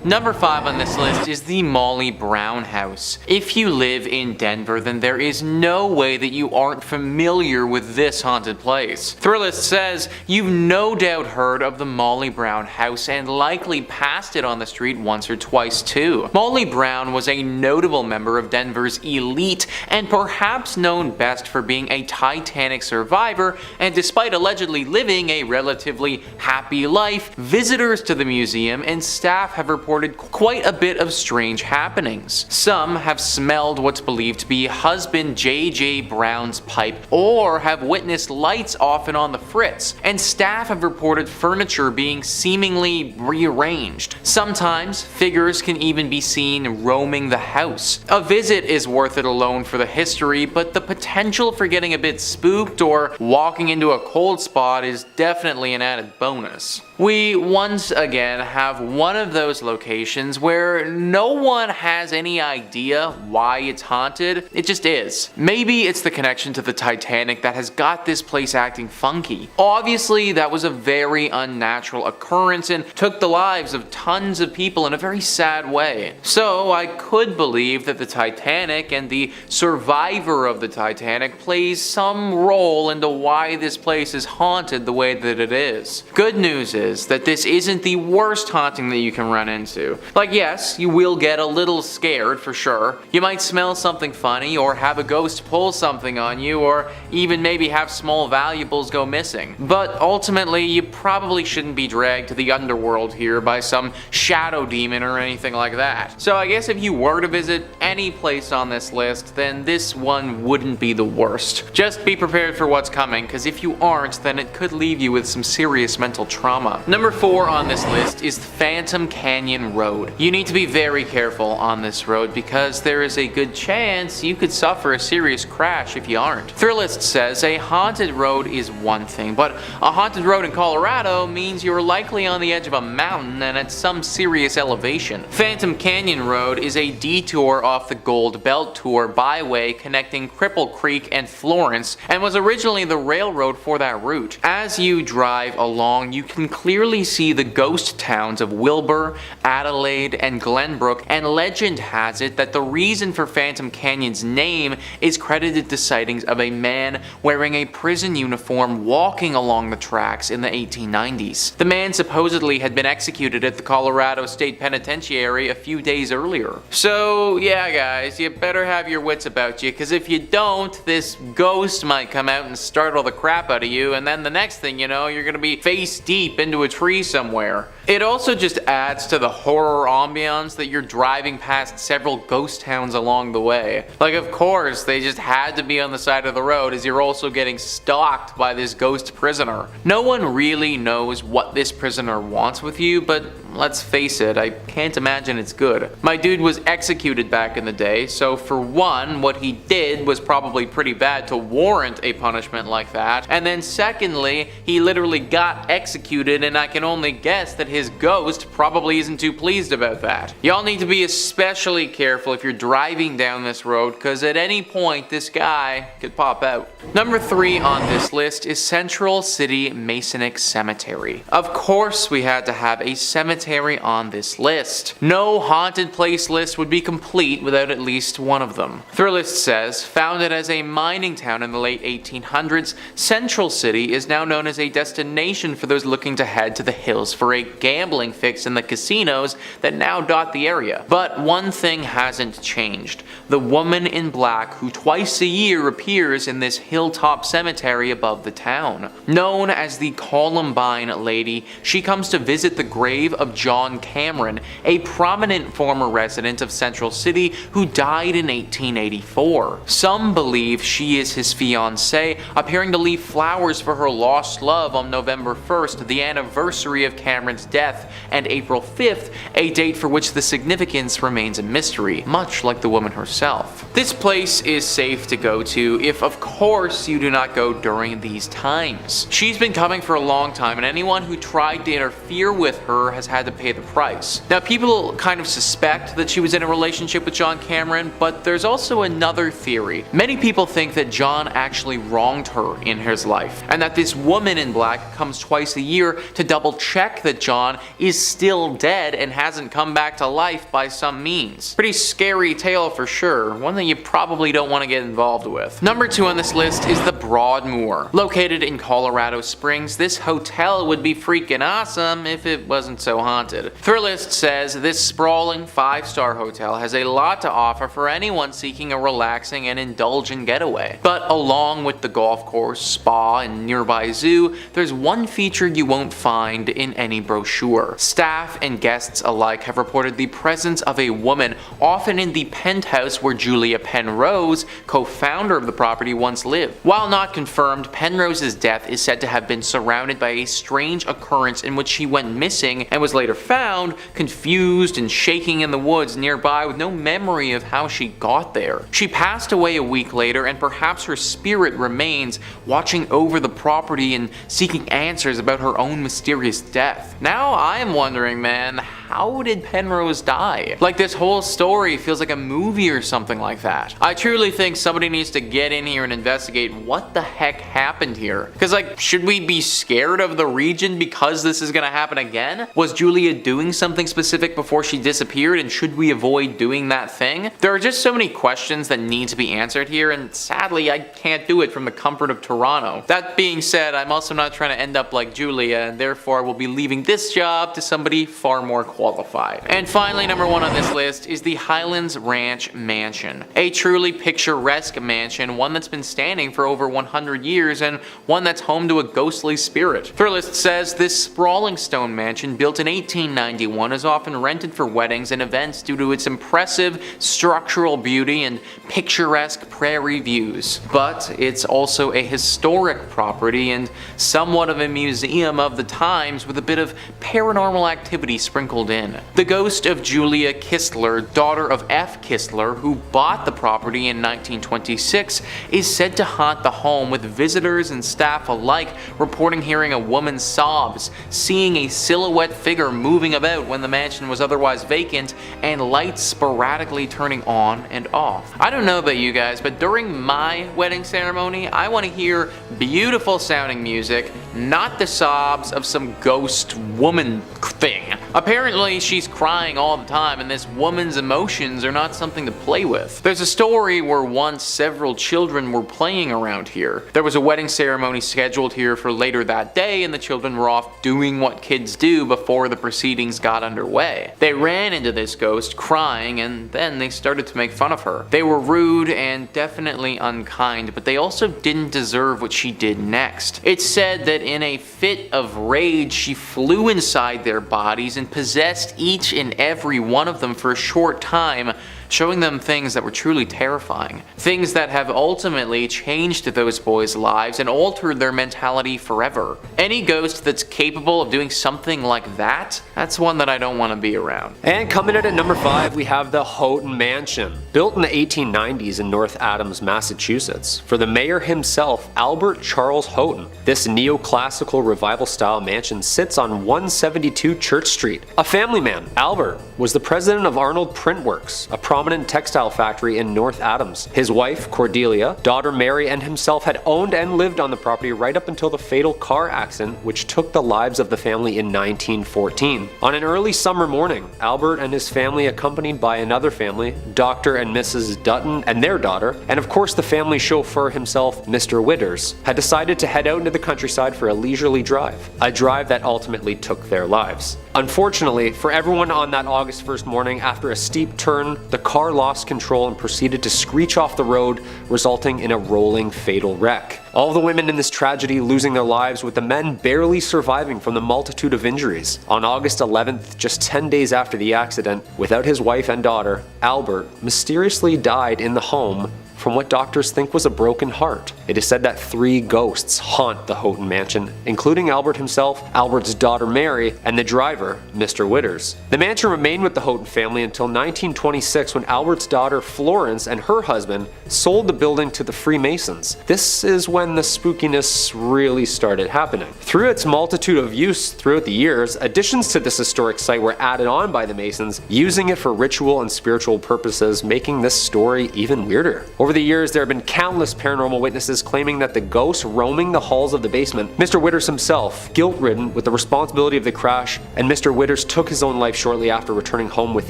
Number 5 on this list is the Molly Brown house. If you live in Denver, then there is no way that you aren't familiar with this haunted place. Thrillist says you've no doubt heard of the Molly Brown house and likely passed it on the street once or twice too. Molly Brown was a notable member of Denver's elite and perhaps known best for being a Titanic survivor, and despite allegedly living a relatively happy life, visitors to the museum and staff have reported quite a bit of strange happenings. Some have smelled what's believed to be husband J.J. Brown's pipe, or have witnessed lights off and on the fritz, and staff have reported furniture being seemingly rearranged. Sometimes, figures can even be seen roaming the house. A visit is worth it alone for the history, but the potential for getting a bit spooked or walking into a cold spot is definitely an added bonus. We once again have one of those locations where no one has any idea why it's haunted, it just is. Maybe it's the connection to the Titanic that has got this place acting funky. Obviously, that was a very unnatural occurrence and took the lives of tons of people in a very sad way. So I could believe that the Titanic and the survivor of the Titanic plays some role into why this place is haunted the way that it is. Good news is that this isn't the worst haunting that you can run into. Like, yes, you will get a little scared for sure. You might smell something funny, or have a ghost pull something on you, or even maybe have small valuables go missing. But ultimately, you probably shouldn't be dragged to the underworld here by some shadow demon or anything like that. So I guess if you were to visit any place on this list, then this one wouldn't be the worst. Just be prepared for what's coming, because if you aren't, then it could leave you with some serious mental trauma. Number 4 on this list is Phantom Canyon Road. You need to be very careful on this road because there is a good chance you could suffer a serious crash if you aren't. Thrillist says a haunted road is one thing, but a haunted road in Colorado means you're likely on the edge of a mountain and at some serious elevation. Phantom Canyon Road is a detour off the Gold Belt Tour byway connecting Cripple Creek and Florence, and was originally the railroad for that route. As you drive along, you can clearly see the ghost towns of Wilbur, Adelaide, and Glenbrook, and legend has it that the reason for Phantom Canyon's name is credited to sightings of a man wearing a prison uniform walking along the tracks in the 1890s. The man supposedly had been executed at the Colorado State Penitentiary a few days earlier. So yeah guys, you better have your wits about you, because if you don't, this ghost might come out and startle the crap out of you, and then the next thing you know, you're gonna be face deep into a tree somewhere. It also just adds to the horror ambiance that you're driving past several ghost towns along the way. Like, of course, they just had to be on the side of the road as you're also getting stalked by this ghost prisoner. No one really knows what this prisoner wants with you, but let's face it, I can't imagine it's good. My dude was executed back in the day, so for one, what he did was probably pretty bad to warrant a punishment like that, and then secondly, he literally got executed, and I can only guess that his ghost probably isn't too pleased about that. Y'all need to be especially careful if you're driving down this road, because at any point this guy could pop out. Number 3 on this list is Central City Masonic Cemetery. Of course we had to have a cemetery on this list. No haunted place list would be complete without at least one of them. Thrillist says, founded as a mining town in the late 1800s, Central City is now known as a destination for those looking to head to the hills for a gambling fix in the casinos that now dot the area. But one thing hasn't changed. The woman in black who twice a year appears in this hilltop cemetery above the town. Known as the Columbine Lady, she comes to visit the grave of John Cameron, a prominent former resident of Central City who died in 1884. Some believe she is his fiancée, appearing to leave flowers for her lost love on November 1st, the anniversary of Cameron's death, and April 5th, a date for which the significance remains a mystery, much like the woman herself. This place is safe to go to if, of course, you do not go during these times. She's been coming for a long time, and anyone who tried to interfere with her has had had to pay the price. Now, people kind of suspect that she was in a relationship with John Cameron, but there's also another theory. Many people think that John actually wronged her in his life, and that this woman in black comes twice a year to double check that John is still dead and hasn't come back to life by some means. Pretty scary tale for sure, one that you probably don't want to get involved with. Number 2 on this list is the Broadmoor. Located in Colorado Springs, this hotel would be freaking awesome if it wasn't so haunted. Thrillist says this sprawling 5-star hotel has a lot to offer for anyone seeking a relaxing and indulgent getaway. But along with the golf course, spa, and nearby zoo, there's one feature you won't find in any brochure. Staff and guests alike have reported the presence of a woman, often in the penthouse where Julia Penrose, co-founder of the property, once lived. While not confirmed, Penrose's death is said to have been surrounded by a strange occurrence in which she went missing and was later found, confused and shaking in the woods nearby with no memory of how she got there. She passed away a week later, and perhaps her spirit remains, watching over the property and seeking answers about her own mysterious death. Now I am wondering, man, how did Penrose die? Like, this whole story feels like a movie or something like that. I truly think somebody needs to get in here and investigate what the heck happened here. Because, like, should we be scared of the region because this is gonna happen again? Was Julia doing something specific before she disappeared, and should we avoid doing that thing? There are just so many questions that need to be answered here, and sadly I can't do it from the comfort of Toronto. That being said, I'm also not trying to end up like Julia, and therefore will be leaving this job to somebody far more qualified. And finally, number 1 on this list is the Highlands Ranch Mansion. A truly picturesque mansion, one that's been standing for over 100 years and one that's home to a ghostly spirit. Thrillist says this sprawling stone mansion, built in 1891, is often rented for weddings and events due to its impressive structural beauty and picturesque prairie views. But it's also a historic property and somewhat of a museum of the times, with a bit of paranormal activity sprinkled in. The ghost of Julia Kistler, daughter of F. Kistler, who bought the property in 1926, is said to haunt the home, with visitors and staff alike reporting hearing a woman's sobs, seeing a silhouette figure moving about when the mansion was otherwise vacant, and lights sporadically turning on and off. I don't know about you guys, but during my wedding ceremony, I want to hear beautiful sounding music, not the sobs of some ghost woman thing. Apparently she's crying all the time, and this woman's emotions are not something to play with. There's a story where once several children were playing around here. There was a wedding ceremony scheduled here for later that day, and the children were off doing what kids do before the proceedings got underway. They ran into this ghost crying, and then they started to make fun of her. They were rude and definitely unkind, but they also didn't deserve what she did next. It's said that in a fit of rage, she flew inside their bodies and possessed each and every one of them for a short time, showing them things that were truly terrifying. Things that have ultimately changed those boys' lives and altered their mentality forever. Any ghost that's capable of doing something like that, that's one that I don't want to be around. And coming in at number 5, we have the Houghton Mansion. Built in the 1890s in North Adams, Massachusetts, for the mayor himself, Albert Charles Houghton. This neoclassical revival-style mansion sits on 172 Church Street. A family man, Albert was the president of Arnold Print Works, a prominent textile factory in North Adams. His wife, Cordelia, daughter Mary, and himself had owned and lived on the property right up until the fatal car accident which took the lives of the family in 1914. On an early summer morning, Albert and his family, accompanied by another family, Dr. and Mrs. Dutton and their daughter, and of course the family chauffeur himself, Mr. Witters, had decided to head out into the countryside for a leisurely drive, a drive that ultimately took their lives. Unfortunately, for everyone on that August 1st morning, after a steep turn, the car lost control and proceeded to screech off the road, resulting in a rolling fatal wreck. All the women in this tragedy losing their lives, with the men barely surviving from the multitude of injuries. On August 11th, just 10 days after the accident, without his wife and daughter, Albert mysteriously died in the home from what doctors think was a broken heart. It is said that 3 ghosts haunt the Houghton mansion, including Albert himself, Albert's daughter Mary, and the driver, Mr. Witters. The mansion remained with the Houghton family until 1926, when Albert's daughter Florence and her husband sold the building to the Freemasons. This is when the spookiness really started happening. Through its multitude of use throughout the years, additions to this historic site were added on by the Masons, using it for ritual and spiritual purposes, making this story even weirder. Over the years, there have been countless paranormal witnesses claiming that the ghosts roaming the halls of the basement, Mr. Witters himself, guilt-ridden with the responsibility of the crash, and Mr. Witters took his own life shortly after returning home with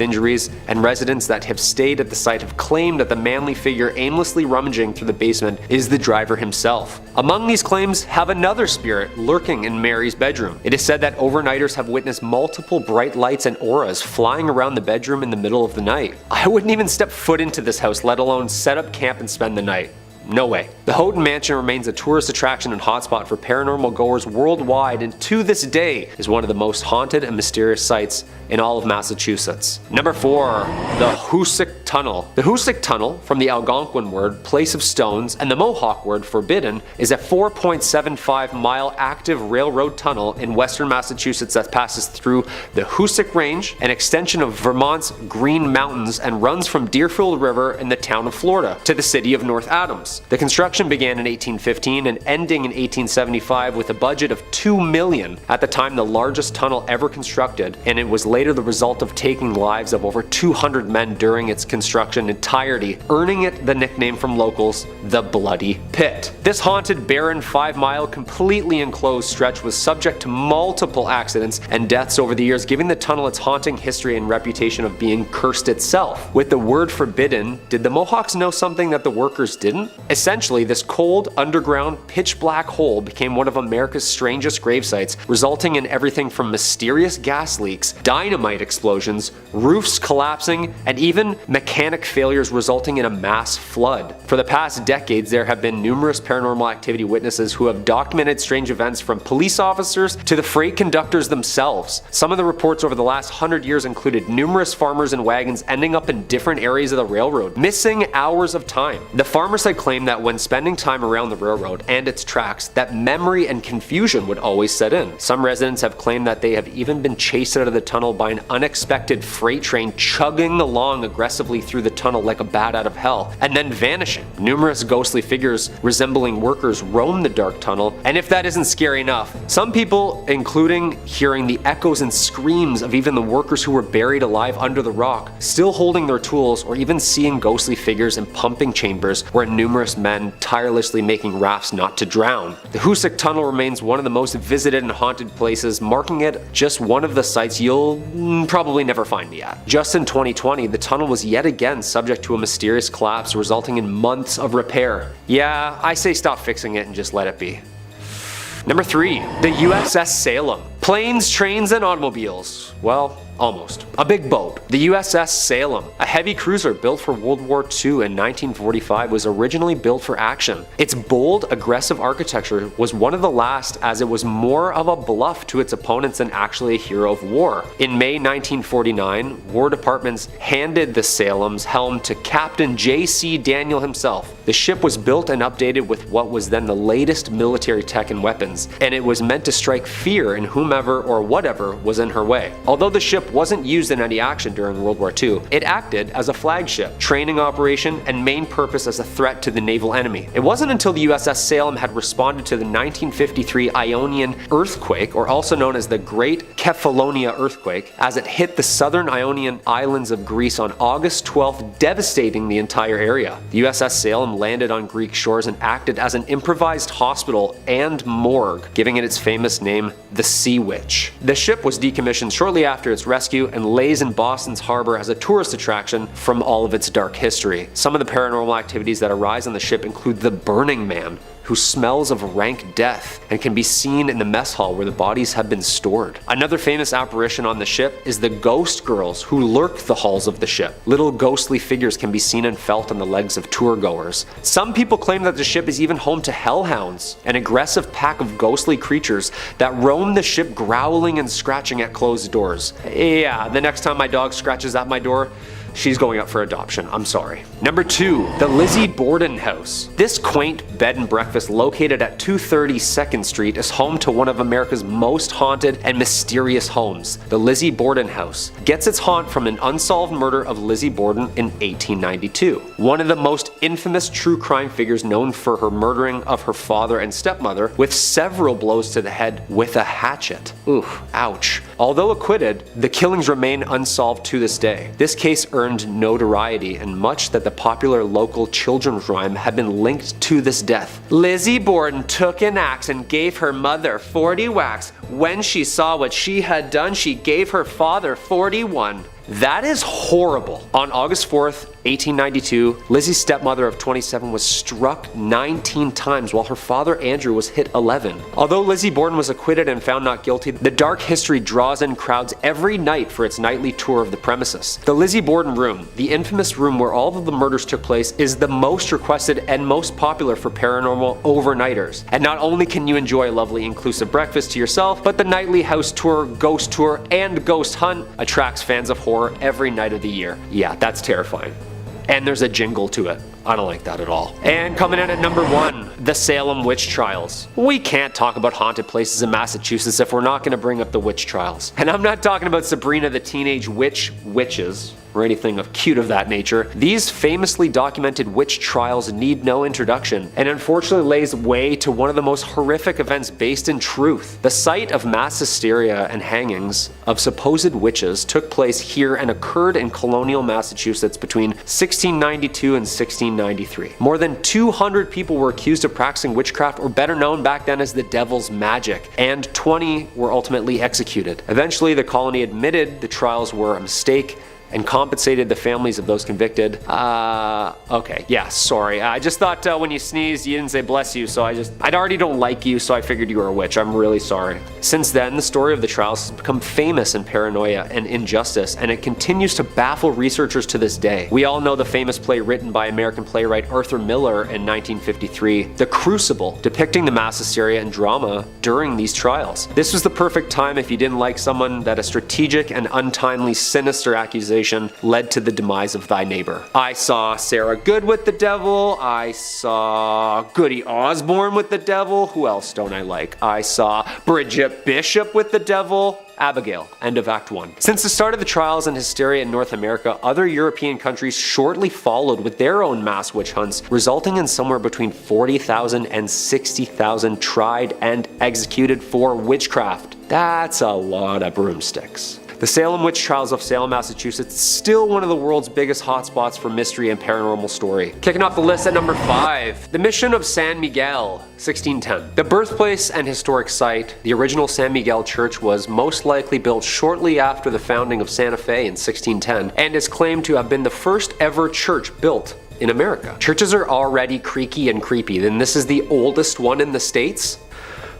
injuries, and residents that have stayed at the site have claimed that the manly figure aimlessly rummaging through the basement is the driver himself. Among these claims have another spirit lurking in Mary's bedroom. It is said that overnighters have witnessed multiple bright lights and auras flying around the bedroom in the middle of the night. I wouldn't even step foot into this house, let alone set up camp and spend the night. No way. The Houghton Mansion remains a tourist attraction and hotspot for paranormal goers worldwide, and to this day is one of the most haunted and mysterious sites in all of Massachusetts. Number 4. The Hoosick Tunnel. The Hoosick Tunnel, from the Algonquin word place of stones and the Mohawk word forbidden, is a 4.75-mile active railroad tunnel in western Massachusetts that passes through the Hoosick Range, an extension of Vermont's Green Mountains, and runs from Deerfield River in the town of Florida to the city of North Adams. The construction began in 1815 and ending in 1875 with a budget of $2 million, at the time the largest tunnel ever constructed, and it was later the result of taking lives of over 200 men during its construction entirety, earning it the nickname from locals, the Bloody Pit. This haunted, barren 5-mile, completely enclosed stretch was subject to multiple accidents and deaths over the years, giving the tunnel its haunting history and reputation of being cursed itself. With the word forbidden, did the Mohawks know something that the workers didn't? Essentially, this cold, underground, pitch-black hole became one of America's strangest grave sites, resulting in everything from mysterious gas leaks, dynamite explosions, roofs collapsing, and even mechanic failures resulting in a mass flood. For the past decades, there have been numerous paranormal activity witnesses who have documented strange events, from police officers to the freight conductors themselves. Some of the reports over the last 100 years included numerous farmers and wagons ending up in different areas of the railroad, missing hours of time. The farmers had claimed that when spending time around the railroad and its tracks, that memory and confusion would always set in. Some residents have claimed that they have even been chased out of the tunnel by an unexpected freight train chugging along aggressively through the tunnel like a bat out of hell, and then vanishing. Numerous ghostly figures resembling workers roam the dark tunnel, and if that isn't scary enough, some people, including hearing the echoes and screams of even the workers who were buried alive under the rock, still holding their tools, or even seeing ghostly figures in pumping chambers where numerous men tirelessly making rafts not to drown. The Hoosick Tunnel remains one of the most visited and haunted places, marking it just one of the sites you'll probably never find me at. Just in 2020, the tunnel was yet again subject to a mysterious collapse, resulting in months of repair. Yeah, I say stop fixing it and just let it be. Number 3. The USS Salem. Planes, trains, and automobiles. Well, almost. A big boat. The USS Salem, a heavy cruiser built for World War II in 1945, was originally built for action. Its bold, aggressive architecture was one of the last, as it was more of a bluff to its opponents than actually a hero of war. In May 1949, War Departments handed the Salem's helm to Captain J.C. Daniel himself. The ship was built and updated with what was then the latest military tech and weapons, and it was meant to strike fear in whomever or whatever was in her way. Although the ship wasn't used in any action during World War II, it acted as a flagship, training operation, and main purpose as a threat to the naval enemy. It wasn't until the USS Salem had responded to the 1953 Ionian earthquake, or also known as the Great Kefalonia earthquake, as it hit the southern Ionian islands of Greece on August 12th, devastating the entire area. The USS Salem landed on Greek shores and acted as an improvised hospital and morgue, giving it its famous name, the Sea Witch. The ship was decommissioned shortly after its rescue and lays in Boston's harbor as a tourist attraction from all of its dark history. Some of the paranormal activities that arise on the ship include the Burning Man, who smells of rank death and can be seen in the mess hall where the bodies have been stored. Another famous apparition on the ship is the Ghost Girls, who lurk the halls of the ship. Little ghostly figures can be seen and felt on the legs of tour goers. Some people claim that the ship is even home to hellhounds, an aggressive pack of ghostly creatures that roam the ship, growling and scratching at closed doors. Yeah, the next time my dog scratches at my door, she's going up for adoption. I'm sorry. Number 2, the Lizzie Borden House. This quaint bed and breakfast located at 230 2nd Street is home to one of America's most haunted and mysterious homes. The Lizzie Borden House gets its haunt from an unsolved murder of Lizzie Borden in 1892. One of the most infamous true crime figures known for her murdering of her father and stepmother with several blows to the head with a hatchet. Oof, ouch. Although acquitted, the killings remain unsolved to this day. This case earned notoriety and much that the popular local children's rhyme had been linked to this death. Lizzie Borden took an axe and gave her mother 40 whacks. When she saw what she had done, she gave her father 41. That is horrible. On August 4th, 1892, Lizzie's stepmother of 27 was struck 19 times while her father Andrew was hit 11. Although Lizzie Borden was acquitted and found not guilty, the dark history draws in crowds every night for its nightly tour of the premises. The Lizzie Borden room, the infamous room where all of the murders took place, is the most requested and most popular for paranormal overnighters. And not only can you enjoy a lovely inclusive breakfast to yourself, but the nightly house tour, ghost tour, and ghost hunt attracts fans of horror every night of the year. Yeah, that's terrifying. And there's a jingle to it. I don't like that at all. And coming in at number 1, the Salem Witch Trials. We can't talk about haunted places in Massachusetts if we're not going to bring up the witch trials. And I'm not talking about Sabrina the Teenage Witches or anything of cute of that nature. These famously documented witch trials need no introduction, and unfortunately lays way to one of the most horrific events based in truth. The site of mass hysteria and hangings of supposed witches took place here and occurred in colonial Massachusetts between 1692 and 1693. More than 200 people were accused of practicing witchcraft, or better known back then as the devil's magic, and 20 were ultimately executed. Eventually, the colony admitted the trials were a mistake and compensated the families of those convicted. Okay, yeah, sorry. I just thought when you sneezed, you didn't say bless you, so I already don't like you, so I figured you were a witch. I'm really sorry. Since then, the story of the trials has become famous in paranoia and injustice, and it continues to baffle researchers to this day. We all know the famous play written by American playwright Arthur Miller in 1953, The Crucible, depicting the mass hysteria and drama during these trials. This was the perfect time if you didn't like someone that a strategic and untimely sinister accusation led to the demise of thy neighbor. I saw Sarah Good with the devil. I saw Goody Osborne with the devil. Who else don't I like? I saw Bridget Bishop with the devil. Abigail. End of Act 1. Since the start of the trials and hysteria in North America, other European countries shortly followed with their own mass witch hunts, resulting in somewhere between 40,000 and 60,000 tried and executed for witchcraft. That's a lot of broomsticks. The Salem Witch Trials of Salem, Massachusetts is still one of the world's biggest hotspots for mystery and paranormal story. Kicking off the list at number 5, the Mission of San Miguel, 1610. The birthplace and historic site, the original San Miguel Church was most likely built shortly after the founding of Santa Fe in 1610 and is claimed to have been the first ever church built in America. Churches are already creaky and creepy, then this is the oldest one in the States?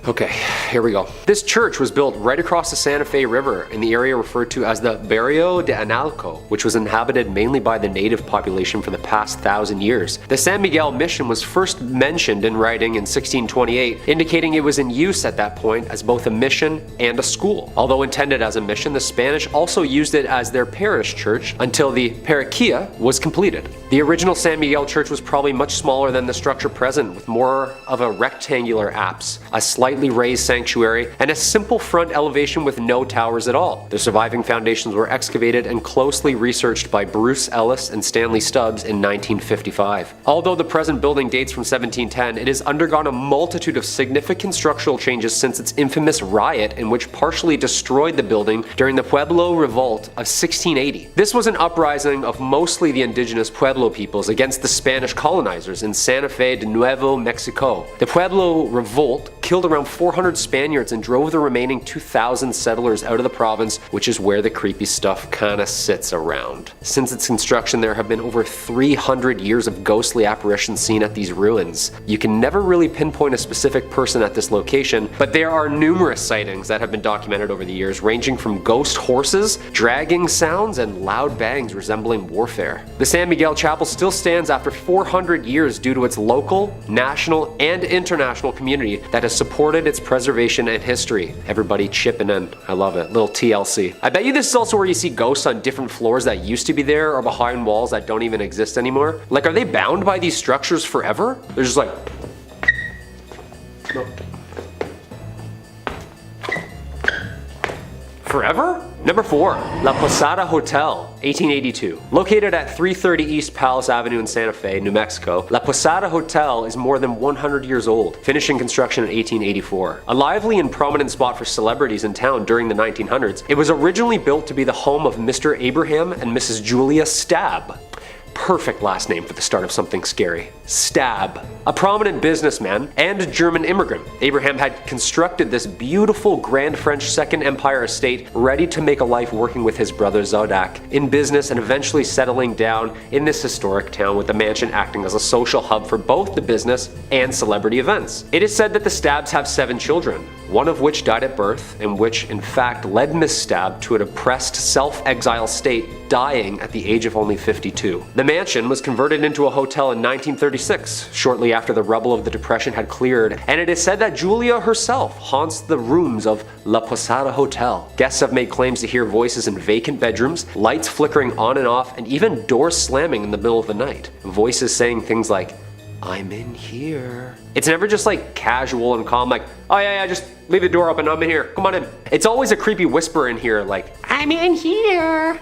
Okay, here we go. This church was built right across the Santa Fe River in the area referred to as the Barrio de Analco, which was inhabited mainly by the native population for the past 1,000 years. The San Miguel mission was first mentioned in writing in 1628, indicating it was in use at that point as both a mission and a school. Although intended as a mission, the Spanish also used it as their parish church until the parroquia was completed. The original San Miguel church was probably much smaller than the structure present, with more of a rectangular apse, a slightly raised sanctuary, and a simple front elevation with no towers at all. The surviving foundations were excavated and closely researched by Bruce Ellis and Stanley Stubbs in 1955. Although the present building dates from 1710, it has undergone a multitude of significant structural changes since its infamous riot in which partially destroyed the building during the Pueblo Revolt of 1680. This was an uprising of mostly the indigenous Pueblo peoples against the Spanish colonizers in Santa Fe de Nuevo Mexico. The Pueblo Revolt killed around 400 Spaniards and drove the remaining 2,000 settlers out of the province, which is where the creepy stuff kinda sits around. Since its construction, there have been over 300 years of ghostly apparitions seen at these ruins. You can never really pinpoint a specific person at this location, but there are numerous sightings that have been documented over the years, ranging from ghost horses, dragging sounds, and loud bangs resembling warfare. The San Miguel Chapel still stands after 400 years due to its local, national, and international community that has supported supported its preservation and history. Everybody chipping in. I love it. Little TLC. I bet you this is also where you see ghosts on different floors that used to be there or behind walls that don't even exist anymore. Like, are they bound by these structures forever? They're just like... Forever? Number 4, La Posada Hotel, 1882. Located at 330 East Palace Avenue in Santa Fe, New Mexico, La Posada Hotel is more than 100 years old, finishing construction in 1884. A lively and prominent spot for celebrities in town during the 1900s, it was originally built to be the home of Mr. Abraham and Mrs. Julia Stabb. Perfect last name for the start of something scary. Stabb. A prominent businessman and German immigrant, Abraham had constructed this beautiful Grand French Second Empire estate ready to make a life working with his brother Zodak in business and eventually settling down in this historic town with the mansion acting as a social hub for both the business and celebrity events. It is said that the Stabbs have 7 children, one of which died at birth, and which in fact led Miss Stabb to a depressed self-exile state, dying at the age of only 52. The mansion was converted into a hotel in 1936, shortly after the rubble of the Depression had cleared, and it is said that Julia herself haunts the rooms of La Posada Hotel. Guests have made claims to hear voices in vacant bedrooms, lights flickering on and off, and even doors slamming in the middle of the night. Voices saying things like, "I'm in here." It's never just like casual and calm, like, "Oh yeah, just leave the door open, I'm in here, come on in." It's always a creepy whisper in here, like, "I'm in here."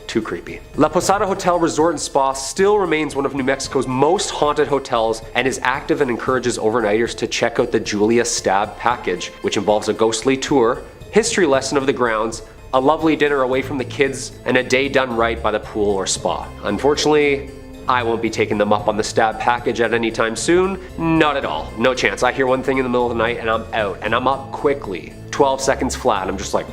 Too creepy. La Posada Hotel Resort and Spa still remains one of New Mexico's most haunted hotels and is active and encourages overnighters to check out the Julia Stabb package, which involves a ghostly tour, history lesson of the grounds, a lovely dinner away from the kids, and a day done right by the pool or spa. Unfortunately, I won't be taking them up on the Stabb package at any time soon. Not at all. No chance. I hear one thing in the middle of the night and I'm out, and I'm up quickly. 12 seconds flat. I'm just like...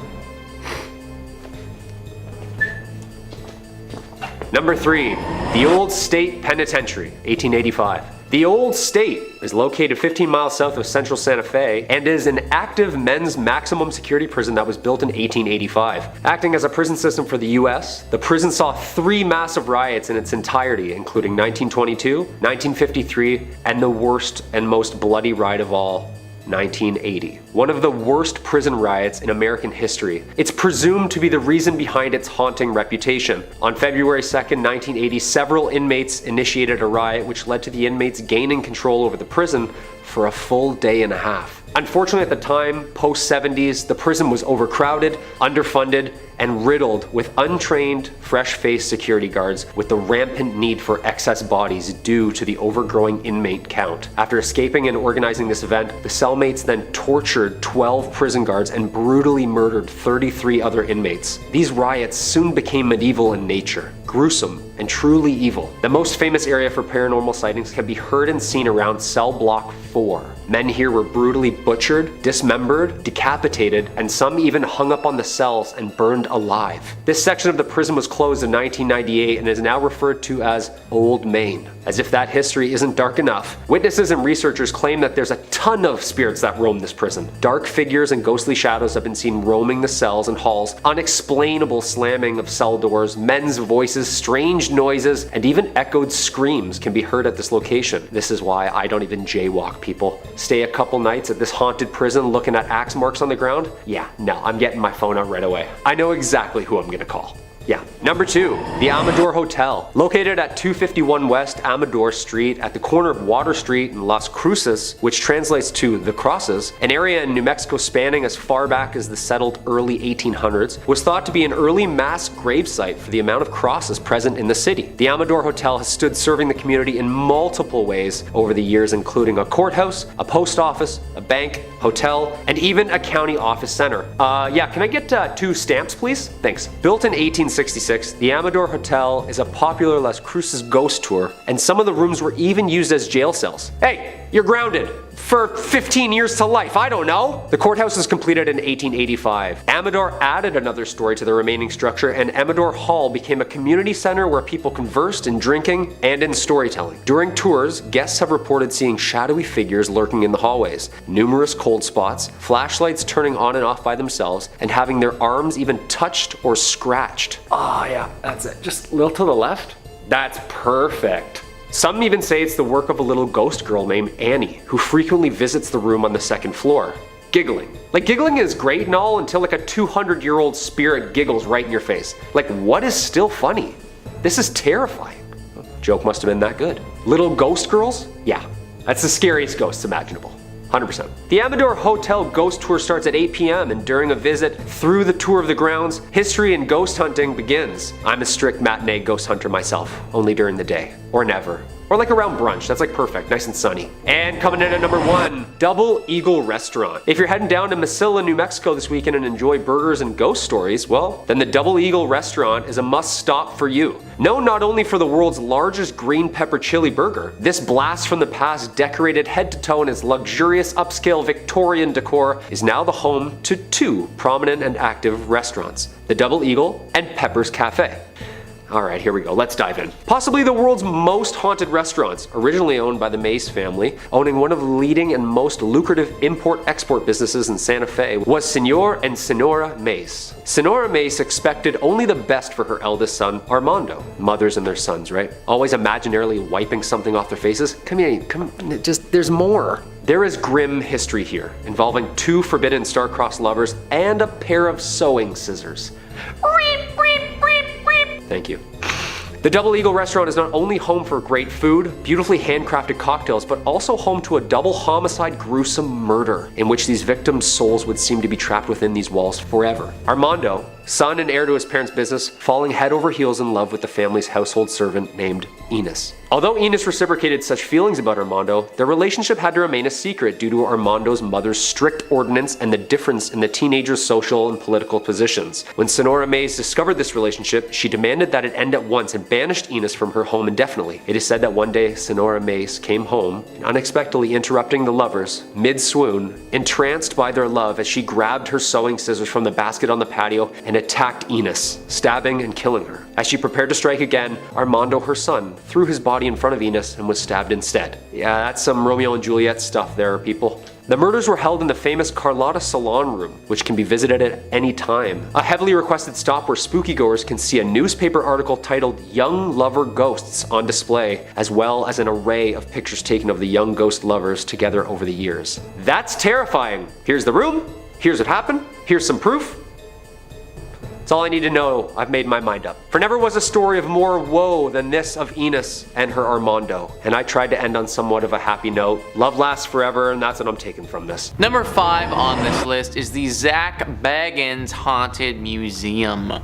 Number 3, the Old State Penitentiary, 1885. The Old State is located 15 miles south of central Santa Fe and is an active men's maximum security prison that was built in 1885. Acting as a prison system for the US, the prison saw 3 massive riots in its entirety, including 1922, 1953, and the worst and most bloody riot of all, 1980. One of the worst prison riots in American history. It's presumed to be the reason behind its haunting reputation. On February 2nd, 1980, several inmates initiated a riot which led to the inmates gaining control over the prison for a full day and a half. Unfortunately, at the time, post-70s, the prison was overcrowded, underfunded, and riddled with untrained, fresh-faced security guards with the rampant need for excess bodies due to the overgrowing inmate count. After escaping and organizing this event, the cellmates then tortured 12 prison guards and brutally murdered 33 other inmates. These riots soon became medieval in nature, gruesome, and truly evil. The most famous area for paranormal sightings can be heard and seen around cell block 4. Men here were brutally butchered, dismembered, decapitated, and some even hung up on the cells and burned alive. This section of the prison was closed in 1998 and is now referred to as Old Main. As if that history isn't dark enough, witnesses and researchers claim that there's a ton of spirits that roam this prison. Dark figures and ghostly shadows have been seen roaming the cells and halls, unexplainable slamming of cell doors, men's voices, strange noises, and even echoed screams can be heard at this location. This is why I don't even jaywalk, people. Stay a couple nights at this haunted prison looking at axe marks on the ground? Yeah, no, I'm getting my phone out right away. I know exactly who I'm gonna call. Yeah. Number 2, the Amador Hotel. Located at 251 West Amador Street at the corner of Water Street and Las Cruces, which translates to the Crosses, an area in New Mexico spanning as far back as the settled early 1800s, was thought to be an early mass gravesite for the amount of crosses present in the city. The Amador Hotel has stood serving the community in multiple ways over the years, including a courthouse, a post office, a bank, hotel, and even a county office center. Yeah, can I get 2 stamps, please? Thanks. Built in 1866, the Amador Hotel is a popular Las Cruces ghost tour, and some of the rooms were even used as jail cells. Hey, you're grounded for 15 years to life, I don't know. The courthouse was completed in 1885. Amador added another story to the remaining structure, and Amador Hall became a community center where people conversed in drinking and in storytelling. During tours, guests have reported seeing shadowy figures lurking in the hallways, numerous cold spots, flashlights turning on and off by themselves, and having their arms even touched or scratched. Oh yeah, that's it. Just a little to the left. That's perfect. Some even say it's the work of a little ghost girl named Annie, who frequently visits the room on the second floor, giggling. Like, giggling is great and all until like a 200-year-old spirit giggles right in your face. Like, what is still funny? This is terrifying. Joke must have been that good. Little ghost girls? Yeah, that's the scariest ghosts imaginable. 100%. The Amador Hotel ghost tour starts at 8 p.m. and during a visit through the tour of the grounds, history and ghost hunting begins. I'm a strict matinee ghost hunter myself, only during the day, or never. Or like around brunch, that's like perfect, nice and sunny. And coming in at number 1, Double Eagle Restaurant. If you're heading down to Mesilla, New Mexico this weekend and enjoy burgers and ghost stories, well, then the Double Eagle Restaurant is a must stop for you. Known not only for the world's largest green pepper chili burger, this blast from the past decorated head to toe in its luxurious upscale Victorian decor is now the home to 2 prominent and active restaurants, the Double Eagle and Pepper's Cafe. Alright, here we go, let's dive in. Possibly the world's most haunted restaurants, originally owned by the Mace family, owning one of the leading and most lucrative import-export businesses in Santa Fe, was Senor and Senora Mace. Senora Mace expected only the best for her eldest son, Armando. Mothers and their sons, right? Always imaginarily wiping something off their faces. Come here, there's more. There is grim history here, involving 2 forbidden star-crossed lovers and a pair of sewing scissors. Thank you. The Double Eagle Restaurant is not only home for great food, beautifully handcrafted cocktails, but also home to a double homicide gruesome murder, in which these victims' souls would seem to be trapped within these walls forever. Armando, son and heir to his parents' business, falling head over heels in love with the family's household servant named Enos. Although Enos reciprocated such feelings about Armando, their relationship had to remain a secret due to Armando's mother's strict ordinance and the difference in the teenager's social and political positions. When Senora Mace discovered this relationship, she demanded that it end at once and banished Enos from her home indefinitely. It is said that one day Senora Mace came home, and unexpectedly interrupting the lovers, mid-swoon, entranced by their love as she grabbed her sewing scissors from the basket on the patio and attacked Enos, stabbing and killing her. As she prepared to strike again, Armando, her son, threw his body in front of Enos and was stabbed instead. Yeah, that's some Romeo and Juliet stuff there, people. The murders were held in the famous Carlotta Salon Room, which can be visited at any time. A heavily requested stop where spooky-goers can see a newspaper article titled Young Lover Ghosts on display, as well as an array of pictures taken of the young ghost lovers together over the years. That's terrifying! Here's the room, here's what happened, here's some proof. That's all I need to know. I've made my mind up. For never was a story of more woe than this of Enos and her Armando. And I tried to end on somewhat of a happy note. Love lasts forever, and that's what I'm taking from this. Number 5 on this list is the Zach Bagans Haunted Museum.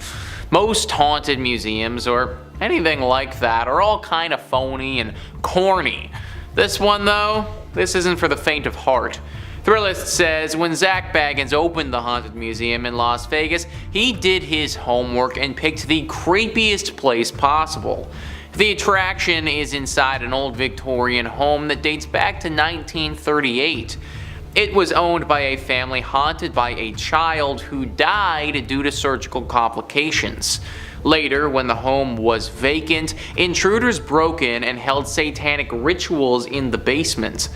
Most haunted museums, or anything like that, are all kind of phony and corny. This one though, this isn't for the faint of heart. Thrillist says when Zach Bagans opened the Haunted Museum in Las Vegas, he did his homework and picked the creepiest place possible. The attraction is inside an old Victorian home that dates back to 1938. It was owned by a family haunted by a child who died due to surgical complications. Later, when the home was vacant, intruders broke in and held satanic rituals in the basement.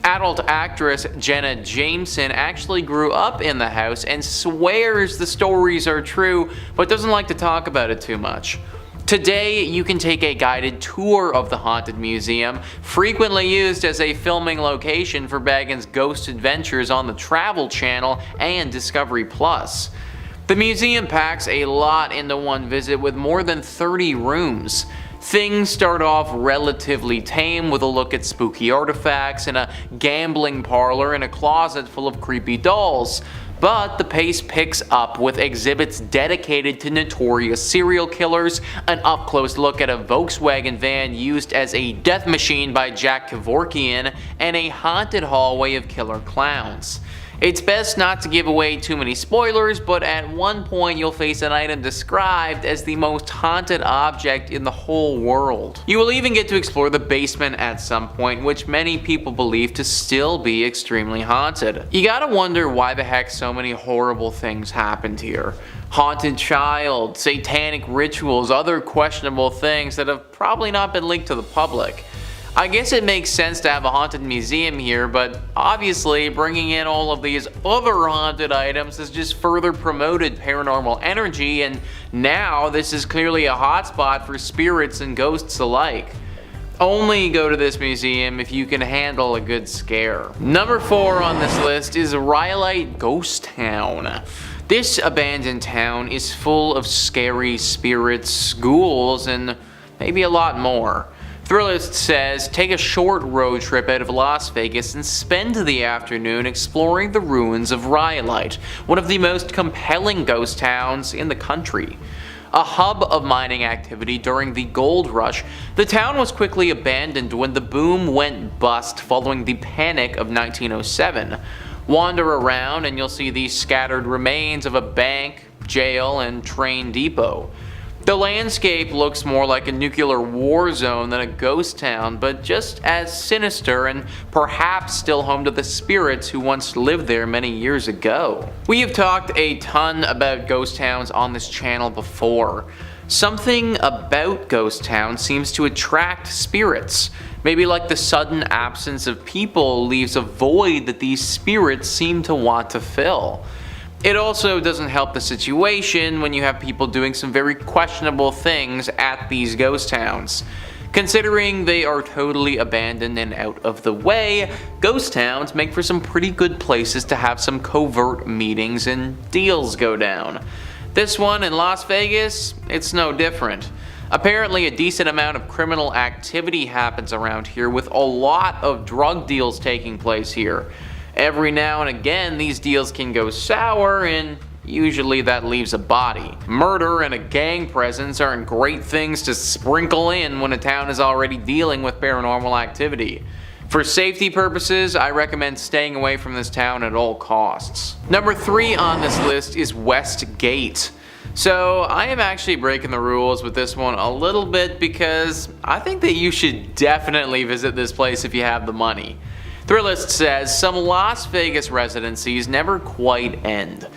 Adult actress Jenna Jameson actually grew up in the house and swears the stories are true, but doesn't like to talk about it too much. Today, you can take a guided tour of the Haunted Museum, frequently used as a filming location for Bagans' ghost adventures on the Travel Channel and Discovery Plus. The museum packs a lot into one visit with more than 30 rooms. Things start off relatively tame with a look at spooky artifacts and a gambling parlor and a closet full of creepy dolls. But the pace picks up with exhibits dedicated to notorious serial killers, an up-close look at a Volkswagen van used as a death machine by Jack Kevorkian, and a haunted hallway of killer clowns. It's best not to give away too many spoilers, but at one point you'll face an item described as the most haunted object in the whole world. You will even get to explore the basement at some point, which many people believe to still be extremely haunted. You gotta wonder why the heck so many horrible things happened here. Haunted child, satanic rituals, other questionable things that have probably not been leaked to the public. I guess it makes sense to have a haunted museum here, but obviously bringing in all of these other haunted items has just further promoted paranormal energy, and now this is clearly a hotspot for spirits and ghosts alike. Only go to this museum if you can handle a good scare. Number 4 on this list is Rhyolite Ghost Town. This abandoned town is full of scary spirits, ghouls, and maybe a lot more. Thrillist says, take a short road trip out of Las Vegas and spend the afternoon exploring the ruins of Rhyolite, one of the most compelling ghost towns in the country. A hub of mining activity during the gold rush, the town was quickly abandoned when the boom went bust following the Panic of 1907. Wander around and you'll see the scattered remains of a bank, jail, and train depot. The landscape looks more like a nuclear war zone than a ghost town, but just as sinister and perhaps still home to the spirits who once lived there many years ago. We have talked a ton about ghost towns on this channel before. Something about ghost towns seems to attract spirits. Maybe like the sudden absence of people leaves a void that these spirits seem to want to fill. It also doesn't help the situation when you have people doing some very questionable things at these ghost towns. Considering they are totally abandoned and out of the way, ghost towns make for some pretty good places to have some covert meetings and deals go down. This one in Las Vegas, it's no different. Apparently a decent amount of criminal activity happens around here, with a lot of drug deals taking place here. Every now and again these deals can go sour, and usually that leaves a body. Murder and a gang presence aren't great things to sprinkle in when a town is already dealing with paranormal activity. For safety purposes, I recommend staying away from this town at all costs. Number 3 on this list is Westgate. So I am actually breaking the rules with this one a little bit because I think that you should definitely visit this place if you have the money. Thrillist says, some Las Vegas residencies never quite end.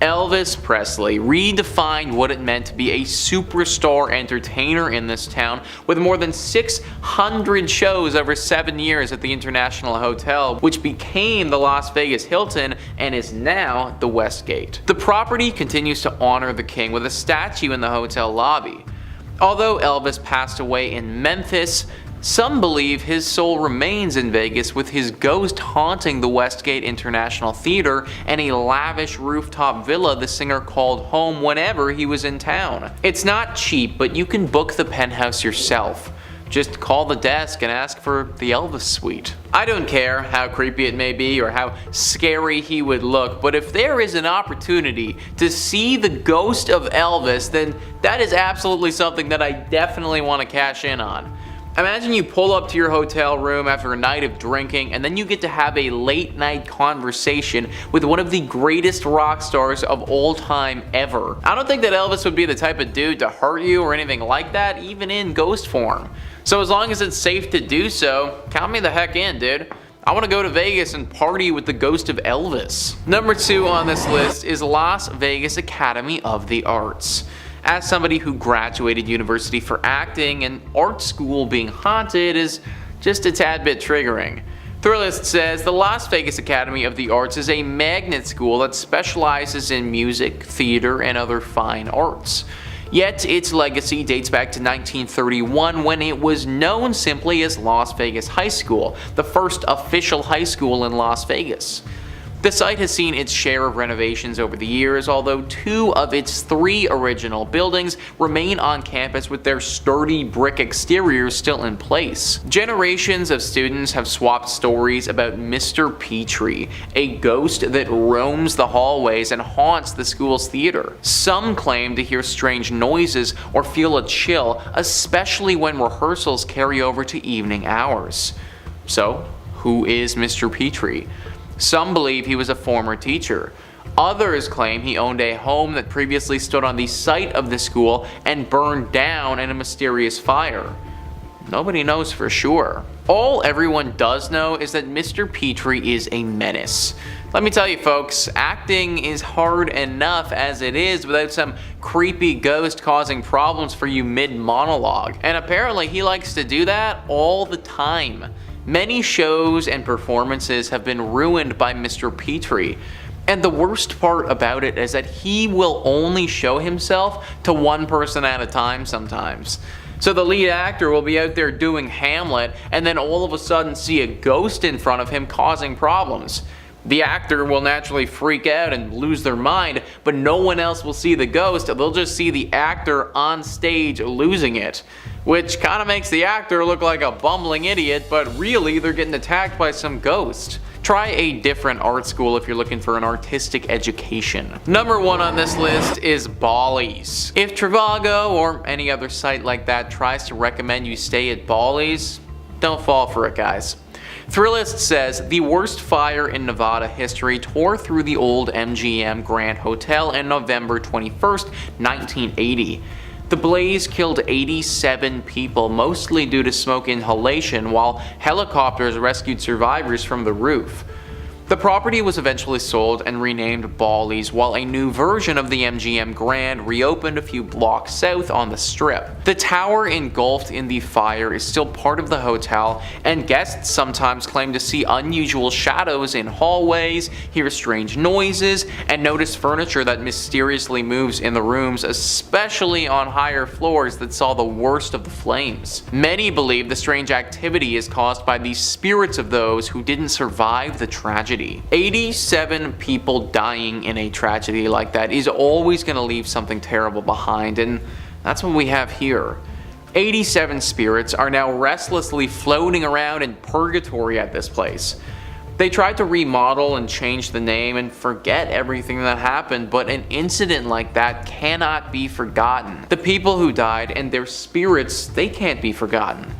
Elvis Presley redefined what it meant to be a superstar entertainer in this town, with more than 600 shows over 7 years at the International Hotel, which became the Las Vegas Hilton and is now the Westgate. The property continues to honor the king with a statue in the hotel lobby. Although Elvis passed away in Memphis, some believe his soul remains in Vegas, with his ghost haunting the Westgate International Theater and a lavish rooftop villa the singer called home whenever he was in town. It's not cheap, but you can book the penthouse yourself. Just call the desk and ask for the Elvis suite. I don't care how creepy it may be or how scary he would look, but if there is an opportunity to see the ghost of Elvis, then that is absolutely something that I definitely want to cash in on. Imagine you pull up to your hotel room after a night of drinking, and then you get to have a late night conversation with one of the greatest rock stars of all time ever. I don't think that Elvis would be the type of dude to hurt you or anything like that, even in ghost form. So as long as it's safe to do so, count me the heck in, dude. I want to go to Vegas and party with the ghost of Elvis. Number 2 on this list is Las Vegas Academy of the Arts. As somebody who graduated university for acting, and art school being haunted is just a tad bit triggering. Thrillist says the Las Vegas Academy of the Arts is a magnet school that specializes in music, theater, and other fine arts. Yet its legacy dates back to 1931, when it was known simply as Las Vegas High School, the first official high school in Las Vegas. The site has seen its share of renovations over the years, although 2 of its 3 original buildings remain on campus with their sturdy brick exteriors still in place. Generations of students have swapped stories about Mr. Petrie, a ghost that roams the hallways and haunts the school's theater. Some claim to hear strange noises or feel a chill, especially when rehearsals carry over to evening hours. So, who is Mr. Petrie? Some believe he was a former teacher. Others claim he owned a home that previously stood on the site of the school and burned down in a mysterious fire. Nobody knows for sure. All everyone does know is that Mr. Petrie is a menace. Let me tell you folks, acting is hard enough as it is without some creepy ghost causing problems for you mid-monologue. And apparently he likes to do that all the time. Many shows and performances have been ruined by Mr. Petrie, and the worst part about it is that he will only show himself to one person at a time sometimes. So the lead actor will be out there doing Hamlet and then all of a sudden see a ghost in front of him causing problems. The actor will naturally freak out and lose their mind, but no one else will see the ghost. They'll just see the actor on stage losing it, which kind of makes the actor look like a bumbling idiot, but really they're getting attacked by some ghost. Try a different art school if you're looking for an artistic education. Number 1 on this list is Bally's. If Trivago or any other site like that tries to recommend you stay at Bally's, don't fall for it, guys. Thrillist says the worst fire in Nevada history tore through the old MGM Grand Hotel on November 21st, 1980. The blaze killed 87 people, mostly due to smoke inhalation, while helicopters rescued survivors from the roof. The property was eventually sold and renamed Bally's, while a new version of the MGM Grand reopened a few blocks south on the Strip. The tower engulfed in the fire is still part of the hotel, and guests sometimes claim to see unusual shadows in hallways, hear strange noises, and notice furniture that mysteriously moves in the rooms, especially on higher floors that saw the worst of the flames. Many believe the strange activity is caused by the spirits of those who didn't survive the tragedy. 87 people dying in a tragedy like that is always going to leave something terrible behind, and that's what we have here. 87 spirits are now restlessly floating around in purgatory at this place. They tried to remodel and change the name and forget everything that happened, but an incident like that cannot be forgotten. The people who died and their spirits, they can't be forgotten.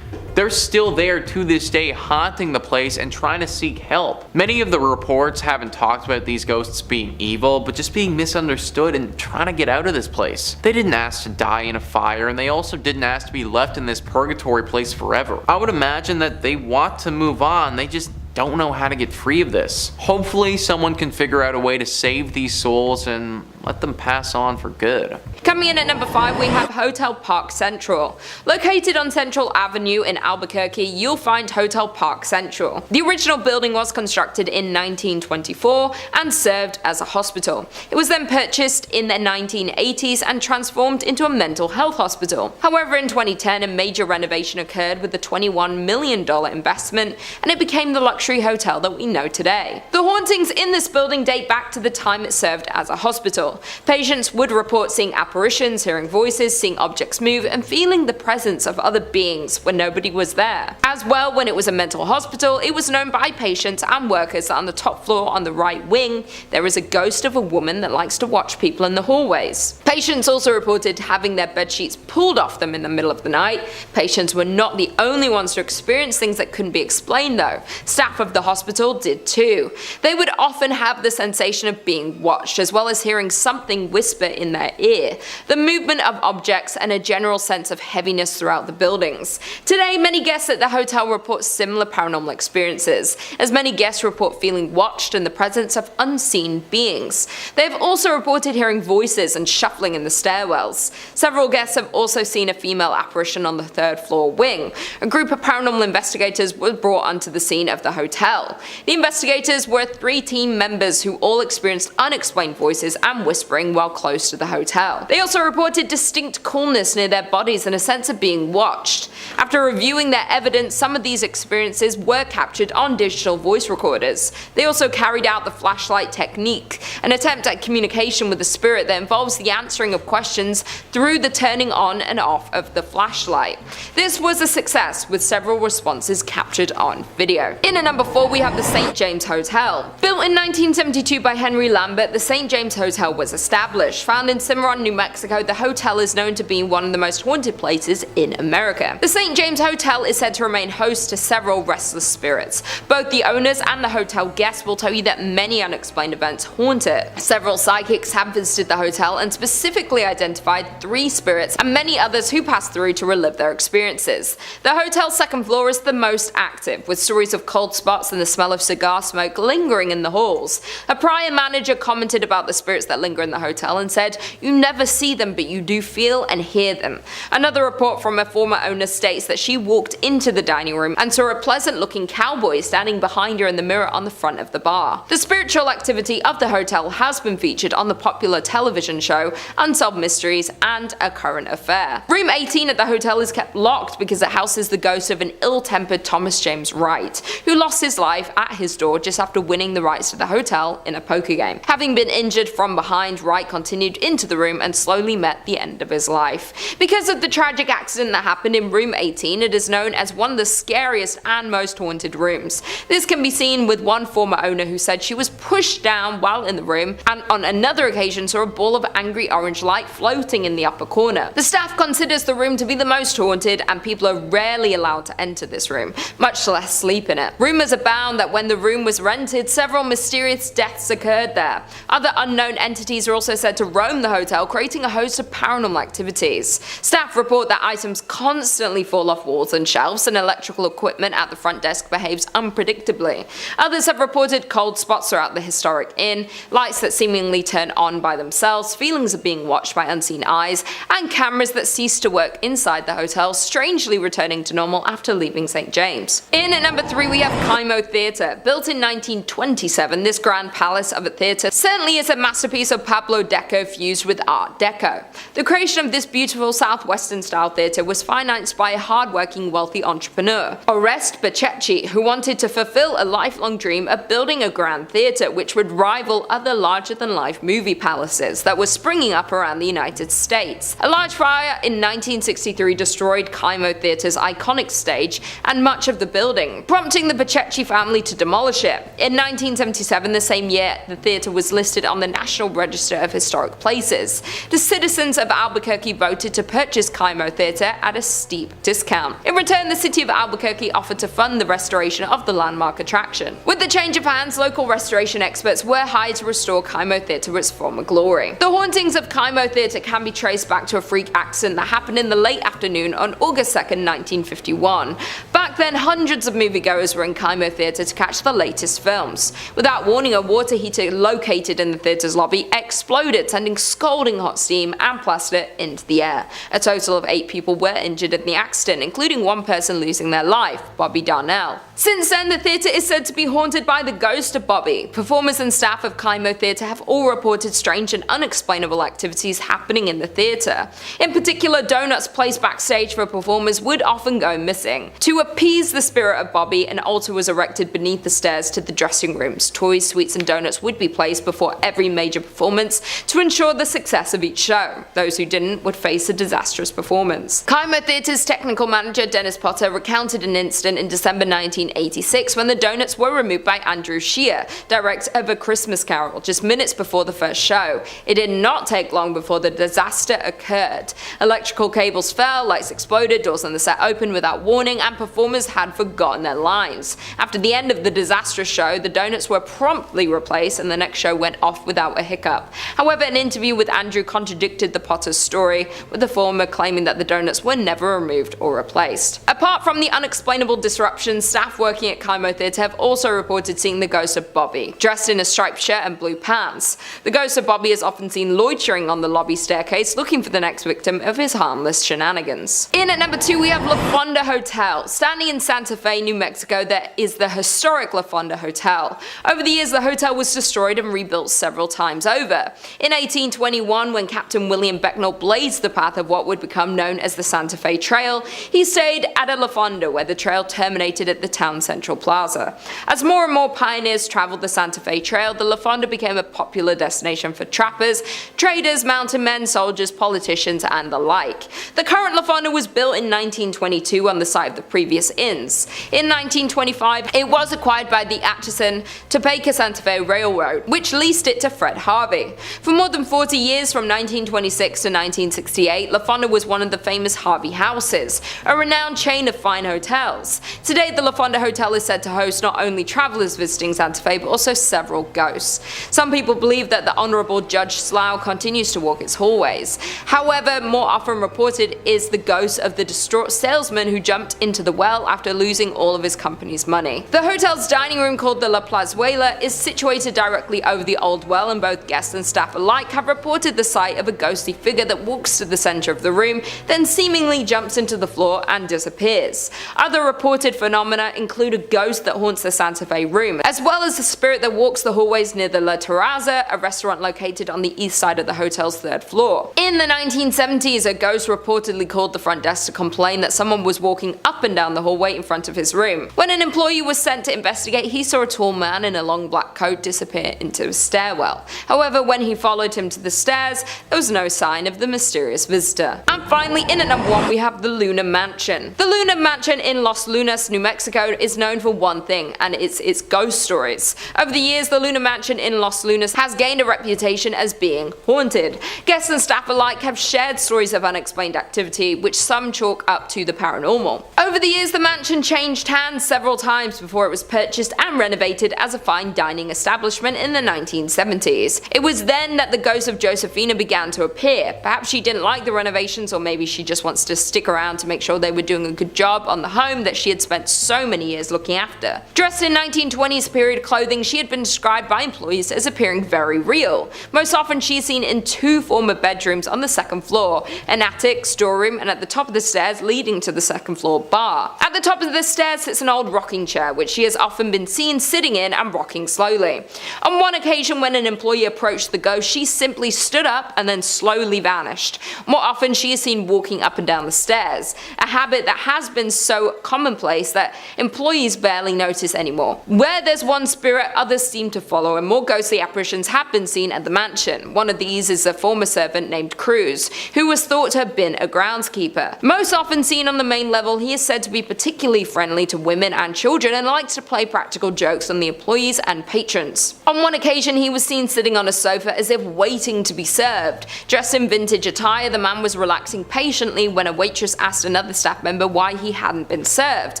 They're still there to this day, haunting the place and trying to seek help. Many of the reports haven't talked about these ghosts being evil, but just being misunderstood and trying to get out of this place. They didn't ask to die in a fire, and they also didn't ask to be left in this purgatory place forever. I would imagine that they want to move on, they just don't know how to get free of this. Hopefully someone can figure out a way to save these souls and let them pass on for good. Coming in at number 5, we have Hotel Park Central. Located on Central Avenue in Albuquerque, you'll find Hotel Park Central. The original building was constructed in 1924 and served as a hospital. It was then purchased in the 1980s and transformed into a mental health hospital. However, in 2010, a major renovation occurred with a $21 million investment, and it became the luxury hotel that we know today. The hauntings in this building date back to the time it served as a hospital. Patients would report seeing apparitions, hearing voices, seeing objects move, and feeling the presence of other beings when nobody was there. As well, when it was a mental hospital, it was known by patients and workers that on the top floor on the right wing, there is a ghost of a woman that likes to watch people in the hallways. Patients also reported having their bed sheets pulled off them in the middle of the night. Patients were not the only ones to experience things that couldn't be explained though. Staff of the hospital did too. They would often have the sensation of being watched, as well as hearing something whisper in their ear, the movement of objects, and a general sense of heaviness throughout the buildings. Today, many guests at the hotel report similar paranormal experiences, as many guests report feeling watched and the presence of unseen beings. They have also reported hearing voices and shuffling in the stairwells. Several guests have also seen a female apparition on the 3rd floor wing. A group of paranormal investigators were brought onto the scene of the hotel. The investigators were 3 team members who all experienced unexplained voices and whispering while close to the hotel. They also reported distinct coolness near their bodies and a sense of being watched. After reviewing their evidence, some of these experiences were captured on digital voice recorders. They also carried out the flashlight technique, an attempt at communication with the spirit that involves the answering of questions through the turning on and off of the flashlight. This was a success, with several responses captured on video. In at number 4, we have the St. James Hotel. Built in 1972 by Henry Lambert, the St. James Hotel was established. Found in Cimarron, New Mexico, the hotel is known to be one of the most haunted places in America. The St. James Hotel is said to remain host to several restless spirits. Both the owners and the hotel guests will tell you that many unexplained events haunt it. Several psychics have visited the hotel and specifically identified 3 spirits and many others who passed through to relive their experiences. The hotel's 2nd floor is the most active, with stories of cold spots and the smell of cigar smoke lingering in the halls. A prior manager commented about the spirits that linger linger in the hotel and said, "You never see them, but you do feel and hear them." Another report from a former owner states that she walked into the dining room and saw a pleasant-looking cowboy standing behind her in the mirror on the front of the bar. The spiritual activity of the hotel has been featured on the popular television show Unsolved Mysteries and A Current Affair. Room 18 at the hotel is kept locked because it houses the ghost of an ill-tempered Thomas James Wright, who lost his life at his door just after winning the rights to the hotel in a poker game. Having been injured from behind, Wright continued into the room and slowly met the end of his life. Because of the tragic accident that happened in room 18, it is known as one of the scariest and most haunted rooms. This can be seen with one former owner who said she was pushed down while in the room, and on another occasion saw a ball of angry orange light floating in the upper corner. The staff considers the room to be the most haunted, and people are rarely allowed to enter this room, much less sleep in it. Rumors abound that when the room was rented, several mysterious deaths occurred there. Other unknown entities are also said to roam the hotel, creating a host of paranormal activities. Staff report that items constantly fall off walls and shelves, and electrical equipment at the front desk behaves unpredictably. Others have reported cold spots throughout the historic inn, lights that seemingly turn on by themselves, feelings of being watched by unseen eyes, and cameras that cease to work inside the hotel, strangely returning to normal after leaving St. James. In at number 3 we have Kaimo Theatre. Built in 1927, this grand palace of a theatre certainly is a masterpiece of Pablo Deco fused with Art Deco. The creation of this beautiful southwestern style theatre was financed by a hard-working wealthy entrepreneur, Oreste Bacecci, who wanted to fulfill a lifelong dream of building a grand theatre which would rival other larger-than-life movie palaces that were springing up around the United States. A large fire in 1963 destroyed Kaimo Theatre's iconic stage and much of the building, prompting the Bacecci family to demolish it. In 1977, the same year, the theatre was listed on the National Register of Historic Places. The citizens of Albuquerque voted to purchase Kaimo Theatre at a steep discount. In return, the city of Albuquerque offered to fund the restoration of the landmark attraction. With the change of hands, local restoration experts were hired to restore Kaimo Theatre to its former glory. The hauntings of Kaimo Theatre can be traced back to a freak accident that happened in the late afternoon on August 2nd, 1951. Back then, hundreds of moviegoers were in Kaimo Theatre to catch the latest films. Without warning, a water heater located in the theatre's lobby exploded, sending scalding hot steam and plaster into the air. A total of 8 people were injured in the accident, including one person losing their life, Bobby Darnell. Since then, the theatre is said to be haunted by the ghost of Bobby. Performers and staff of Kaimo Theatre have all reported strange and unexplainable activities happening in the theatre. In particular, donuts placed backstage for performers would often go missing. To appease the spirit of Bobby, an altar was erected beneath the stairs to the dressing rooms. Toys, sweets, and donuts would be placed before every major performance to ensure the success of each show. Those who didn't would face a disastrous performance. Kaimo Theatre's technical manager Dennis Potter recounted an incident in December 1986 when the donuts were removed by Andrew Shear, director of A Christmas Carol, just minutes before the first show. It did not take long before the disaster occurred. Electrical cables fell, lights exploded, doors on the set opened without warning, and performers had forgotten their lines. After the end of the disastrous show, the donuts were promptly replaced and the next show went off without a hiccup. However, an interview with Andrew contradicted the Potter's story, with the former claiming that the donuts were never removed or replaced. Apart from the unexplainable disruptions, staff working at Kaimo Theatre have also reported seeing the ghost of Bobby, dressed in a striped shirt and blue pants. The ghost of Bobby is often seen loitering on the lobby staircase, looking for the next victim of his harmless shenanigans. In at number 2 we have La Fonda Hotel. Standing in Santa Fe, New Mexico, there is the historic La Fonda Hotel. Over the years, the hotel was destroyed and rebuilt several times over. In 1821, when Captain William Becknell blazed the path of what would become known as the Santa Fe Trail, he stayed at a La Fonda where the trail terminated at the town central plaza. As more and more pioneers traveled the Santa Fe Trail, the La Fonda became a popular destination for trappers, traders, mountain men, soldiers, politicians, and the like. The current La Fonda was built in 1922 on the site of the previous inns. In 1925, it was acquired by the Atchison, Topeka Santa Fe Railroad, which leased it to Fred Harvey. For more than 40 years, from 1926 to 1968, La Fonda was one of the famous Harvey houses, a renowned chain of fine hotels. Today, the La Fonda Hotel is said to host not only travelers visiting Santa Fe, but also several ghosts. Some people believe that the Honorable Judge Slough continues to walk its hallways. However, more often reported is the ghost of the distraught salesman who jumped into the well after losing all of his company's money. The hotel's dining room, called the La Plazuela, is situated directly over the old well, and both guests guests and staff alike have reported the sight of a ghostly figure that walks to the center of the room, then seemingly jumps into the floor and disappears. Other reported phenomena include a ghost that haunts the Santa Fe room, as well as a spirit that walks the hallways near the La Terraza, a restaurant located on the east side of the hotel's third floor. In the 1970s, a ghost reportedly called the front desk to complain that someone was walking up and down the hallway in front of his room. When an employee was sent to investigate, he saw a tall man in a long black coat disappear into a stairwell. However, when he followed him to the stairs, there was no sign of the mysterious visitor. And finally, in at number 1, we have the Luna Mansion. The Luna Mansion in Los Lunas, New Mexico is known for one thing, and it's its ghost stories. Over the years, the Luna Mansion in Los Lunas has gained a reputation as being haunted. Guests and staff alike have shared stories of unexplained activity, which some chalk up to the paranormal. Over the years, the mansion changed hands several times before it was purchased and renovated as a fine dining establishment in the 1970s. It was then that the ghost of Josephina began to appear. Perhaps she didn't like the renovations, or maybe she just wants to stick around to make sure they were doing a good job on the home that she had spent so many years looking after. Dressed in 1920s period clothing, she had been described by employees as appearing very real. Most often she is seen in 2 former bedrooms on the second floor, an attic, storeroom, and at the top of the stairs leading to the second floor bar. At the top of the stairs sits an old rocking chair, which she has often been seen sitting in and rocking slowly. On one occasion, when an employee approached the ghost, she simply stood up and then slowly vanished. More often she is seen walking up and down the stairs, a habit that has been so commonplace that employees barely notice anymore. Where there's one spirit, others seem to follow, and more ghostly apparitions have been seen at the mansion. One of these is a former servant named Cruz, who was thought to have been a groundskeeper. Most often seen on the main level, he is said to be particularly friendly to women and children and likes to play practical jokes on the employees and patrons. On one occasion, he was seen sitting on a sofa as if waiting to be served. Dressed in vintage attire, the man was relaxing patiently when a waitress asked another staff member why he hadn't been served.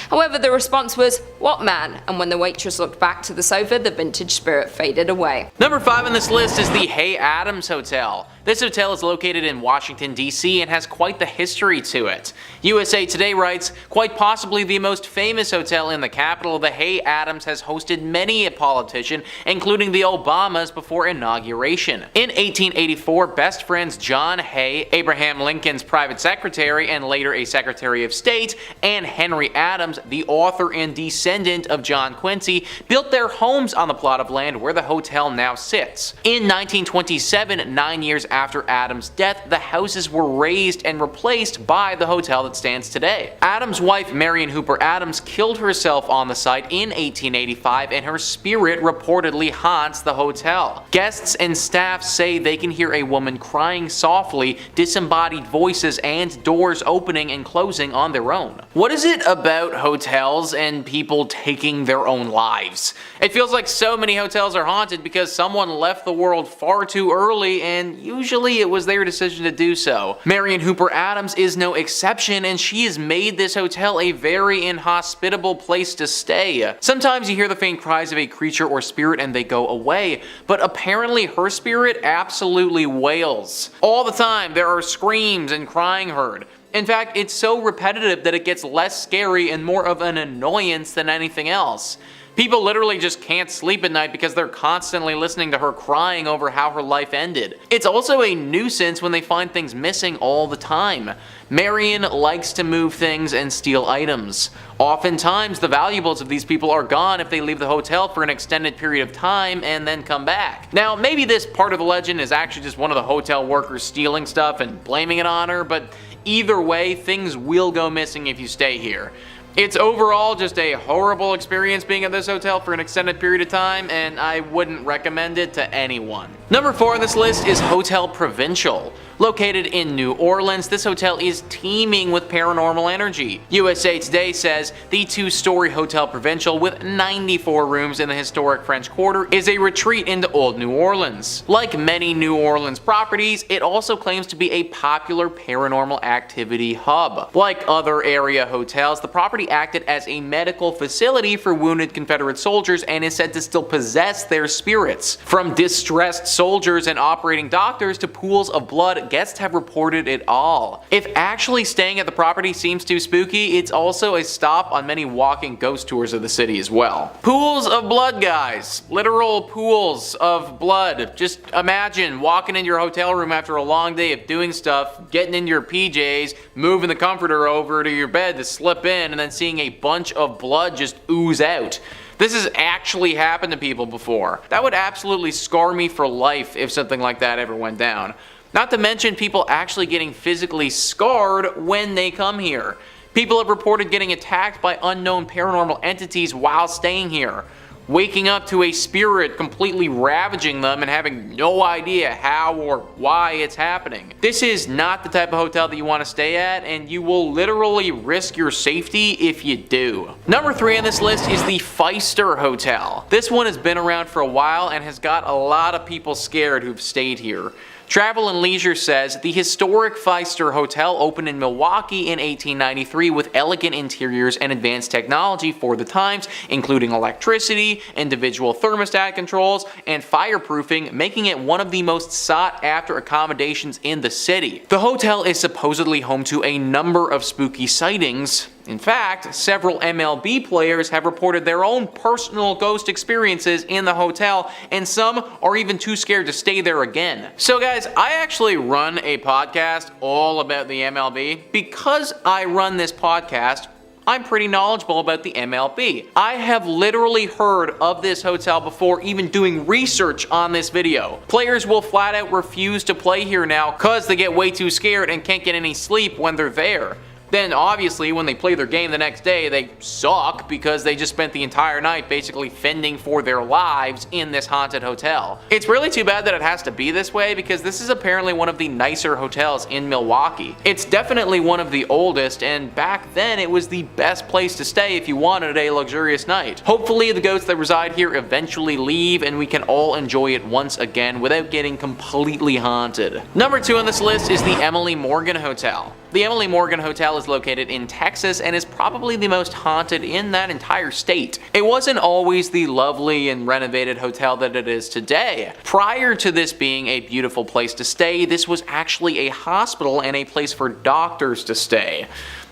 However, the response was, "What man?" And when the waitress looked back to the sofa, the vintage spirit faded away. Number 5 on this list is the Hay Adams Hotel. This hotel is located in Washington, D.C. and has quite the history to it. USA Today writes, quite possibly the most famous hotel in the capital, the Hay Adams has hosted many a politician, including the Obamas before inauguration. In 1884, best friends John Hay, Abraham Lincoln's private secretary and later a Secretary of State, and Henry Adams, the author and descendant of John Quincy, built their homes on the plot of land where the hotel now sits. In 1927, 9 years after Adams' death, the houses were razed and replaced by the hotel that stands today. Adams' wife, Marion Hooper Adams, killed herself on the site in 1885, and her spirit reportedly haunts the hotel. Guests and staff say they can hear a woman crying softly, disembodied voices, and doors opening and closing on their own. What is it about hotels and people taking their own lives? It feels like so many hotels are haunted because someone left the world far too early, and usually it was their decision to do so. Marion Hooper Adams is no exception, and she has made this hotel a very inhospitable place to stay. Sometimes you hear the faint cries of a creature or spirit and they go away, but apparently her spirit absolutely wails. All the time there are screams and crying heard. In fact, it's so repetitive that it gets less scary and more of an annoyance than anything else. People literally just can't sleep at night because they're constantly listening to her crying over how her life ended. It's also a nuisance when they find things missing all the time. Marion likes to move things and steal items. Oftentimes, the valuables of these people are gone if they leave the hotel for an extended period of time and then come back. Now, maybe this part of the legend is actually just one of the hotel workers stealing stuff and blaming it on her, but either way, things will go missing if you stay here. It's overall just a horrible experience being at this hotel for an extended period of time, and I wouldn't recommend it to anyone. Number 4 on this list is Hotel Provincial. Located in New Orleans, this hotel is teeming with paranormal energy. USA Today says the 2-story Hotel Provincial with 94 rooms in the historic French Quarter is a retreat into old New Orleans. Like many New Orleans properties, it also claims to be a popular paranormal activity hub. Like other area hotels, the property acted as a medical facility for wounded Confederate soldiers and is said to still possess their spirits. From distressed soldiers and operating doctors to pools of blood but guests have reported it all. If actually staying at the property seems too spooky, it's also a stop on many walking ghost tours of the city as well. Pools of blood, guys. Literal pools of blood. Just imagine walking into your hotel room after a long day of doing stuff, getting into your PJs, moving the comforter over to your bed to slip in, and then seeing a bunch of blood just ooze out. This has actually happened to people before. That would absolutely scar me for life if something like that ever went down. Not to mention people actually getting physically scarred when they come here. People have reported getting attacked by unknown paranormal entities while staying here, waking up to a spirit completely ravaging them and having no idea how or why it's happening. This is not the type of hotel that you want to stay at, and you will literally risk your safety if you do. Number 3 on this list is the Pfister Hotel. This one has been around for a while and has got a lot of people scared who've stayed here. Travel and Leisure says the historic Pfister Hotel opened in Milwaukee in 1893 with elegant interiors and advanced technology for the times, including electricity, individual thermostat controls, and fireproofing, making it one of the most sought-after accommodations in the city. The hotel is supposedly home to a number of spooky sightings. In fact, several MLB players have reported their own personal ghost experiences in the hotel, and some are even too scared to stay there again. So guys, I actually run a podcast all about the MLB. Because I run this podcast, I'm pretty knowledgeable about the MLB. I have literally heard of this hotel before even doing research on this video. Players will flat out refuse to play here now because they get way too scared and can't get any sleep when they're there. Then obviously when they play their game the next day, they suck because they just spent the entire night basically fending for their lives in this haunted hotel. It's really too bad that it has to be this way because this is apparently one of the nicer hotels in Milwaukee. It's definitely one of the oldest, and back then it was the best place to stay if you wanted a luxurious night. Hopefully the ghosts that reside here eventually leave and we can all enjoy it once again without getting completely haunted. Number 2 on this list is the Emily Morgan Hotel. The Emily Morgan Hotel is located in Texas and is probably the most haunted in that entire state. It wasn't always the lovely and renovated hotel that it is today. Prior to this being a beautiful place to stay, this was actually a hospital and a place for doctors to stay.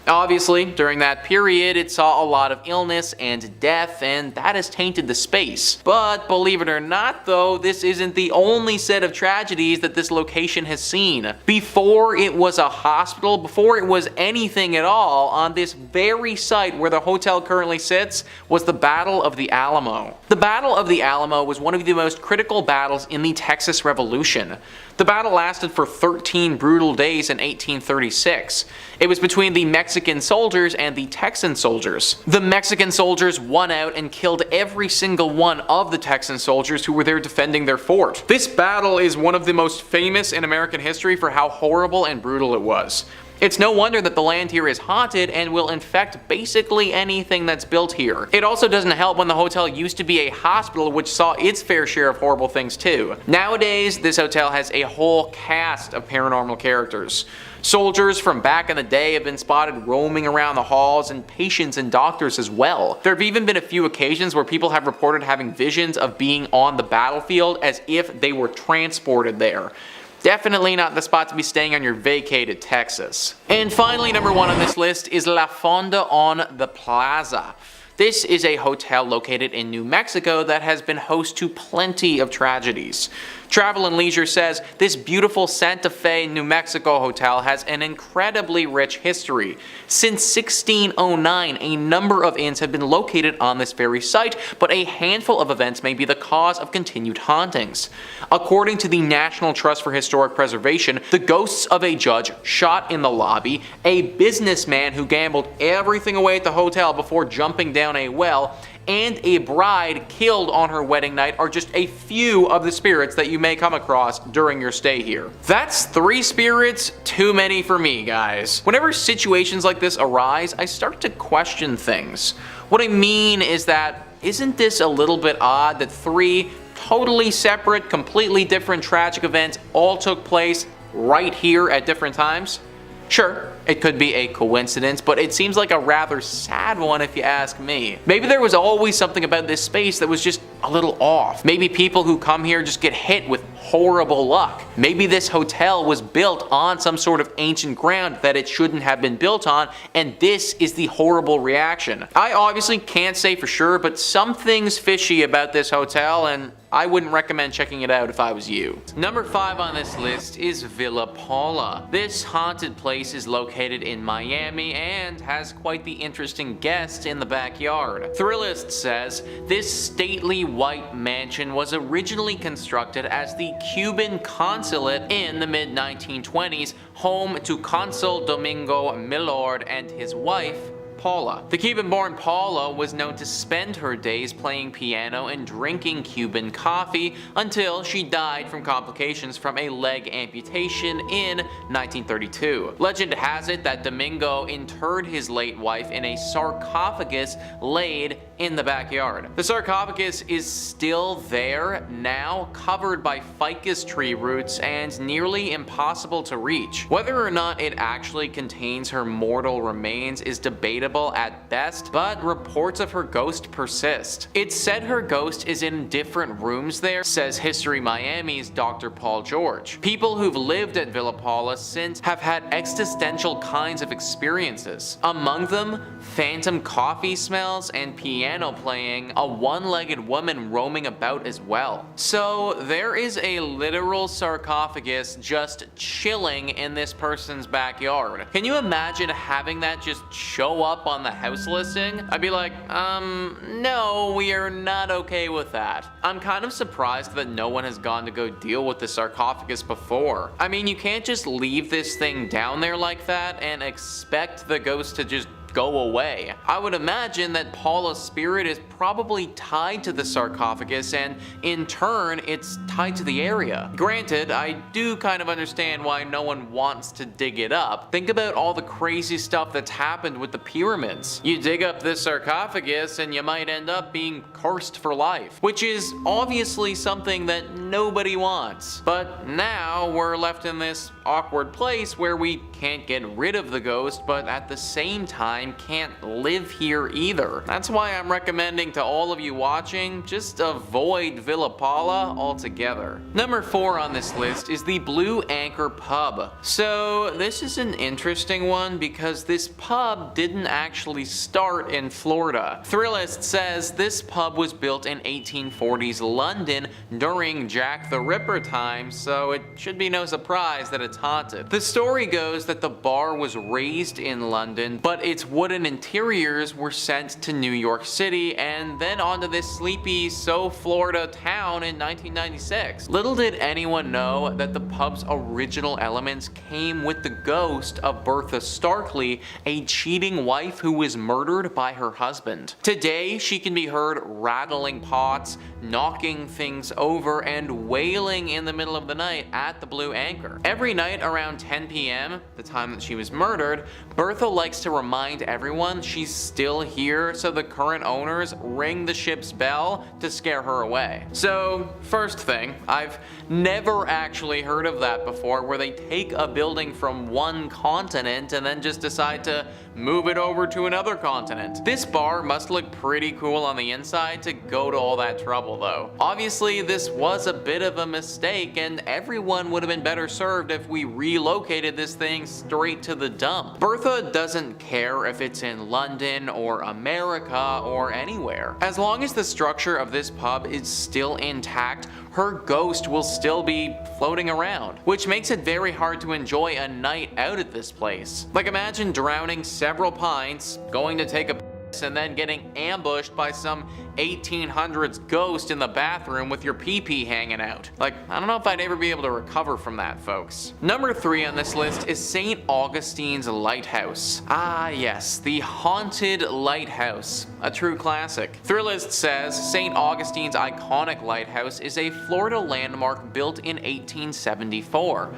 Obviously, during that period, it saw a lot of illness and death, and that has tainted the space. But believe it or not though, this isn't the only set of tragedies that this location has seen. Before it was a hospital, before it was anything at all, on this very site where the hotel currently sits was the Battle of the Alamo. The Battle of the Alamo was one of the most critical battles in the Texas Revolution. The battle lasted for 13 brutal days in 1836. It was between the Mexican soldiers and the Texan soldiers. The Mexican soldiers won out and killed every single one of the Texan soldiers who were there defending their fort. This battle is one of the most famous in American history for how horrible and brutal it was. It's no wonder that the land here is haunted and will infect basically anything that's built here. It also doesn't help when the hotel used to be a hospital which saw its fair share of horrible things too. Nowadays, this hotel has a whole cast of paranormal characters. Soldiers from back in the day have been spotted roaming around the halls, and patients and doctors as well. There have even been a few occasions where people have reported having visions of being on the battlefield as if they were transported there. Definitely not the spot to be staying on your vacay to Texas. And finally, number 1 on this list is La Fonda on the Plaza. This is a hotel located in New Mexico that has been host to plenty of tragedies. Travel and Leisure says this beautiful Santa Fe, New Mexico hotel has an incredibly rich history. Since 1609, a number of inns have been located on this very site, but a handful of events may be the cause of continued hauntings. According to the National Trust for Historic Preservation, the ghosts of a judge shot in the lobby, a businessman who gambled everything away at the hotel before jumping down a well, and a bride killed on her wedding night are just a few of the spirits that you may come across during your stay here. That's 3 spirits too many for me, guys. Whenever situations like this arise, I start to question things. What I mean is that, isn't this a little bit odd that 3 totally separate, completely different tragic events all took place right here at different times? Sure, it could be a coincidence, but it seems like a rather sad one if you ask me. Maybe there was always something about this space that was just a little off. Maybe people who come here just get hit with horrible luck. Maybe this hotel was built on some sort of ancient ground that it shouldn't have been built on, and this is the horrible reaction. I obviously can't say for sure, but something's fishy about this hotel, and I wouldn't recommend checking it out if I was you. Number 5 on this list is Villa Paula. This haunted place is located in Miami and has quite the interesting guest in the backyard. Thrillist says this stately white mansion was originally constructed as the Cuban consulate in the mid-1920s, home to Consul Domingo Millard and his wife, Paula. The Cuban-born Paula was known to spend her days playing piano and drinking Cuban coffee until she died from complications from a leg amputation in 1932. Legend has it that Domingo interred his late wife in a sarcophagus laid in the backyard. The sarcophagus is still there now, covered by ficus tree roots and nearly impossible to reach. Whether or not it actually contains her mortal remains is debatable at best, but reports of her ghost persist. It's said her ghost is in different rooms there, says History Miami's Dr. Paul George. People who've lived at Villa Paula since have had existential kinds of experiences. Among them, phantom coffee smells and piano playing, a one-legged woman roaming about as well. So there is a literal sarcophagus just chilling in this person's backyard. Can you imagine having that just show up on the house listing? I'd be like, no, we are not okay with that. I'm kind of surprised that no one has gone to go deal with the sarcophagus before. I mean, you can't just leave this thing down there like that and expect the ghost to just go away. I would imagine that Paula's spirit is probably tied to the sarcophagus, and in turn it's tied to the area. Granted, I do kind of understand why no one wants to dig it up. Think about all the crazy stuff that's happened with the pyramids. You dig up this sarcophagus and you might end up being cursed for life, which is obviously something that nobody wants. But now we're left in this awkward place where we can't get rid of the ghost, but at the same time can't live here either. That's why I'm recommending to all of you watching, just avoid Villa Paula altogether. Number 4 on this list is the Blue Anchor Pub. So this is an interesting one because this pub didn't actually start in Florida. Thrillist says this pub was built in 1840s London during Jack the Ripper times, so it should be no surprise that it's haunted. The story goes that the bar was raised in London, but its wooden interiors were sent to New York City and then onto this sleepy Florida town in 1996. Little did anyone know that the pub's original elements came with the ghost of Bertha Starkley, a cheating wife who was murdered by her husband. Today, she can be heard rattling pots, knocking things over, and wailing in the middle of the night at the Blue Anchor. Every night around 10 p.m., the time that she was murdered, Bertha likes to remind everyone she's still here, so the current owners ring the ship's bell to scare her away. So, first thing, I've never actually heard of that before, where they take a building from one continent and then just decide to move it over to another continent. This bar must look pretty cool on the inside to go to all that trouble though. Obviously this was a bit of a mistake and everyone would have been better served if we relocated this thing straight to the dump. Bertha doesn't care if it's in London or America or anywhere. As long as the structure of this pub is still intact, her ghost will still be floating around, which makes it very hard to enjoy a night out at this place. Like imagine drowning several pints, going to take a piss, and then getting ambushed by some 1800s ghost in the bathroom with your pee-pee hanging out. Like, I don't know if I'd ever be able to recover from that, folks. Number 3 on this list is St. Augustine's Lighthouse. Ah yes, the haunted lighthouse, a true classic. Thrillist says St. Augustine's iconic lighthouse is a Florida landmark built in 1874.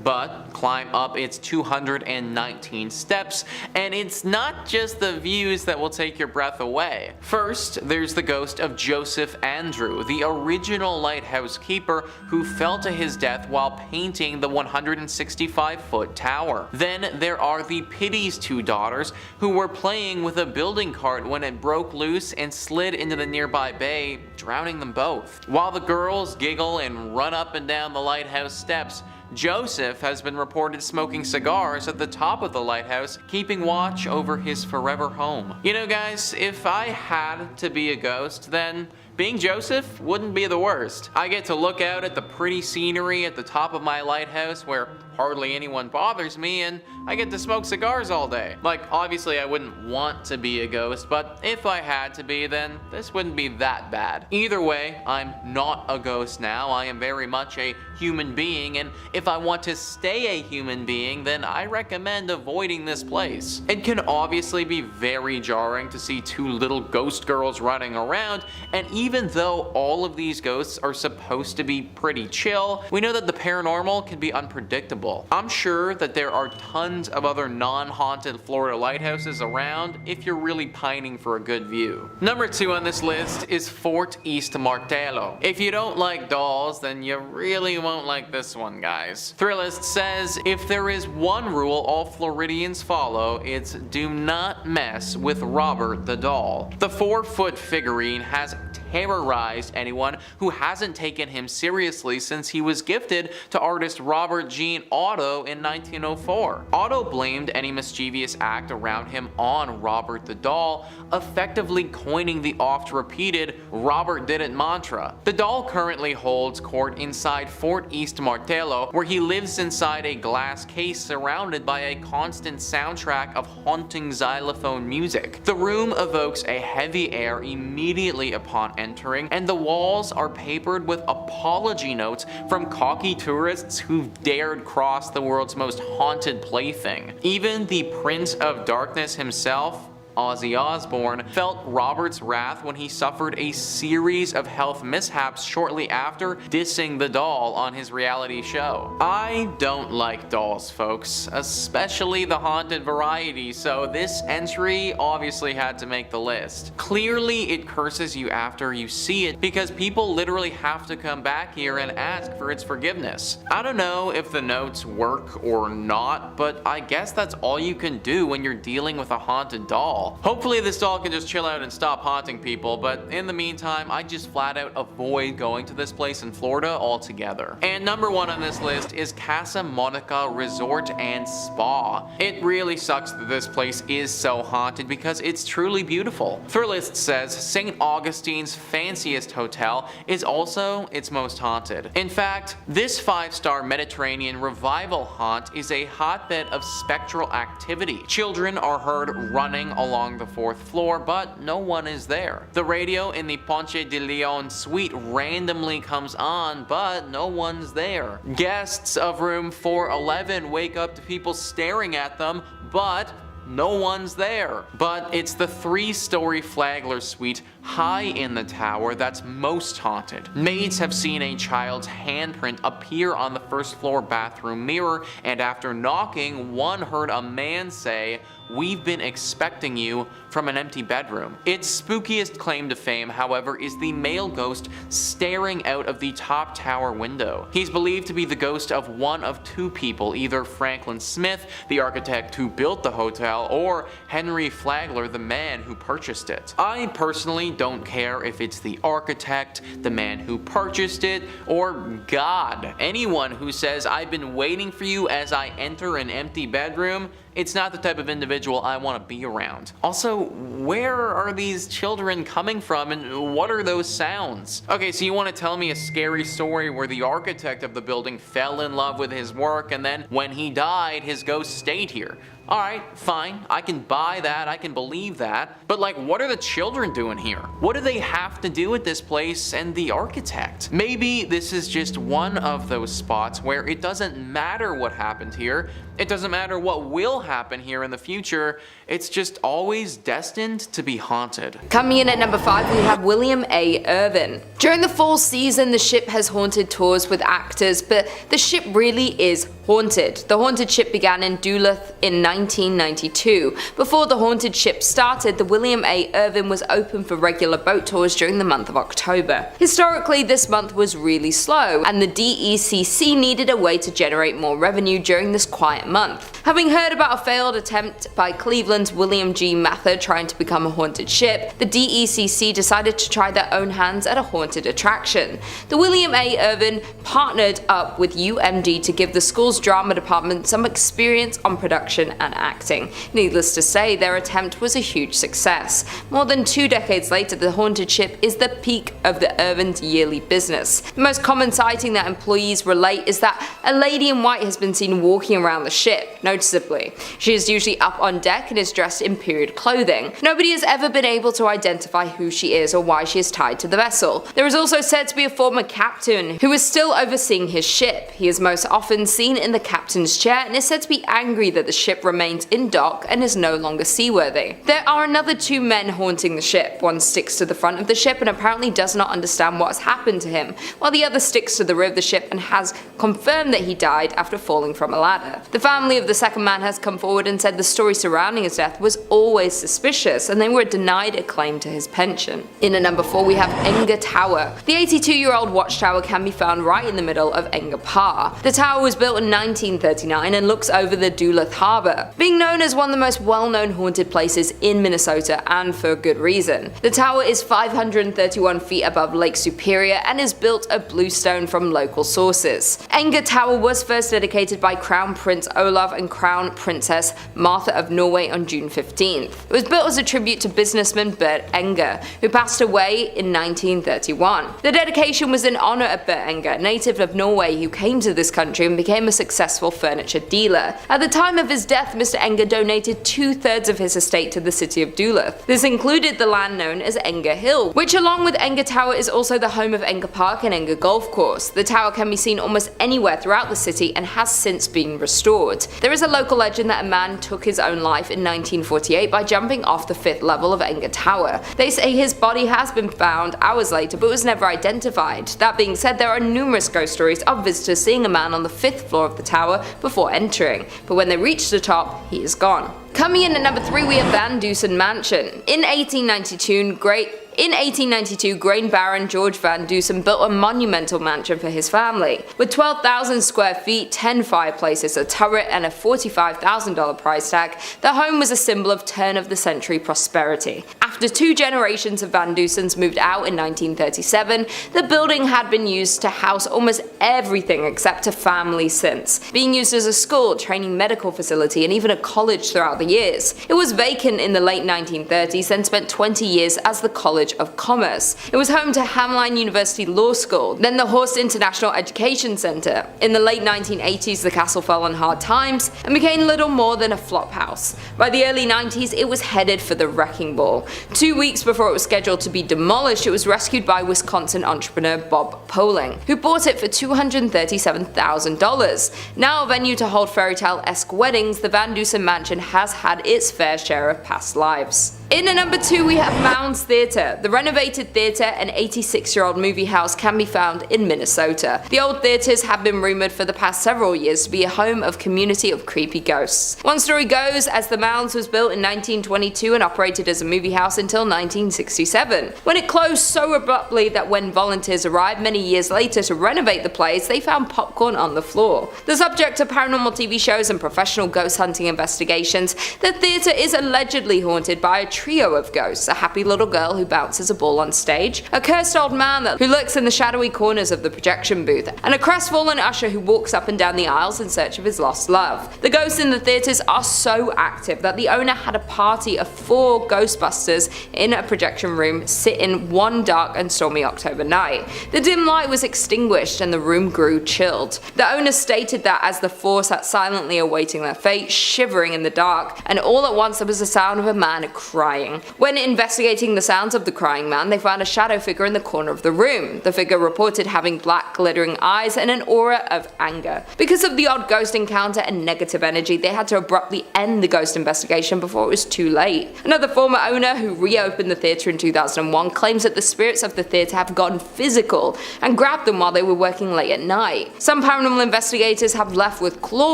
but climb up its 219 steps, and it's not just the views that will take your breath away. First, there's the ghost of Joseph Andrew, the original lighthouse keeper who fell to his death while painting the 165-foot tower. Then there are the Pity's two daughters, who were playing with a building cart when it broke loose and slid into the nearby bay, drowning them both. While the girls giggle and run up and down the lighthouse steps, Joseph has been reported smoking cigars at the top of the lighthouse, keeping watch over his forever home. You know guys, if I had to be a ghost, then being Joseph wouldn't be the worst. I get to look out at the pretty scenery at the top of my lighthouse where hardly anyone bothers me, and I get to smoke cigars all day. Like, obviously I wouldn't want to be a ghost, but if I had to be, then this wouldn't be that bad. Either way, I'm not a ghost now. I am very much a human being, and if I want to stay a human being, then I recommend avoiding this place. It can obviously be very jarring to see two little ghost girls running around, and even though all of these ghosts are supposed to be pretty chill, we know that the paranormal can be unpredictable. I'm sure that there are tons of other non-haunted Florida lighthouses around if you're really pining for a good view. Number 2 on this list is Fort East Martello. If you don't like dolls, then you really won't like this one, guys. Thrillist says, if there is one rule all Floridians follow, it's do not mess with Robert the doll. The 4-foot figurine has terrorized anyone who hasn't taken him seriously since he was gifted to artist Robert Jean Otto in 1904. Otto blamed any mischievous act around him on Robert the doll, effectively coining the oft-repeated Robert did it mantra. The doll currently holds court inside Fort East Martello, where he lives inside a glass case surrounded by a constant soundtrack of haunting xylophone music. The room evokes a heavy air immediately upon entering, and the walls are papered with apology notes from cocky tourists who've dared cross the world's most haunted plaything. Even the Prince of Darkness himself, Ozzy Osbourne, felt Robert's wrath when he suffered a series of health mishaps shortly after dissing the doll on his reality show. I don't like dolls, folks, especially the haunted variety, so this entry obviously had to make the list. Clearly it curses you after you see it because people literally have to come back here and ask for its forgiveness. I don't know if the notes work or not, but I guess that's all you can do when you're dealing with a haunted doll. Hopefully this doll can just chill out and stop haunting people, but in the meantime, I just flat out avoid going to this place in Florida altogether. And number 1 on this list is Casa Monica Resort and Spa. It really sucks that this place is so haunted because it's truly beautiful. Thrillist says St. Augustine's fanciest hotel is also its most haunted. In fact, this 5-star Mediterranean revival haunt is a hotbed of spectral activity. Children are heard running along the 4th floor, but no one is there. The radio in the Ponce de Leon suite randomly comes on, but no one's there. Guests of room 411 wake up to people staring at them, but no one's there. But it's the 3-story Flagler suite high in the tower that's most haunted. Maids have seen a child's handprint appear on the 1st floor bathroom mirror, and after knocking, one heard a man say, "We've been expecting you," from an empty bedroom. Its spookiest claim to fame, however, is the male ghost staring out of the top tower window. He's believed to be the ghost of one of 2 people, either Franklin Smith, the architect who built the hotel, or Henry Flagler, the man who purchased it. I personally don't care if it's the architect, the man who purchased it, or God. Anyone who says, "I've been waiting for you as I enter an empty bedroom," it's not the type of individual I want to be around. Also, where are these children coming from and what are those sounds? Okay, so you want to tell me a scary story where the architect of the building fell in love with his work and then when he died, his ghost stayed here. Alright, fine, I can buy that, I can believe that, but like, what are the children doing here? What do they have to do with this place and the architect? Maybe this is just one of those spots where it doesn't matter what happened here, It doesn't matter what will happen here in the future, it's just always destined to be haunted. Coming in at number 5, we have William A. Irvin. During the fall season, the ship has haunted tours with actors, but the ship really is haunted. The haunted ship began in Duluth in 1992. Before the haunted ship started, the William A. Irvin was open for regular boat tours during the month of October. Historically, this month was really slow, and the DECC needed a way to generate more revenue during this quiet month. Having heard about a failed attempt by Cleveland's William G. Mather trying to become a haunted ship, the DECC decided to try their own hands at a haunted attraction. The William A. Irvin partnered up with UMD to give the school's drama department some experience on production and acting. Needless to say, their attempt was a huge success. More than 2 decades later, the haunted ship is the peak of the Irvin's yearly business. The most common sighting that employees relate is that a lady in white has been seen walking around the ship, noticeably. She is usually up on deck and is dressed in period clothing. Nobody has ever been able to identify who she is or why she is tied to the vessel. There is also said to be a former captain who is still overseeing his ship. He is most often seen in the captain's chair and is said to be angry that the ship remains in dock and is no longer seaworthy. There are another 2 men haunting the ship. One sticks to the front of the ship and apparently does not understand what has happened to him, while the other sticks to the rear of the ship and has confirmed that he died after falling from a ladder. The family of the second man has come forward and said the story surrounding his death was always suspicious and they were denied a claim to his pension. In at number 4, we have Enga Tower. The 82-year-old watchtower can be found right in the middle of Enga Park. The tower was built in 1939 and looks over the Duluth Harbor, being known as one of the most well-known haunted places in Minnesota, and for good reason. The tower is 531 feet above Lake Superior and is built of bluestone from local sources. Enga Tower was first dedicated by Crown Prince Olav and Crown Princess Martha of Norway on June 15th. It was built as a tribute to businessman Bert Enger, who passed away in 1931. The dedication was in honor of Bert Enger, a native of Norway who came to this country and became a successful furniture dealer. At the time of his death, Mr. Enger donated 2/3 of his estate to the city of Duluth. This included the land known as Enger Hill, which along with Enga Tower is also the home of Enga Park and Enga Golf Course. The tower can be seen almost anywhere throughout the city and has since been restored. There is a local legend that a man took his own life in 1948 by jumping off the 5th level of Enga Tower. They say his body has been found hours later but was never identified. That being said, there are numerous ghost stories of visitors seeing a man on the 5th floor of the tower before entering, but when they reach the top, he is gone. Coming in at number 3, we have Van Dusen Mansion. In 1892, grain baron George Van Dusen built a monumental mansion for his family. With 12,000 square feet, 10 fireplaces, a turret, and a $45,000 price tag, the home was a symbol of turn-of-the-century prosperity. After 2 generations of Van Dusens moved out in 1937, the building had been used to house almost everything except a family since, being used as a school, training medical facility, and even a college throughout the years. It was vacant in the late 1930s and spent 20 years as the College of Commerce. It was home to Hamline University Law School, then the Horst International Education Center. In the late 1980s, the castle fell on hard times and became little more than a flop house. By the early 90s, it was headed for the wrecking ball. 2 weeks before it was scheduled to be demolished, it was rescued by Wisconsin entrepreneur Bob Poling, who bought it for $237,000. Now a venue to hold fairy tale-esque weddings, the Van Dusen Mansion has had its fair share of past lives. In at number 2, we have Mounds Theatre. The renovated theatre, an 86-year-old movie house, can be found in Minnesota. The old theatres have been rumoured for the past several years to be a home of community of creepy ghosts. One story goes as the Mounds was built in 1922 and operated as a movie house until 1967, when it closed so abruptly that when volunteers arrived many years later to renovate the place, they found popcorn on the floor. The subject of paranormal TV shows and professional ghost hunting investigations, the theatre is allegedly haunted by a trio of ghosts: a happy little girl who bounces a ball on stage, a cursed old man who lurks in the shadowy corners of the projection booth, and a crestfallen usher who walks up and down the aisles in search of his lost love. The ghosts in the theatres are so active that the owner had a party of 4 Ghostbusters in a projection room sit in one dark and stormy October night. The dim light was extinguished and the room grew chilled. The owner stated that as the 4 sat silently awaiting their fate, shivering in the dark, and all at once there was the sound of a man crying crying. When investigating the sounds of the crying man, they found a shadow figure in the corner of the room. The figure reported having black glittering eyes and an aura of anger. Because of the odd ghost encounter and negative energy, they had to abruptly end the ghost investigation before it was too late. Another former owner who reopened the theatre in 2001 claims that the spirits of the theatre have gotten physical and grabbed them while they were working late at night. Some paranormal investigators have left with claw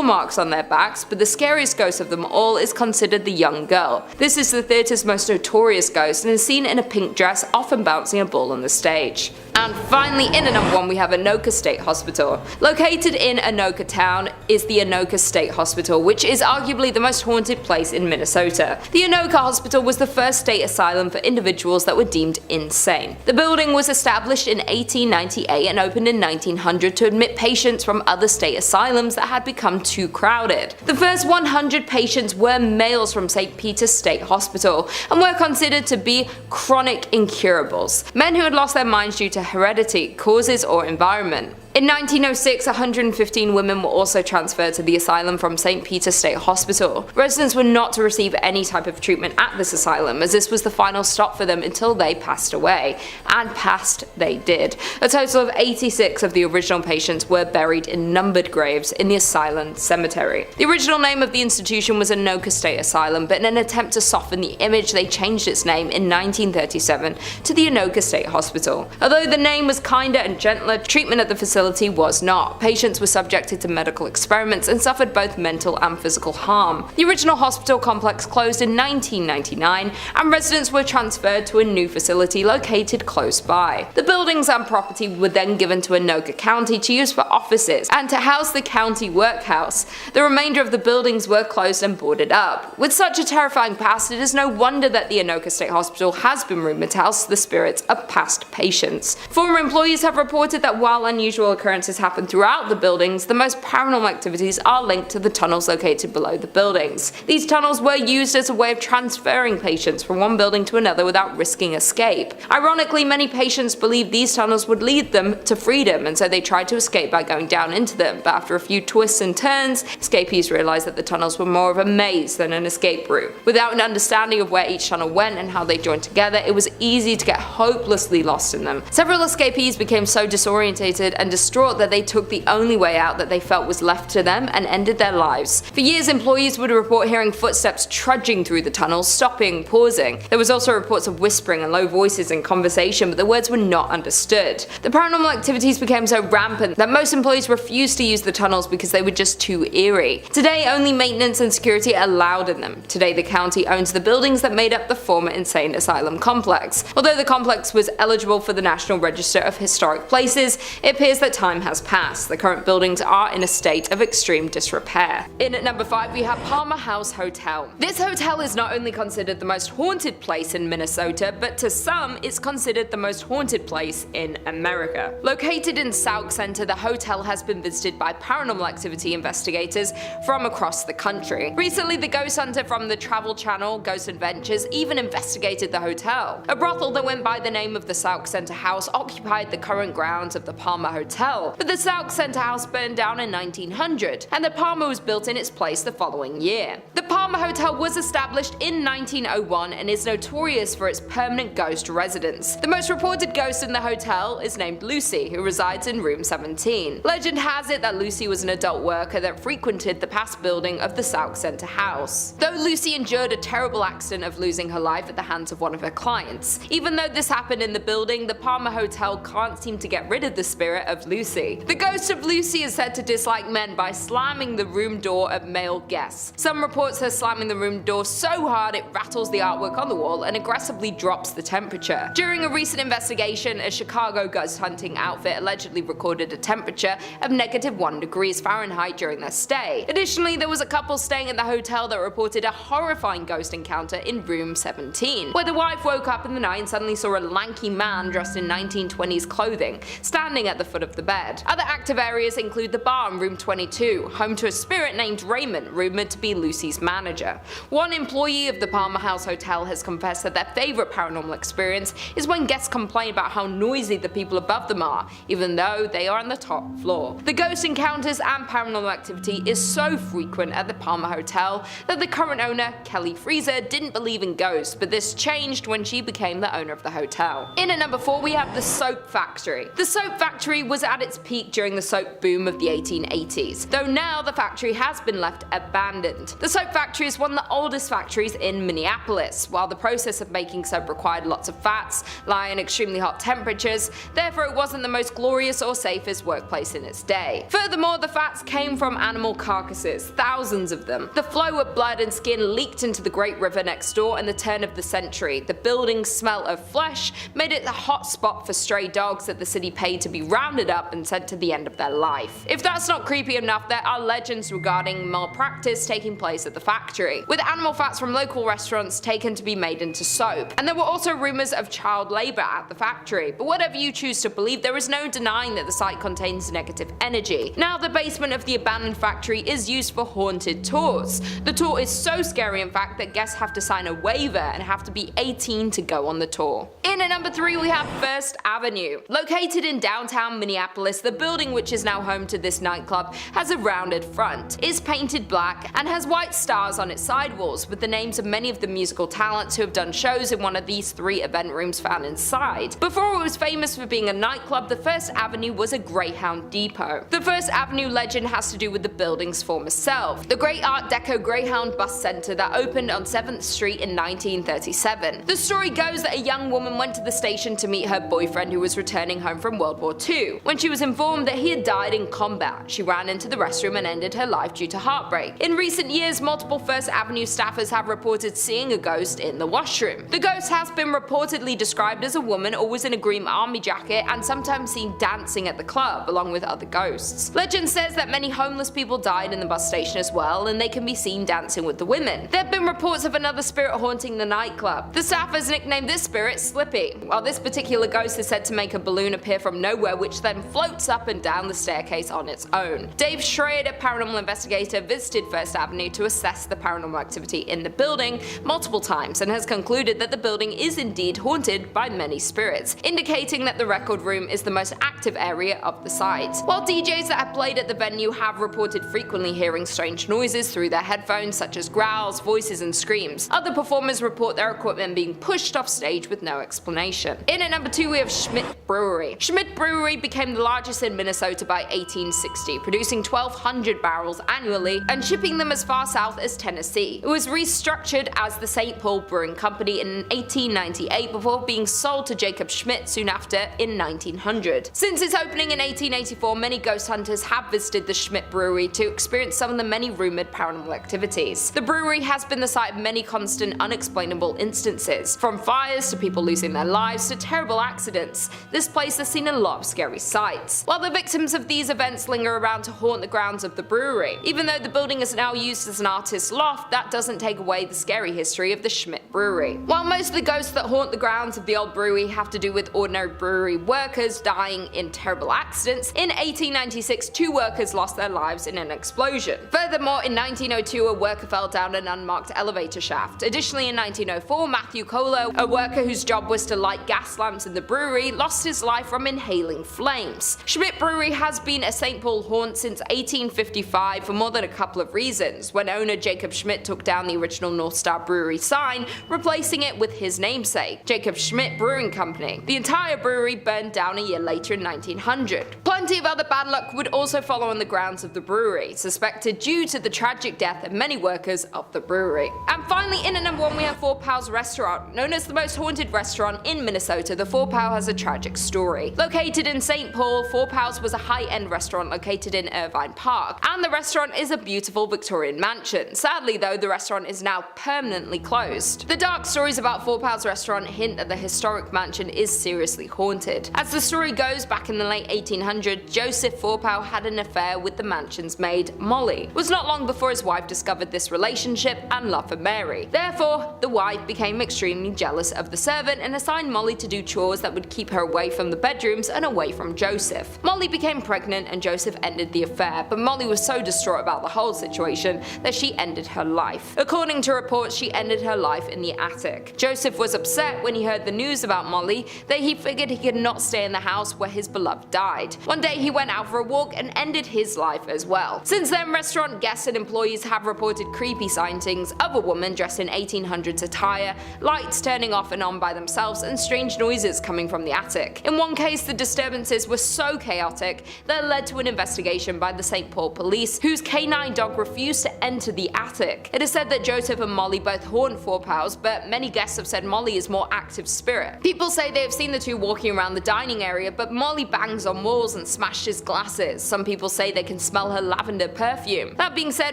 marks on their backs, but the scariest ghost of them all is considered the young girl. This is the theatre's most notorious ghost and is seen in a pink dress, often bouncing a ball on the stage. And finally, in at number 1 we have Anoka State Hospital. Located in Anoka town is the Anoka State Hospital, which is arguably the most haunted place in Minnesota. The Anoka Hospital was the first state asylum for individuals that were deemed insane. The building was established in 1898 and opened in 1900 to admit patients from other state asylums that had become too crowded. The first 100 patients were males from St. Peter's State Hospital and were considered to be chronic incurables, men who had lost their minds due to heredity, causes, or environment. In 1906, 115 women were also transferred to the asylum from St. Peter's State Hospital. Residents were not to receive any type of treatment at this asylum, as this was the final stop for them until they passed away. And passed they did. A total of 86 of the original patients were buried in numbered graves in the asylum cemetery. The original name of the institution was Anoka State Asylum, but in an attempt to soften the image, they changed its name in 1937 to the Anoka State Hospital. Although the name was kinder and gentler, treatment at the facility was not. Patients were subjected to medical experiments and suffered both mental and physical harm. The original hospital complex closed in 1999 and residents were transferred to a new facility located close by. The buildings and property were then given to Anoka County to use for offices and to house the county workhouse. The remainder of the buildings were closed and boarded up. With such a terrifying past, it is no wonder that the Anoka State Hospital has been rumored to house the spirits of past patients. Former employees have reported that while unusual occurrences happen throughout the buildings, the most paranormal activities are linked to the tunnels located below the buildings. These tunnels were used as a way of transferring patients from one building to another without risking escape. Ironically, many patients believed these tunnels would lead them to freedom, and so they tried to escape by going down into them, but after a few twists and turns, escapees realized that the tunnels were more of a maze than an escape route. Without an understanding of where each tunnel went and how they joined together, it was easy to get hopelessly lost in them. Several escapees became so disorientated and distraught that they took the only way out that they felt was left to them and ended their lives. For years, employees would report hearing footsteps trudging through the tunnels, stopping, pausing. There was also reports of whispering and low voices in conversation, but the words were not understood. The paranormal activities became so rampant that most employees refused to use the tunnels because they were just too eerie. Today, only maintenance and security are allowed in them. Today, the county owns the buildings that made up the former insane asylum complex. Although the complex was eligible for the National Register of Historic Places, it appears that time has passed. The current buildings are in a state of extreme disrepair. In at number 5 we have Palmer House Hotel. This hotel is not only considered the most haunted place in Minnesota, but to some it's considered the most haunted place in America. Located in Sauk Center, the hotel has been visited by paranormal activity investigators from across the country. Recently, the ghost hunter from the Travel Channel, Ghost Adventures, even investigated the hotel. A brothel that went by the name of the Sauk Center House occupied the current grounds of the Palmer Hotel, but the Sauk Center House burned down in 1900, and the Palmer was built in its place the following year. The Palmer Hotel was established in 1901 and is notorious for its permanent ghost residence. The most reported ghost in the hotel is named Lucy, who resides in room 17. Legend has it that Lucy was an adult worker that frequented the past building of the Sauk Center House. Though Lucy endured a terrible accident of losing her life at the hands of one of her clients. Even though this happened in the building, the Palmer Hotel can't seem to get rid of the spirit of Lucy. The ghost of Lucy is said to dislike men by slamming the room door of male guests. Some reports her slamming the room door so hard it rattles the artwork on the wall and aggressively drops the temperature. During a recent investigation, a Chicago ghost hunting outfit allegedly recorded a temperature of -1 degrees Fahrenheit during their stay. Additionally, there was a couple staying at the hotel that reported a horrifying ghost encounter in room 17, where the wife woke up in the night and suddenly saw a lanky man dressed in 1920s clothing standing at the foot of of the bed. Other active areas include the bar in room 22, home to a spirit named Raymond, rumored to be Lucy's manager. One employee of the Palmer House Hotel has confessed that their favorite paranormal experience is when guests complain about how noisy the people above them are, even though they are on the top floor. The ghost encounters and paranormal activity is so frequent at the Palmer Hotel that the current owner, Kelly Freezer, didn't believe in ghosts, but this changed when she became the owner of the hotel. In at number 4 we have the Soap Factory. The Soap Factory was at its peak during the soap boom of the 1880s, though now the factory has been left abandoned. The Soap Factory is one of the oldest factories in Minneapolis. While the process of making soap required lots of fats, lie in extremely hot temperatures, therefore it wasn't the most glorious or safest workplace in its day. Furthermore, the fats came from animal carcasses, thousands of them. The flow of blood and skin leaked into the Great River next door in the turn of the century. The building's smell of flesh made it a hot spot for stray dogs that the city paid to be rounded up and sent to the end of their life. If that's not creepy enough, there are legends regarding malpractice taking place at the factory, with animal fats from local restaurants taken to be made into soap. And there were also rumors of child labor at the factory, but whatever you choose to believe, there is no denying that the site contains negative energy. Now the basement of the abandoned factory is used for haunted tours. The tour is so scary in fact that guests have to sign a waiver and have to be 18 to go on the tour. In at number 3 we have First Avenue. Located in downtown Minneapolis, the building, which is now home to this nightclub, has a rounded front, is painted black, and has white stars on its sidewalls with the names of many of the musical talents who have done shows in one of these 3 event rooms found inside. Before it was famous for being a nightclub, the First Avenue was a Greyhound depot. The First Avenue legend has to do with the building's former self, the Great Art Deco Greyhound Bus Center that opened on 7th Street in 1937. The story goes that a young woman went to the station to meet her boyfriend who was returning home from World War II. When she was informed that he had died in combat, she ran into the restroom and ended her life due to heartbreak. In recent years, multiple First Avenue staffers have reported seeing a ghost in the washroom. The ghost has been reportedly described as a woman always in a green army jacket and sometimes seen dancing at the club along with other ghosts. Legend says that many homeless people died in the bus station as well, and they can be seen dancing with the women. There have been reports of another spirit haunting the nightclub. The staffers nicknamed this spirit Slippy, while this particular ghost is said to make a balloon appear from nowhere which then floats up and down the staircase on its own. Dave Schrader, a paranormal investigator, visited First Avenue to assess the paranormal activity in the building multiple times and has concluded that the building is indeed haunted by many spirits, indicating that the record room is the most active area of the site. While DJs that have played at the venue have reported frequently hearing strange noises through their headphones such as growls, voices and screams, other performers report their equipment being pushed off stage with no explanation. In at number 2 we have Schmidt Brewery. Schmidt Brewery became the largest in Minnesota by 1860, producing 1,200 barrels annually and shipping them as far south as Tennessee. It was restructured as the St. Paul Brewing Company in 1898 before being sold to Jacob Schmidt soon after in 1900. Since its opening in 1884, many ghost hunters have visited the Schmidt Brewery to experience some of the many rumored paranormal activities. The brewery has been the site of many constant unexplainable instances, from fires to people losing their lives to terrible accidents. This place has seen a lot of scary sights. While the victims of these events linger around to haunt the grounds of the brewery, even though the building is now used as an artist's loft, that doesn't take away the scary history of the Schmidt Brewery. While most of the ghosts that haunt the grounds of the old brewery have to do with ordinary brewery workers dying in terrible accidents, in 1896 2 workers lost their lives in an explosion. Furthermore, in 1902 a worker fell down an unmarked elevator shaft. Additionally, in 1904 Matthew Kohler, a worker whose job was to light gas lamps in the brewery, lost his life from inhaling flames. Schmidt Brewery has been a St. Paul haunt since 1855 for more than a couple of reasons, when owner Jacob Schmidt took down the original North Star Brewery sign, replacing it with his namesake, Jacob Schmidt Brewing Company. The entire brewery burned down a year later in 1900. Plenty of other bad luck would also follow on the grounds of the brewery, suspected due to the tragic death of many workers of the brewery. And finally, in at number 1 we have Four Pals Restaurant. Known as the most haunted restaurant in Minnesota, the Four Pal has a tragic story. Located in St. Paul, Four Pals was a high-end restaurant located in Irvine Park, and the restaurant is a beautiful Victorian mansion. Sadly though, the restaurant is now permanently closed. The dark stories about Four Pals Restaurant hint that the historic mansion is seriously haunted. As the story goes, back in the late 1800s, Joseph Four Pal had an affair with the mansion's maid, Molly. It was not long before his wife discovered this relationship and love for Mary. Therefore, the wife became extremely jealous of the servant and assigned Molly to do chores that would keep her away from the bedrooms and away from Joseph. Molly became pregnant and Joseph ended the affair, but Molly was so distraught about the whole situation that she ended her life. According to reports, she ended her life in the attic. Joseph was upset when he heard the news about Molly that he figured he could not stay in the house where his beloved died. One day he went out for a walk and ended his life as well. Since then, restaurant guests and employees have reported creepy sightings of a woman dressed in 1800s attire, lights turning off and on by themselves, and strange noises coming from the attic. In one case, the disturbances were so chaotic that it led to an investigation by the St. Paul police, whose canine dog refused to enter the attic. It is said that Joseph and Molly both haunt Four Pals, but many guests have said Molly is more active spirit. People say they have seen the two walking around the dining area, but Molly bangs on walls and smashes glasses. Some people say they can smell her lavender perfume. That being said,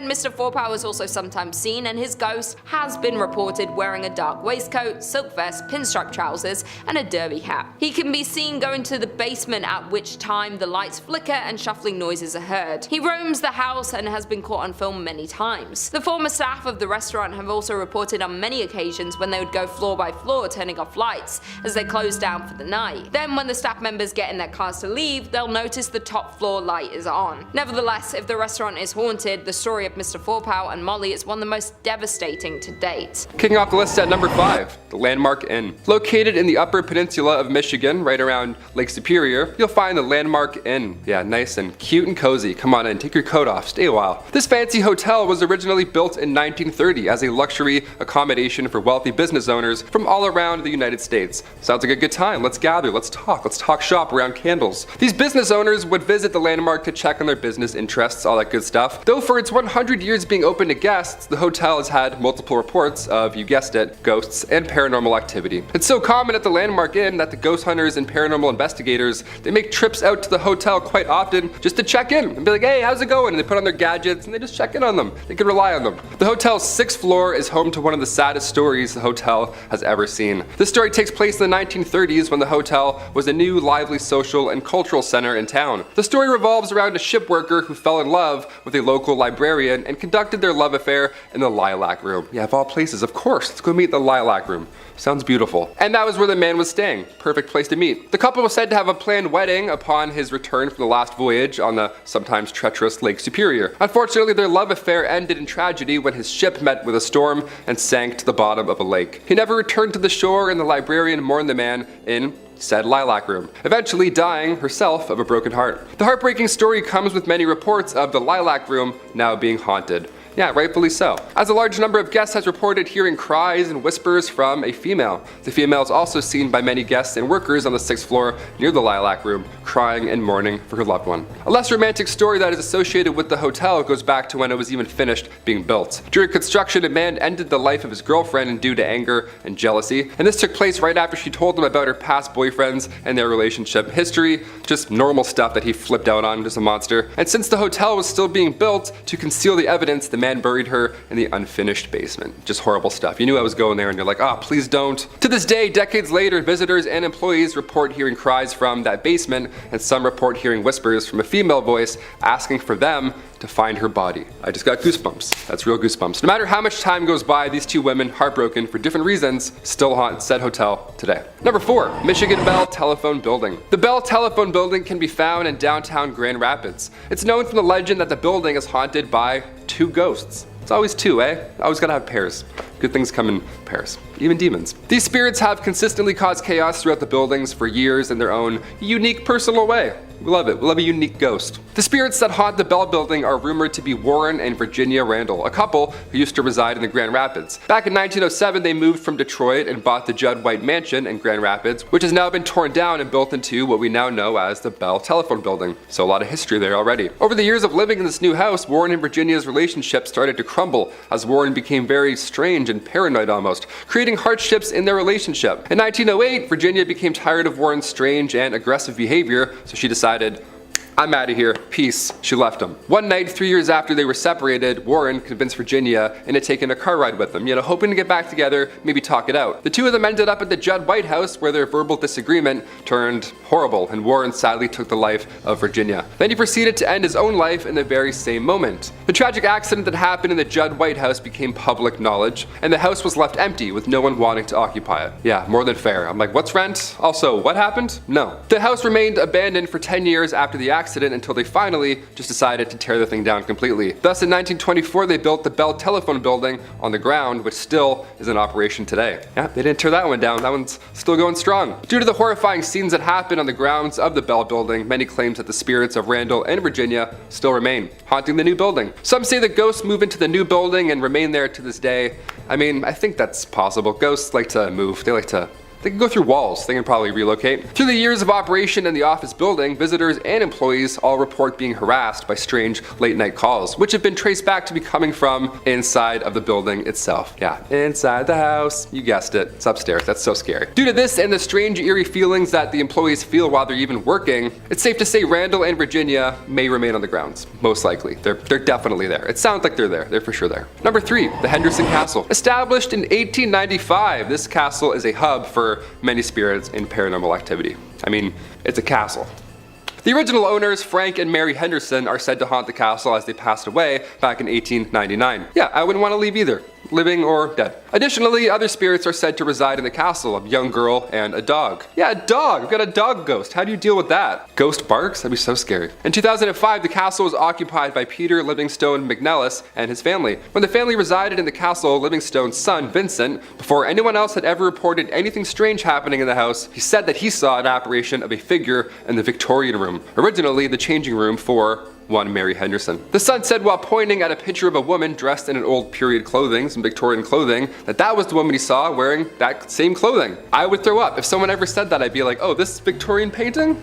Mr. Four Pal is also sometimes seen, and his ghost has been reported wearing a dark waistcoat, silk vest, pinstripe trousers, and a derby hat. He can be seen going to the basement, at which time the lights flicker and shuffling noises are heard. He roams the house and has been caught on film many times. The former staff of the restaurant have also reported on many occasions when they would go floor by floor turning off lights as they closed down for the night. Then when the staff members get in their cars to leave, they'll notice the top floor light is on. Nevertheless, if the restaurant is haunted, the story of Mr. Four Pal and Molly is one of the most devastating to date. Kicking off the list at number 5, the Landmark Inn. Located in the Upper Peninsula of Michigan, right around Lake Superior, you'll find the Landmark Inn. Yeah, nice and cute and cozy. Come on in, take your coat off, stay a while. This fancy hotel was originally built in 1930 as a luxury accommodation for wealthy business owners from all around the United States. Sounds like a good time. Let's gather, let's talk shop around candles. These business owners would visit the Landmark to check on their business interests, all that good stuff. Though for its 100 years being open to guests, the hotel has had multiple reports of, you guessed it, ghosts and paranormal activity. It's so common at the Landmark Inn that the ghost hunters and paranormal investigators, they make trips out to the hotel quite often just to check in and be like, hey, how's it going? And they put on their gadgets and they just check in on them. They can rely on them. The hotel's 6th floor is home to one of the saddest stories the hotel has ever seen. This story takes place in the 1930s when the hotel was a new, lively social and cultural center in town. The story revolves around a ship worker who fell in love with a local librarian and conducted their love affair in the Lilac Room. Yeah, of all places, of course, let's go meet the Lilac Room. Sounds beautiful. And that was where the man was staying. Perfect place to meet. The couple was said to have a planned wedding upon his return from the last voyage on the sometimes treacherous Lake Superior. Unfortunately, their love affair ended in tragedy when his ship met with a storm and sank to the bottom of a lake. He never returned to the shore, and the librarian mourned the man in said Lilac Room, eventually dying herself of a broken heart. The heartbreaking story comes with many reports of the Lilac Room now being haunted. Yeah, rightfully so, as a large number of guests has reported hearing cries and whispers from a female. The female is also seen by many guests and workers on the 6th floor near the Lilac Room, crying and mourning for her loved one. A less romantic story that is associated with the hotel goes back to when it was even finished being built. During construction, a man ended the life of his girlfriend due to anger and jealousy, and this took place right after she told him about her past boyfriends and their relationship history, just normal stuff that he flipped out on, just a monster. And since the hotel was still being built, to conceal the evidence, the man buried her in the unfinished basement. Just horrible stuff. You knew I was going there and you're like, please don't. To this day, decades later, visitors and employees report hearing cries from that basement, and some report hearing whispers from a female voice asking for them to find her body. I just got goosebumps. That's real goosebumps. No matter how much time goes by, these two women, heartbroken for different reasons, still haunt said hotel today. Number 4, Michigan Bell Telephone Building. The Bell Telephone Building can be found in downtown Grand Rapids. It's known from the legend that the building is haunted by 2 ghosts. It's always 2, eh? Always gotta have pairs. Good things come in pairs. Even demons. These spirits have consistently caused chaos throughout the buildings for years in their own unique personal way. We love it. We love a unique ghost. The spirits that haunt the Bell Building are rumored to be Warren and Virginia Randall, a couple who used to reside in the Grand Rapids. Back in 1907, they moved from Detroit and bought the Judd White Mansion in Grand Rapids, which has now been torn down and built into what we now know as the Bell Telephone Building. So a lot of history there already. Over the years of living in this new house, Warren and Virginia's relationship started to crumble as Warren became very strange and paranoid almost, creating hardships in their relationship. In 1908, Virginia became tired of Warren's strange and aggressive behavior, so she decided, I'm out of here. Peace. She left him. One night, 3 years after they were separated, Warren convinced Virginia into taking a car ride with them, hoping to get back together, maybe talk it out. The two of them ended up at the Judd White house where their verbal disagreement turned horrible, and Warren sadly took the life of Virginia. Then he proceeded to end his own life in the very same moment. The tragic accident that happened in the Judd White house became public knowledge, and the house was left empty with no one wanting to occupy it. Yeah, more than fair. I'm like, what's rent? Also, what happened? No. The house remained abandoned for 10 years after the accident until they finally just decided to tear the thing down completely. Thus, in 1924, they built the Bell Telephone Building on the ground, which still is in operation today. Yeah, they didn't tear that one down. That one's still going strong. Due to the horrifying scenes that happened on the grounds of the Bell Building, many claim that the spirits of Randall and Virginia still remain, haunting the new building. Some say that ghosts move into the new building and remain there to this day. I mean, I think that's possible. Ghosts like to move. They can go through walls. They can probably relocate. Through the years of operation in the office building, visitors and employees all report being harassed by strange late-night calls, which have been traced back to be coming from inside of the building itself. Yeah, inside the house. You guessed it. It's upstairs. That's so scary. Due to this and the strange, eerie feelings that the employees feel while they're even working, it's safe to say Randall and Virginia may remain on the grounds. Most likely. They're definitely there. It sounds like they're there. They're for sure there. Number 3, the Henderson Castle. Established in 1895, this castle is a hub for many spirits and paranormal activity. I mean, it's a castle. The original owners, Frank and Mary Henderson, are said to haunt the castle as they passed away back in 1899. Yeah, I wouldn't want to leave either, living or dead. Additionally, other spirits are said to reside in the castle, a young girl and a dog. Yeah, a dog! We've got a dog ghost. How do you deal with that? Ghost barks? That'd be so scary. In 2005, the castle was occupied by Peter Livingstone McNellis and his family. When the family resided in the castle, Livingstone's son, Vincent, before anyone else had ever reported anything strange happening in the house, he said that he saw an apparition of a figure in the Victorian room, originally the changing room for one Mary Henderson. The son said while pointing at a picture of a woman dressed in an old period clothing, some Victorian clothing, that was the woman he saw wearing that same clothing. I would throw up. If someone ever said that, I'd be like, oh, this Victorian painting?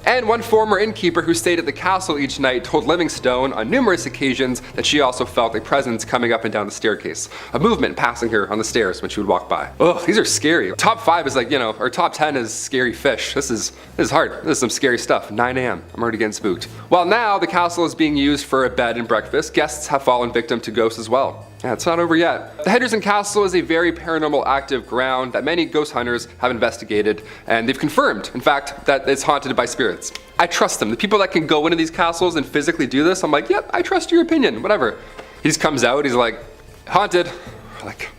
And one former innkeeper who stayed at the castle each night told Livingstone on numerous occasions that she also felt a presence coming up and down the staircase, a movement passing her on the stairs when she would walk by. Ugh, these are scary. Top 5 is like, or top 10 is scary fish. This is hard. This is some scary stuff. 9 a.m. I'm already getting spooked. While now the castle is being used for a bed and breakfast, guests have fallen victim to ghosts as well. Yeah, it's not over yet. The Henderson Castle is a very paranormal active ground that many ghost hunters have investigated, and they've confirmed, in fact, that it's haunted by spirits. I trust them. The people that can go into these castles and physically do this, I'm like, yep, I trust your opinion, whatever. He just comes out, he's like, haunted. We're like,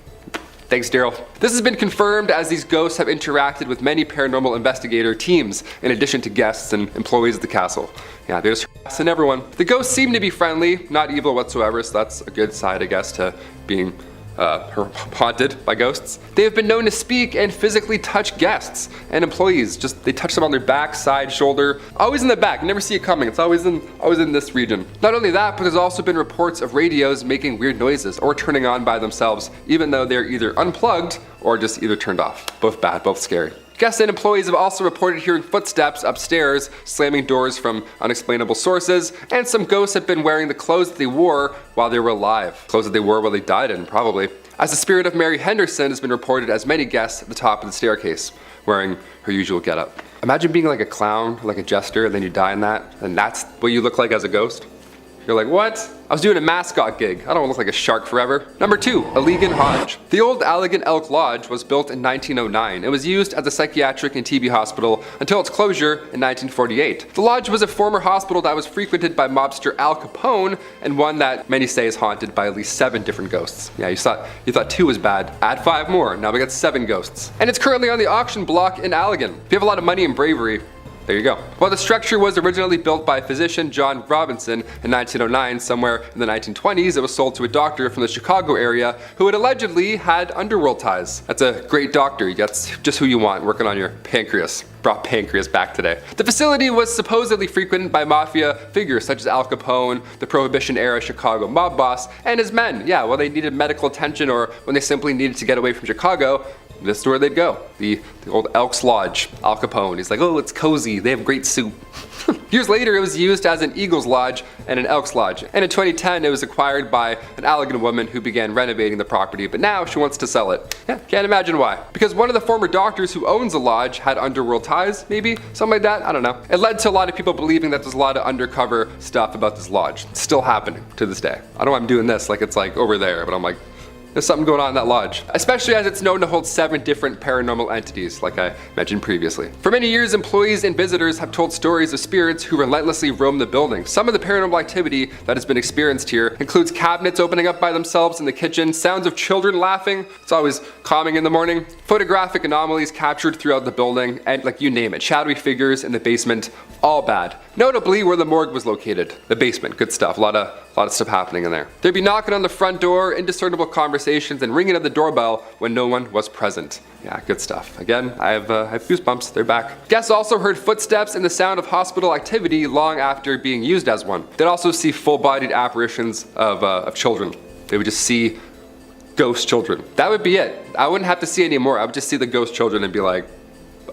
thanks, Daryl. This has been confirmed as these ghosts have interacted with many paranormal investigator teams, in addition to guests and employees of the castle. Yeah, they're just harassing everyone. The ghosts seem to be friendly, not evil whatsoever, so that's a good side, I guess, to being haunted by ghosts. They have been known to speak and physically touch guests and employees. Just they touch them on their back, side, shoulder, always in the back. You never see it coming. It's always in this region. Not only that, but there's also been reports of radios making weird noises or turning on by themselves, even though they're either unplugged or just either turned off. Both bad, both scary. Guests and employees have also reported hearing footsteps upstairs, slamming doors from unexplainable sources, and some ghosts have been wearing the clothes that they wore while they were alive. Clothes that they wore while they died in, probably. As the spirit of Mary Henderson has been reported as many guests at the top of the staircase, wearing her usual getup. Imagine being like a clown, like a jester, and then you die in that, and that's what you look like as a ghost. You're like, what? I was doing a mascot gig. I don't want to look like a shark forever. Number 2, Allegan Lodge. The old Allegan Elk Lodge was built in 1909 and was used as a psychiatric and TB hospital until its closure in 1948. The lodge was a former hospital that was frequented by mobster Al Capone, and one that many say is haunted by at least 7 different ghosts. Yeah, you thought 2 was bad. Add 5 more. Now we got 7 ghosts. And it's currently on the auction block in Allegan. If you have a lot of money and bravery, there you go. While the structure was originally built by physician John Robinson in 1909, somewhere in the 1920s, it was sold to a doctor from the Chicago area who had allegedly had underworld ties. That's a great doctor. That's just who you want working on your pancreas. Brought pancreas back today. The facility was supposedly frequented by mafia figures such as Al Capone, the Prohibition-era Chicago mob boss, and his men. Yeah, well, they needed medical attention or when they simply needed to get away from Chicago, this is where they'd go. The old Elks Lodge, Al Capone. He's like, oh, it's cozy. They have great soup. Years later, it was used as an Eagles Lodge and an Elks Lodge, and in 2010 it was acquired by an Allegan woman who began renovating the property, but now she wants to sell it. Yeah, can't imagine why. Because one of the former doctors who owns the lodge had underworld ties, maybe? Something like that? I don't know. It led to a lot of people believing that there's a lot of undercover stuff about this lodge. It's still happening to this day. I don't know why I'm doing this like it's like over there, but I'm like, there's something going on in that lodge. Especially as it's known to hold 7 different paranormal entities, like I mentioned previously. For many years, employees and visitors have told stories of spirits who relentlessly roam the building. Some of the paranormal activity that has been experienced here includes cabinets opening up by themselves in the kitchen, sounds of children laughing, it's always calming in the morning, photographic anomalies captured throughout the building, and like you name it, shadowy figures in the basement, all bad. Notably where the morgue was located, the basement, good stuff, a lot of stuff happening in there. They'd be knocking on the front door, indiscernible conversations, and ringing at the doorbell when no one was present. Yeah, good stuff. Again, I have goosebumps, they're back. Guests also heard footsteps and the sound of hospital activity long after being used as one. They'd also see full-bodied apparitions of children. They would just see ghost children. That would be it. I wouldn't have to see any more. I would just see the ghost children and be like,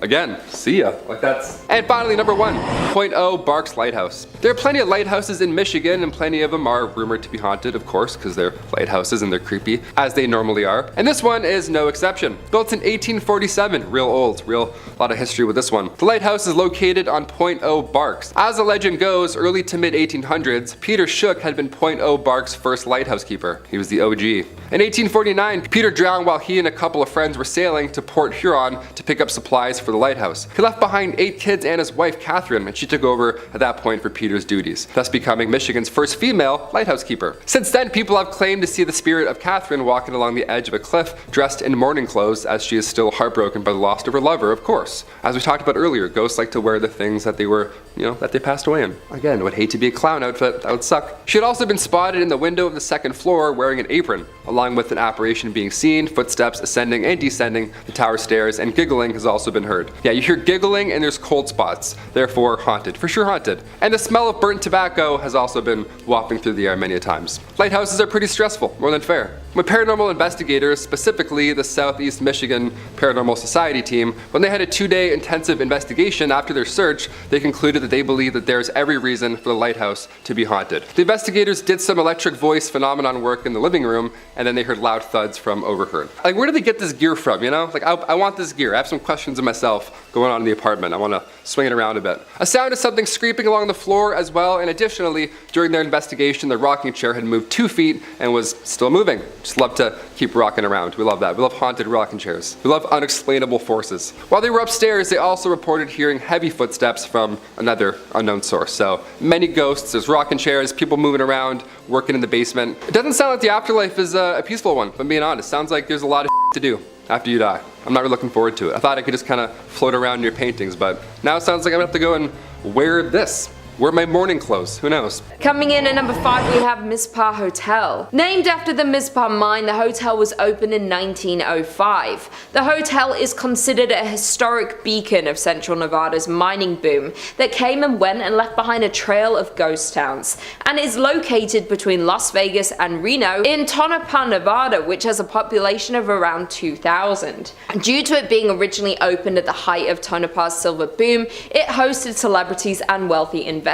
again, see ya. Like that's. And finally, number 1, 0.0 Barks Lighthouse. There are plenty of lighthouses in Michigan, and plenty of them are rumored to be haunted, of course, because they're lighthouses and they're creepy, as they normally are. And this one is no exception. Built in 1847, real old, a lot of history with this one. The lighthouse is located on 0.0 Barks. As the legend goes, early to mid 1800s, Peter Shook had been 0.0 Barks' first lighthouse keeper. He was the OG. In 1849, Peter drowned while he and a couple of friends were sailing to Port Huron to pick up supplies for the lighthouse. He left behind 8 kids and his wife Catherine, and she took over at that point for Peter's duties, thus becoming Michigan's first female lighthouse keeper. Since then, people have claimed to see the spirit of Catherine walking along the edge of a cliff dressed in mourning clothes, as she is still heartbroken by the loss of her lover, of course. As we talked about earlier, ghosts like to wear the things that they were, that they passed away in. Again, I would hate to be a clown outfit, that would suck. She had also been spotted in the window of the 2nd floor wearing an apron, along with an apparition being seen, footsteps ascending and descending the tower stairs, and giggling has also been heard. Yeah, you hear giggling and there's cold spots, therefore haunted, for sure haunted. And the smell of burnt tobacco has also been wafting through the air many a times. Lighthouses are pretty stressful, more than fair. When paranormal investigators, specifically the Southeast Michigan Paranormal Society team, when they had a 2-day intensive investigation after their search, they concluded that they believe that there is every reason for the lighthouse to be haunted. The investigators did some electric voice phenomenon work in the living room, and then they heard loud thuds from overheard. Like, where did they get this gear from, Like, I want this gear. I have some questions of myself going on in the apartment. I want to swing it around a bit. A sound of something scraping along the floor as well, and additionally, during their investigation, the rocking chair had moved 2 feet and was still moving. Just love to keep rocking around. We love that. We love haunted rocking chairs. We love unexplainable forces. While they were upstairs, they also reported hearing heavy footsteps from another unknown source. So many ghosts, there's rocking chairs, people moving around, working in the basement. It doesn't sound like the afterlife is a peaceful one, if I'm being honest. Sounds like there's a lot of to do after you die. I'm not really looking forward to it. I thought I could just kind of float around in your paintings, but now it sounds like I'm gonna have to go and wear this. Wear my morning clothes, who knows? Coming in at number 5, we have Mizpah Hotel. Named after the Mizpah mine, the hotel was opened in 1905. The hotel is considered a historic beacon of Central Nevada's mining boom that came and went and left behind a trail of ghost towns, and is located between Las Vegas and Reno in Tonopah, Nevada, which has a population of around 2,000. Due to it being originally opened at the height of Tonopah's silver boom, it hosted celebrities and wealthy investors.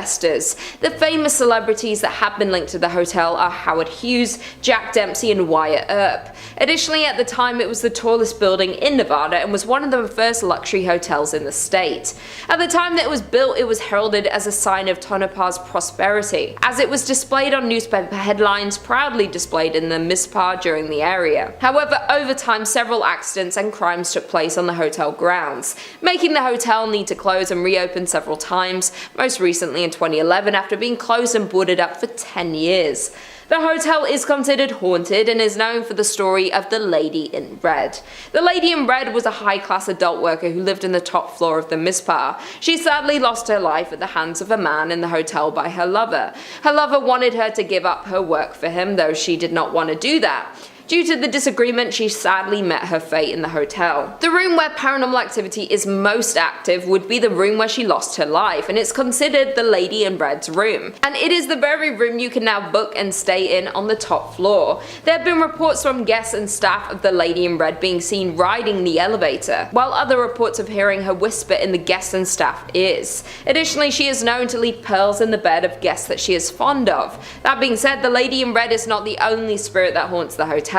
The famous celebrities that have been linked to the hotel are Howard Hughes, Jack Dempsey, and Wyatt Earp. Additionally, at the time, it was the tallest building in Nevada and was one of the first luxury hotels in the state. At the time that it was built, it was heralded as a sign of Tonopah's prosperity, as it was displayed on newspaper headlines, proudly displayed in the Mizpah during the area. However, over time, several accidents and crimes took place on the hotel grounds, making the hotel need to close and reopen several times, most recently in 2011 after being closed and boarded up for 10 years. The hotel is considered haunted and is known for the story of the Lady in Red. The Lady in Red was a high-class adult worker who lived in the top floor of the Mizpah. She sadly lost her life at the hands of a man in the hotel by her lover. Her lover wanted her to give up her work for him, though she did not want to do that. Due to the disagreement, she sadly met her fate in the hotel. The room where paranormal activity is most active would be the room where she lost her life, and it's considered the Lady in Red's room. And it is the very room you can now book and stay in on the top floor. There have been reports from guests and staff of the Lady in Red being seen riding the elevator, while other reports of hearing her whisper in the guests and staff ears. Additionally, she is known to leave pearls in the bed of guests that she is fond of. That being said, the Lady in Red is not the only spirit that haunts the hotel,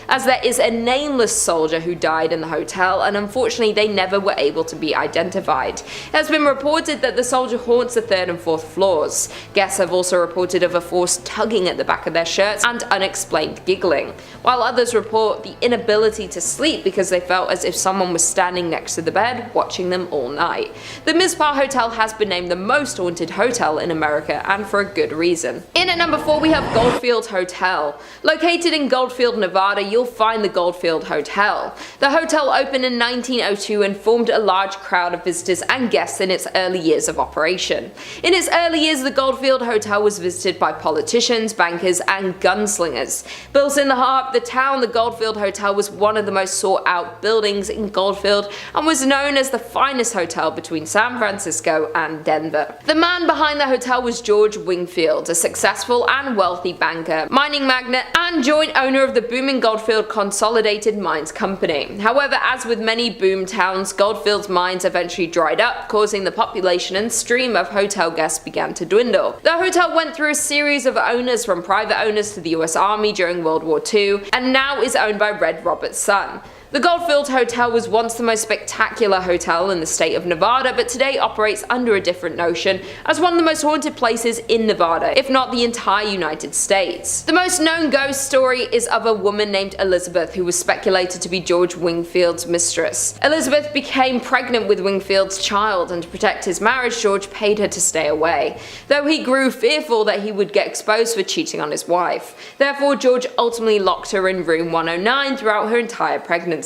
as there is a nameless soldier who died in the hotel, and unfortunately they never were able to be identified. It has been reported that the soldier haunts the 3rd and 4th floors. Guests have also reported of a force tugging at the back of their shirts and unexplained giggling, while others report the inability to sleep because they felt as if someone was standing next to the bed watching them all night. The Mizpah Hotel has been named the most haunted hotel in America, and for a good reason. In at number 4 we have Goldfield Hotel. Located in Goldfield, Nevada, you'll find the Goldfield Hotel. The hotel opened in 1902 and formed a large crowd of visitors and guests in its early years of operation. In its early years, the Goldfield Hotel was visited by politicians, bankers, and gunslingers. Built in the heart of the town, the Goldfield Hotel was one of the most sought out buildings in Goldfield and was known as the finest hotel between San Francisco and Denver. The man behind the hotel was George Wingfield, a successful and wealthy banker, mining magnate, and joint owner of the booming Goldfield Consolidated Mines Company. However, as with many boom towns, Goldfield's mines eventually dried up, causing the population and stream of hotel guests began to dwindle. The hotel went through a series of owners, from private owners to the US Army during World War II, and now is owned by Red Roberts' son. The Goldfield Hotel was once the most spectacular hotel in the state of Nevada, but today operates under a different notion as one of the most haunted places in Nevada, if not the entire United States. The most known ghost story is of a woman named Elizabeth, who was speculated to be George Wingfield's mistress. Elizabeth became pregnant with Wingfield's child, and to protect his marriage, George paid her to stay away, though he grew fearful that he would get exposed for cheating on his wife. Therefore, George ultimately locked her in room 109 throughout her entire pregnancy.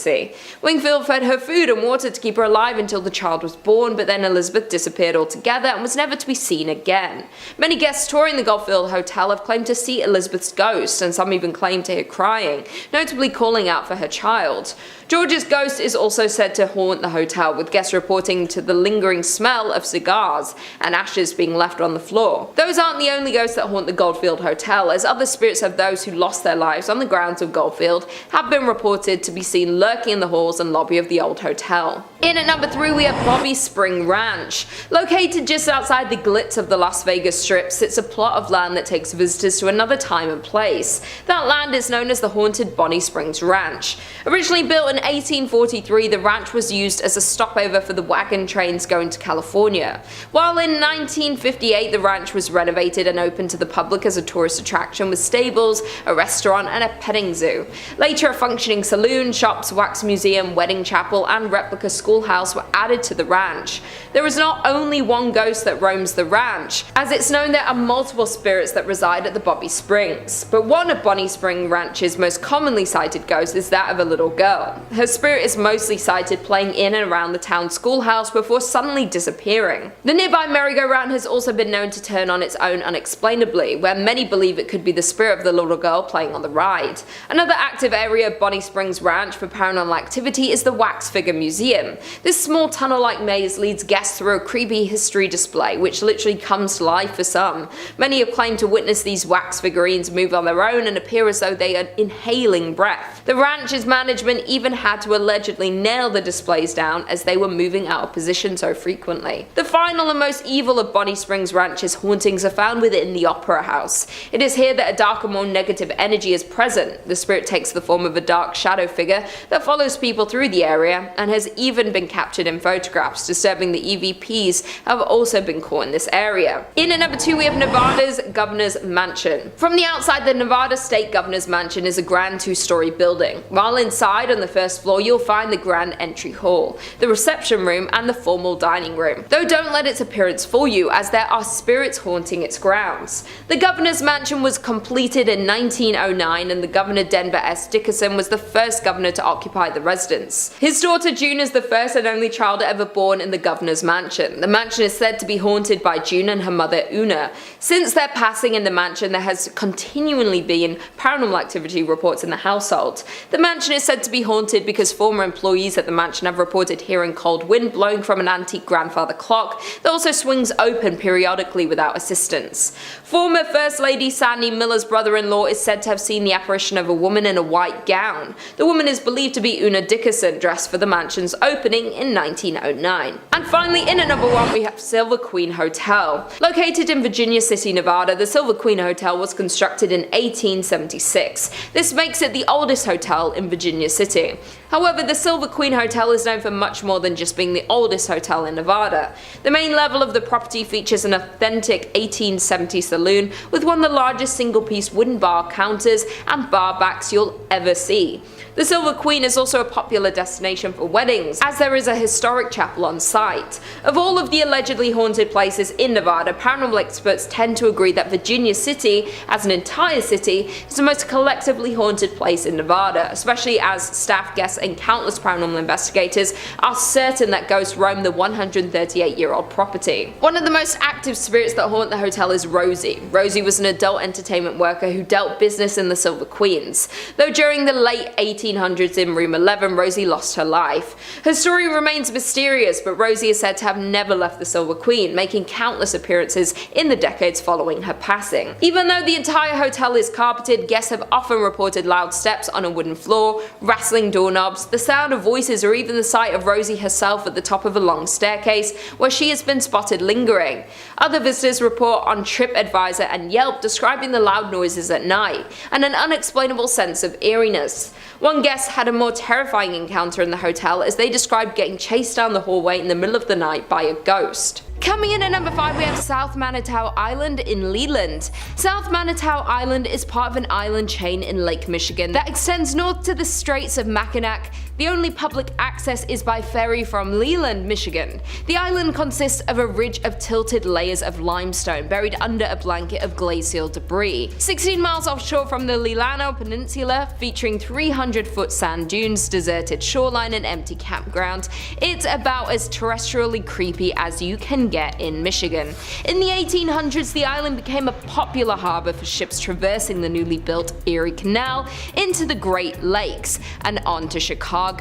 Wingfield fed her food and water to keep her alive until the child was born, but then Elizabeth disappeared altogether and was never to be seen again. Many guests touring the Goldfield Hotel have claimed to see Elizabeth's ghost, and some even claim to hear crying, notably calling out for her child. George's ghost is also said to haunt the hotel, with guests reporting to the lingering smell of cigars and ashes being left on the floor. Those aren't the only ghosts that haunt the Goldfield Hotel, as other spirits of those who lost their lives on the grounds of Goldfield have been reported to be seen lurking in the halls and lobby of the old hotel. In at number 3 we have Bobby Spring Ranch. Located just outside the glitz of the Las Vegas Strip sits a plot of land that takes visitors to another time and place. That land is known as the haunted Bonnie Springs Ranch. Originally built in 1843, the ranch was used as a stopover for the wagon trains going to California. While in 1958 the ranch was renovated and opened to the public as a tourist attraction with stables, a restaurant, and a petting zoo. Later a functioning saloon, shops, wax museum, wedding chapel, and replica schoolhouse were added to the ranch. There is not only one ghost that roams the ranch, as it's known there are multiple spirits that reside at the Bobby Springs, but one of Bonnie Spring Ranch's most commonly cited ghosts is that of a little girl. Her spirit is mostly sighted playing in and around the town schoolhouse before suddenly disappearing. The nearby merry-go-round has also been known to turn on its own unexplainably, where many believe it could be the spirit of the little girl playing on the ride. Another active area of Bonnie Springs Ranch for paranormal activity is the Wax Figure Museum. This small tunnel-like maze leads guests through a creepy history display, which literally comes to life for some. Many have claimed to witness these wax figurines move on their own and appear as though they are inhaling breath. The ranch's management even had to allegedly nail the displays down as they were moving out of position so frequently. The final and most evil of Bonnie Springs Ranch's hauntings are found within the Opera House. It is here that a darker, more negative energy is present. The spirit takes the form of a dark shadow figure that follows people through the area and has even been captured in photographs. Disturbing the EVPs have also been caught in this area. In at number 2 we have Nevada's Governor's Mansion. From the outside, the Nevada State Governor's Mansion is a grand 2-story building, while inside on the first first floor, you'll find the grand entry hall, the reception room, and the formal dining room. Though don't let its appearance fool you, as there are spirits haunting its grounds. The governor's mansion was completed in 1909, and the Governor Denver S. Dickerson was the first governor to occupy the residence. His daughter June is the first and only child ever born in the governor's mansion. The mansion is said to be haunted by June and her mother Una. Since their passing in the mansion, there has continually been paranormal activity reports in the household. The mansion is said to be haunted because former employees at the mansion have reported hearing cold wind blowing from an antique grandfather clock that also swings open periodically without assistance. Former First Lady Sandy Miller's brother-in-law is said to have seen the apparition of a woman in a white gown. The woman is believed to be Una Dickerson, dressed for the mansion's opening in 1909. And finally, in at number 1, we have Silver Queen Hotel. Located in Virginia City, Nevada, the Silver Queen Hotel was constructed in 1876. This makes it the oldest hotel in Virginia City. However, the Silver Queen Hotel is known for much more than just being the oldest hotel in Nevada. The main level of the property features an authentic 1870s saloon with one of the largest single-piece wooden bar counters and bar backs you'll ever see. The Silver Queen is also a popular destination for weddings, as there is a historic chapel on site. Of all of the allegedly haunted places in Nevada, paranormal experts tend to agree that Virginia City, as an entire city, is the most collectively haunted place in Nevada, especially as staff, guests, and countless paranormal investigators are certain that ghosts roam the 138-year-old property. One of the most active spirits that haunt the hotel is Rosie. Rosie was an adult entertainment worker who dealt business in the Silver Queens. Though during the late 1800s in room 11, Rosie lost her life. Her story remains mysterious, but Rosie is said to have never left the Silver Queen, making countless appearances in the decades following her passing. Even though the entire hotel is carpeted, guests have often reported loud steps on a wooden floor, rattling doorknobs, the sound of voices, or even the sight of Rosie herself at the top of a long staircase where she has been spotted lingering. Other visitors report on TripAdvisor and Yelp describing the loud noises at night and an unexplainable sense of eeriness. One guest had a more terrifying encounter in the hotel as they described getting chased down the hallway in the middle of the night by a ghost. Coming in at number 5, we have South Manitou Island in Leland. South Manitou Island is part of an island chain in Lake Michigan that extends north to the Straits of Mackinac. The only public access is by ferry from Leland, Michigan. The island consists of a ridge of tilted layers of limestone buried under a blanket of glacial debris. 16 miles offshore from the Lilano Peninsula, featuring 300-foot sand dunes, deserted shoreline, and empty campground, it's about as terrestrially creepy as you can get in Michigan. In the 1800s, the island became a popular harbor for ships traversing the newly built Erie Canal into the Great Lakes and on to Chicago.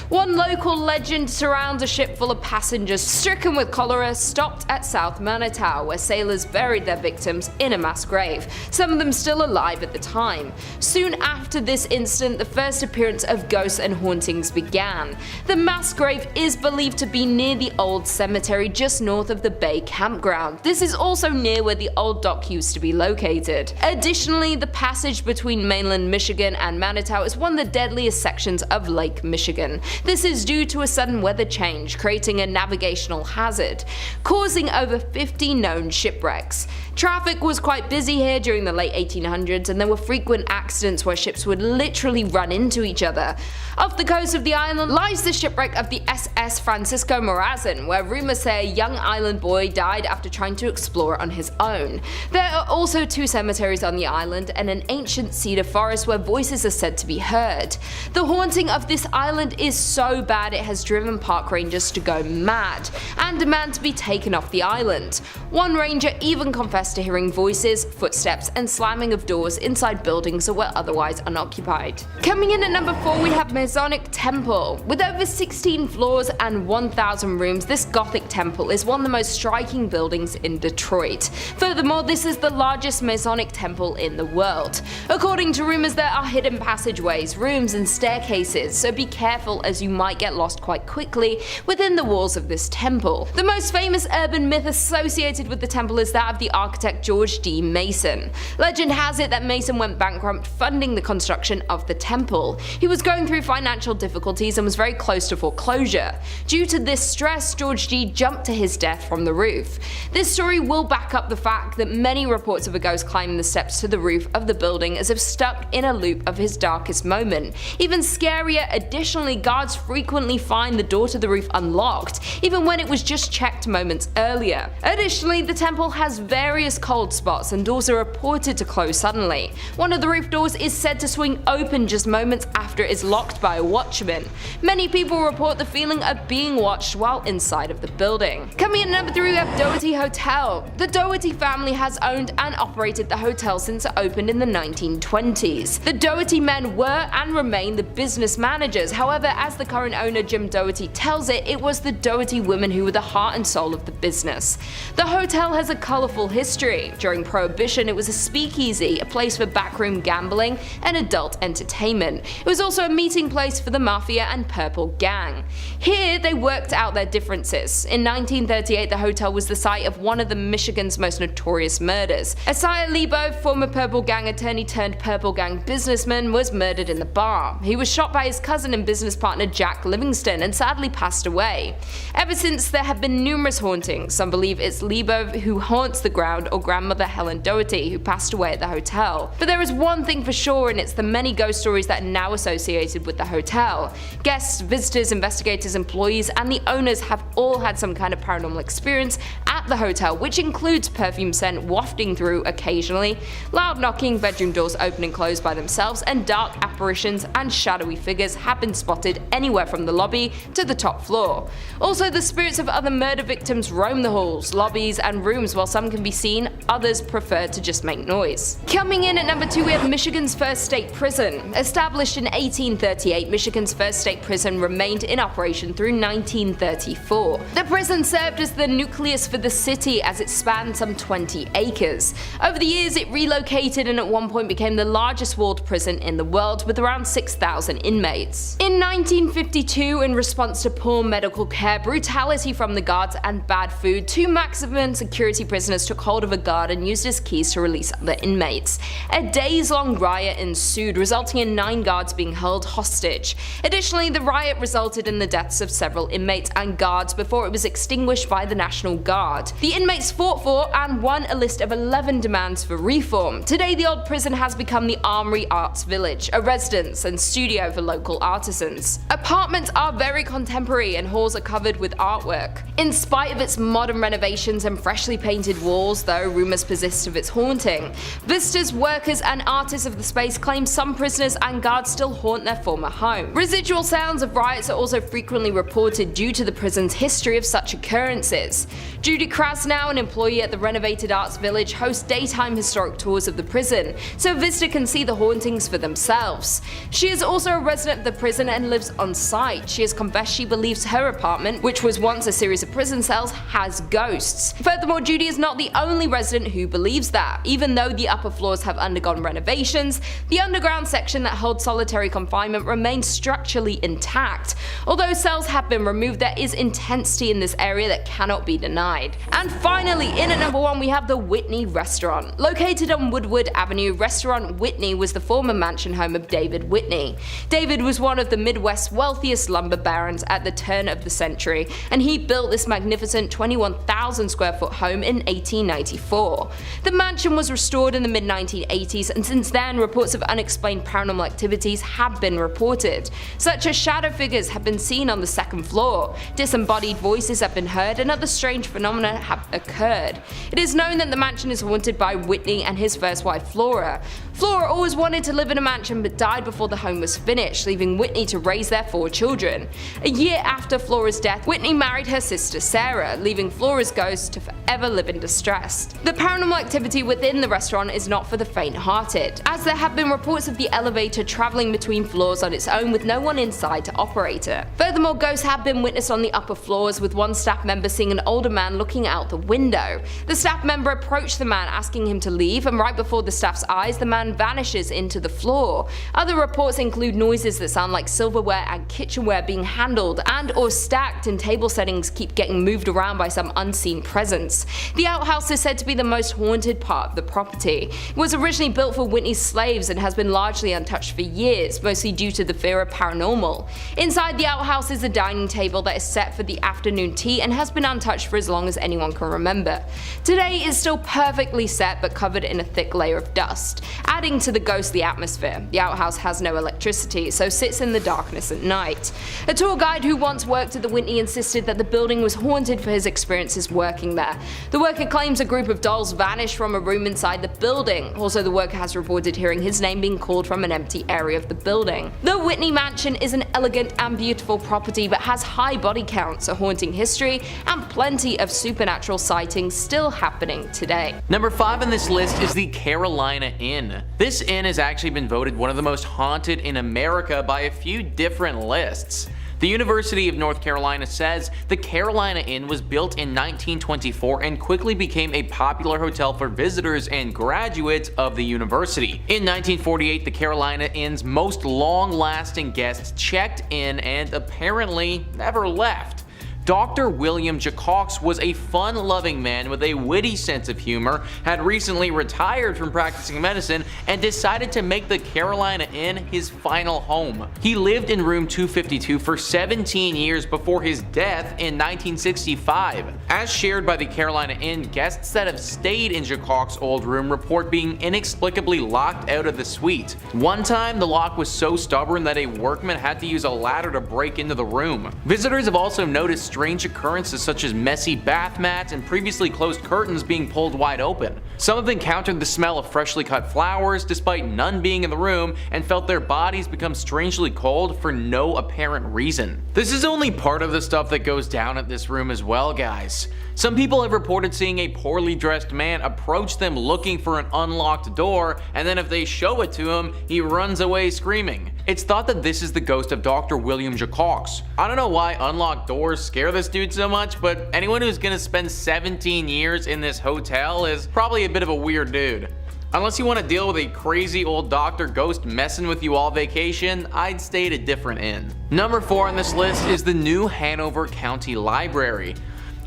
One local legend surrounds a ship full of passengers stricken with cholera stopped at South Manitou, where sailors buried their victims in a mass grave, some of them still alive at the time. Soon after this incident, the first appearance of ghosts and hauntings began. The mass grave is believed to be near the old cemetery just north of the Bay Campground. This is also near where the old dock used to be located. Additionally, the passage between mainland Michigan and Manitou is one of the deadliest sections of Lake Michigan. This is due to a sudden weather change, creating a navigational hazard, causing over 50 known shipwrecks. Traffic was quite busy here during the late 1800s, and there were frequent accidents where ships would literally run into each other. Off the coast of the island lies the shipwreck of the SS Francisco Morazan, where rumors say a young island boy died after trying to explore on his own. There are also 2 cemeteries on the island and an ancient cedar forest where voices are said to be heard. The haunting of this island is so bad it has driven park rangers to go mad and demand to be taken off the island. One ranger even confessed to hearing voices, footsteps, and slamming of doors inside buildings that were otherwise unoccupied. Coming in at number 4, we have Masonic Temple. With over 16 floors and 1,000 rooms, this Gothic temple is one of the most striking buildings in Detroit. Furthermore, this is the largest Masonic temple in the world. According to rumors, there are hidden passageways, rooms, and staircases, so be careful as you might get lost quite quickly within the walls of this temple. The most famous urban myth associated with the temple is that of the architect George D. Mason. Legend has it that Mason went bankrupt funding the construction of the temple. He was going through financial difficulties and was very close to foreclosure. Due to this stress, George D. jumped to his death death from the roof. This story will back up the fact that many reports of a ghost climbing the steps to the roof of the building as if stuck in a loop of his darkest moment. Even scarier, additionally, guards frequently find the door to the roof unlocked, even when it was just checked moments earlier. Additionally, the temple has various cold spots and doors are reported to close suddenly. One of the roof doors is said to swing open just moments after it is locked by a watchman. Many people report the feeling of being watched while inside of the building. Coming in at number 3, we have Doherty Hotel. The Doherty family has owned and operated the hotel since it opened in the 1920s. The Doherty men were and remain the business managers. However, as the current owner Jim Doherty tells it, it was the Doherty women who were the heart and soul of the business. The hotel has a colourful history. During Prohibition, it was a speakeasy, a place for backroom gambling and adult entertainment. It was also a meeting place for the Mafia and Purple Gang. Here, they worked out their differences. In 1938, the hotel was the site of one of the Michigan's most notorious murders. Isaiah Lebo, former Purple Gang attorney turned Purple Gang businessman, was murdered in the bar. He was shot by his cousin and business partner Jack Livingston and sadly passed away. Ever since, there have been numerous hauntings. Some believe it's Lebo who haunts the ground or grandmother Helen Doherty who passed away at the hotel. But there is one thing for sure, and it's the many ghost stories that are now associated with the hotel. Guests, visitors, investigators, employees, and the owners have all had some kind of paranormal experience at the hotel, which includes perfume scent wafting through occasionally, loud knocking, bedroom doors open and close by themselves, and dark apparitions and shadowy figures have been spotted anywhere from the lobby to the top floor. Also, the spirits of other murder victims roam the halls, lobbies, and rooms. While some can be seen, others prefer to just make noise. Coming in at number 2, we have Michigan's first state prison. Established in 1838, Michigan's first state prison remained in operation through 1934. The prison served as the nucleus for the city as it spanned some 20 acres. Over the years, it relocated and at one point became the largest walled prison in the world with around 6,000 inmates. In 1952, in response to poor medical care, brutality from the guards, and bad food, 2 maximum security prisoners took hold of a guard and used his keys to release other inmates. A days-long riot ensued, resulting in 9 guards being held hostage. Additionally, the riot resulted in the deaths of several inmates and guards before it was extinguished by the National Guard. The inmates fought for and won a list of 11 demands for reform. Today, the old prison has become the Armory Arts Village, a residence and studio for local artisans. Apartments are very contemporary and halls are covered with artwork. In spite of its modern renovations and freshly painted walls, though, rumors persist of its haunting. Visitors, workers, and artists of the space claim some prisoners and guards still haunt their former home. Residual sounds of riots are also frequently reported due to the prison's history of such occurrences. Judy Krasnow, an employee at the renovated Arts Village, hosts daytime historic tours of the prison, so a visitor can see the hauntings for themselves. She is also a resident of the prison and lives on site. She has confessed she believes her apartment, which was once a series of prison cells, has ghosts. Furthermore, Judy is not the only resident who believes that. Even though the upper floors have undergone renovations, the underground section that holds solitary confinement remains structurally intact. Although cells have been removed, there is intensity in this area that cannot be denied. And finally, in at number 1, we have the Whitney Restaurant. Located on Woodward Avenue, Restaurant Whitney was the former mansion home of David Whitney. David was one of the Midwest's wealthiest lumber barons at the turn of the century, and he built this magnificent 21,000 square foot home in 1894. The mansion was restored in the mid-1980s, and since then, reports of unexplained paranormal activities have been reported, such as shadow figures have been seen on the second floor, disembodied voices have been heard, and other strange phenomena have occurred. It is known that the mansion is haunted by Whitney and his first wife Flora. Flora always wanted to live in a mansion but died before the home was finished, leaving Whitney to raise their 4 children. A year after Flora's death, Whitney married her sister Sarah, leaving Flora's ghost to forever live in distress. The paranormal activity within the restaurant is not for the faint-hearted, as there have been reports of the elevator traveling between floors on its own with no one inside to operate it. Furthermore, ghosts have been witnessed on the upper floors, with one staff member seeing an older man looking out the window. The staff member approached the man asking him to leave, and right before the staff's eyes, the man vanishes into the floor. Other reports include noises that sound like silverware and kitchenware being handled and or stacked, and table settings keep getting moved around by some unseen presence. The outhouse is said to be the most haunted part of the property. It was originally built for Whitney's slaves and has been largely untouched for years, mostly due to the fear of paranormal. Inside the outhouse is a dining table that is set for the afternoon tea and has been untouched for as long as anyone anyone can remember. Today it's still perfectly set but covered in a thick layer of dust, adding to the ghostly atmosphere. The outhouse has no electricity, so sits in the darkness at night. A tour guide who once worked at the Whitney insisted that the building was haunted for his experiences working there. The worker claims a group of dolls vanished from a room inside the building. Also, the worker has reported hearing his name being called from an empty area of the building. The Whitney Mansion is an elegant and beautiful property but has high body counts, a haunting history, and plenty of supernatural sightings still happening today. Number 5 on this list is the Carolina Inn. This inn has actually been voted one of the most haunted in America by a few different lists. The University of North Carolina says the Carolina Inn was built in 1924 and quickly became a popular hotel for visitors and graduates of the university. In 1948, the Carolina Inn's most long-lasting guests checked in and apparently never left. Dr. William Jacox was a fun-loving man with a witty sense of humor, had recently retired from practicing medicine, and decided to make the Carolina Inn his final home. He lived in room 252 for 17 years before his death in 1965. As shared by the Carolina Inn, guests that have stayed in Jacox's old room report being inexplicably locked out of the suite. One time, the lock was so stubborn that a workman had to use a ladder to break into the room. Visitors have also noticed strange occurrences such as messy bath mats and previously closed curtains being pulled wide open. Some have encountered the smell of freshly cut flowers despite none being in the room and felt their bodies become strangely cold for no apparent reason. This is only part of the stuff that goes down at this room as well, guys. Some people have reported seeing a poorly dressed man approach them looking for an unlocked door, and then if they show it to him, he runs away screaming. It's thought that this is the ghost of Dr. William Jacox. I don't know why unlocked doors scare this dude so much, but anyone who's gonna spend 17 years in this hotel is probably a bit of a weird dude. Unless you want to deal with a crazy old doctor ghost messing with you all vacation, I'd stay at a different inn. Number 4 on this list is the New Hanover County Library.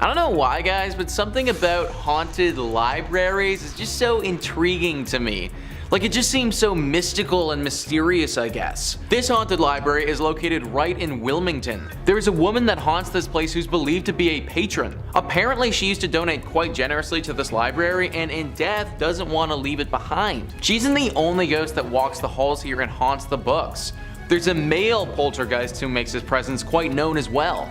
I don't know why, guys, but something about haunted libraries is just so intriguing to me. Like, it just seems so mystical and mysterious, I guess. This haunted library is located right in Wilmington. There is a woman that haunts this place who's believed to be a patron. Apparently, she used to donate quite generously to this library and in death doesn't want to leave it behind. She isn't the only ghost that walks the halls here and haunts the books. There's a male poltergeist who makes his presence quite known as well.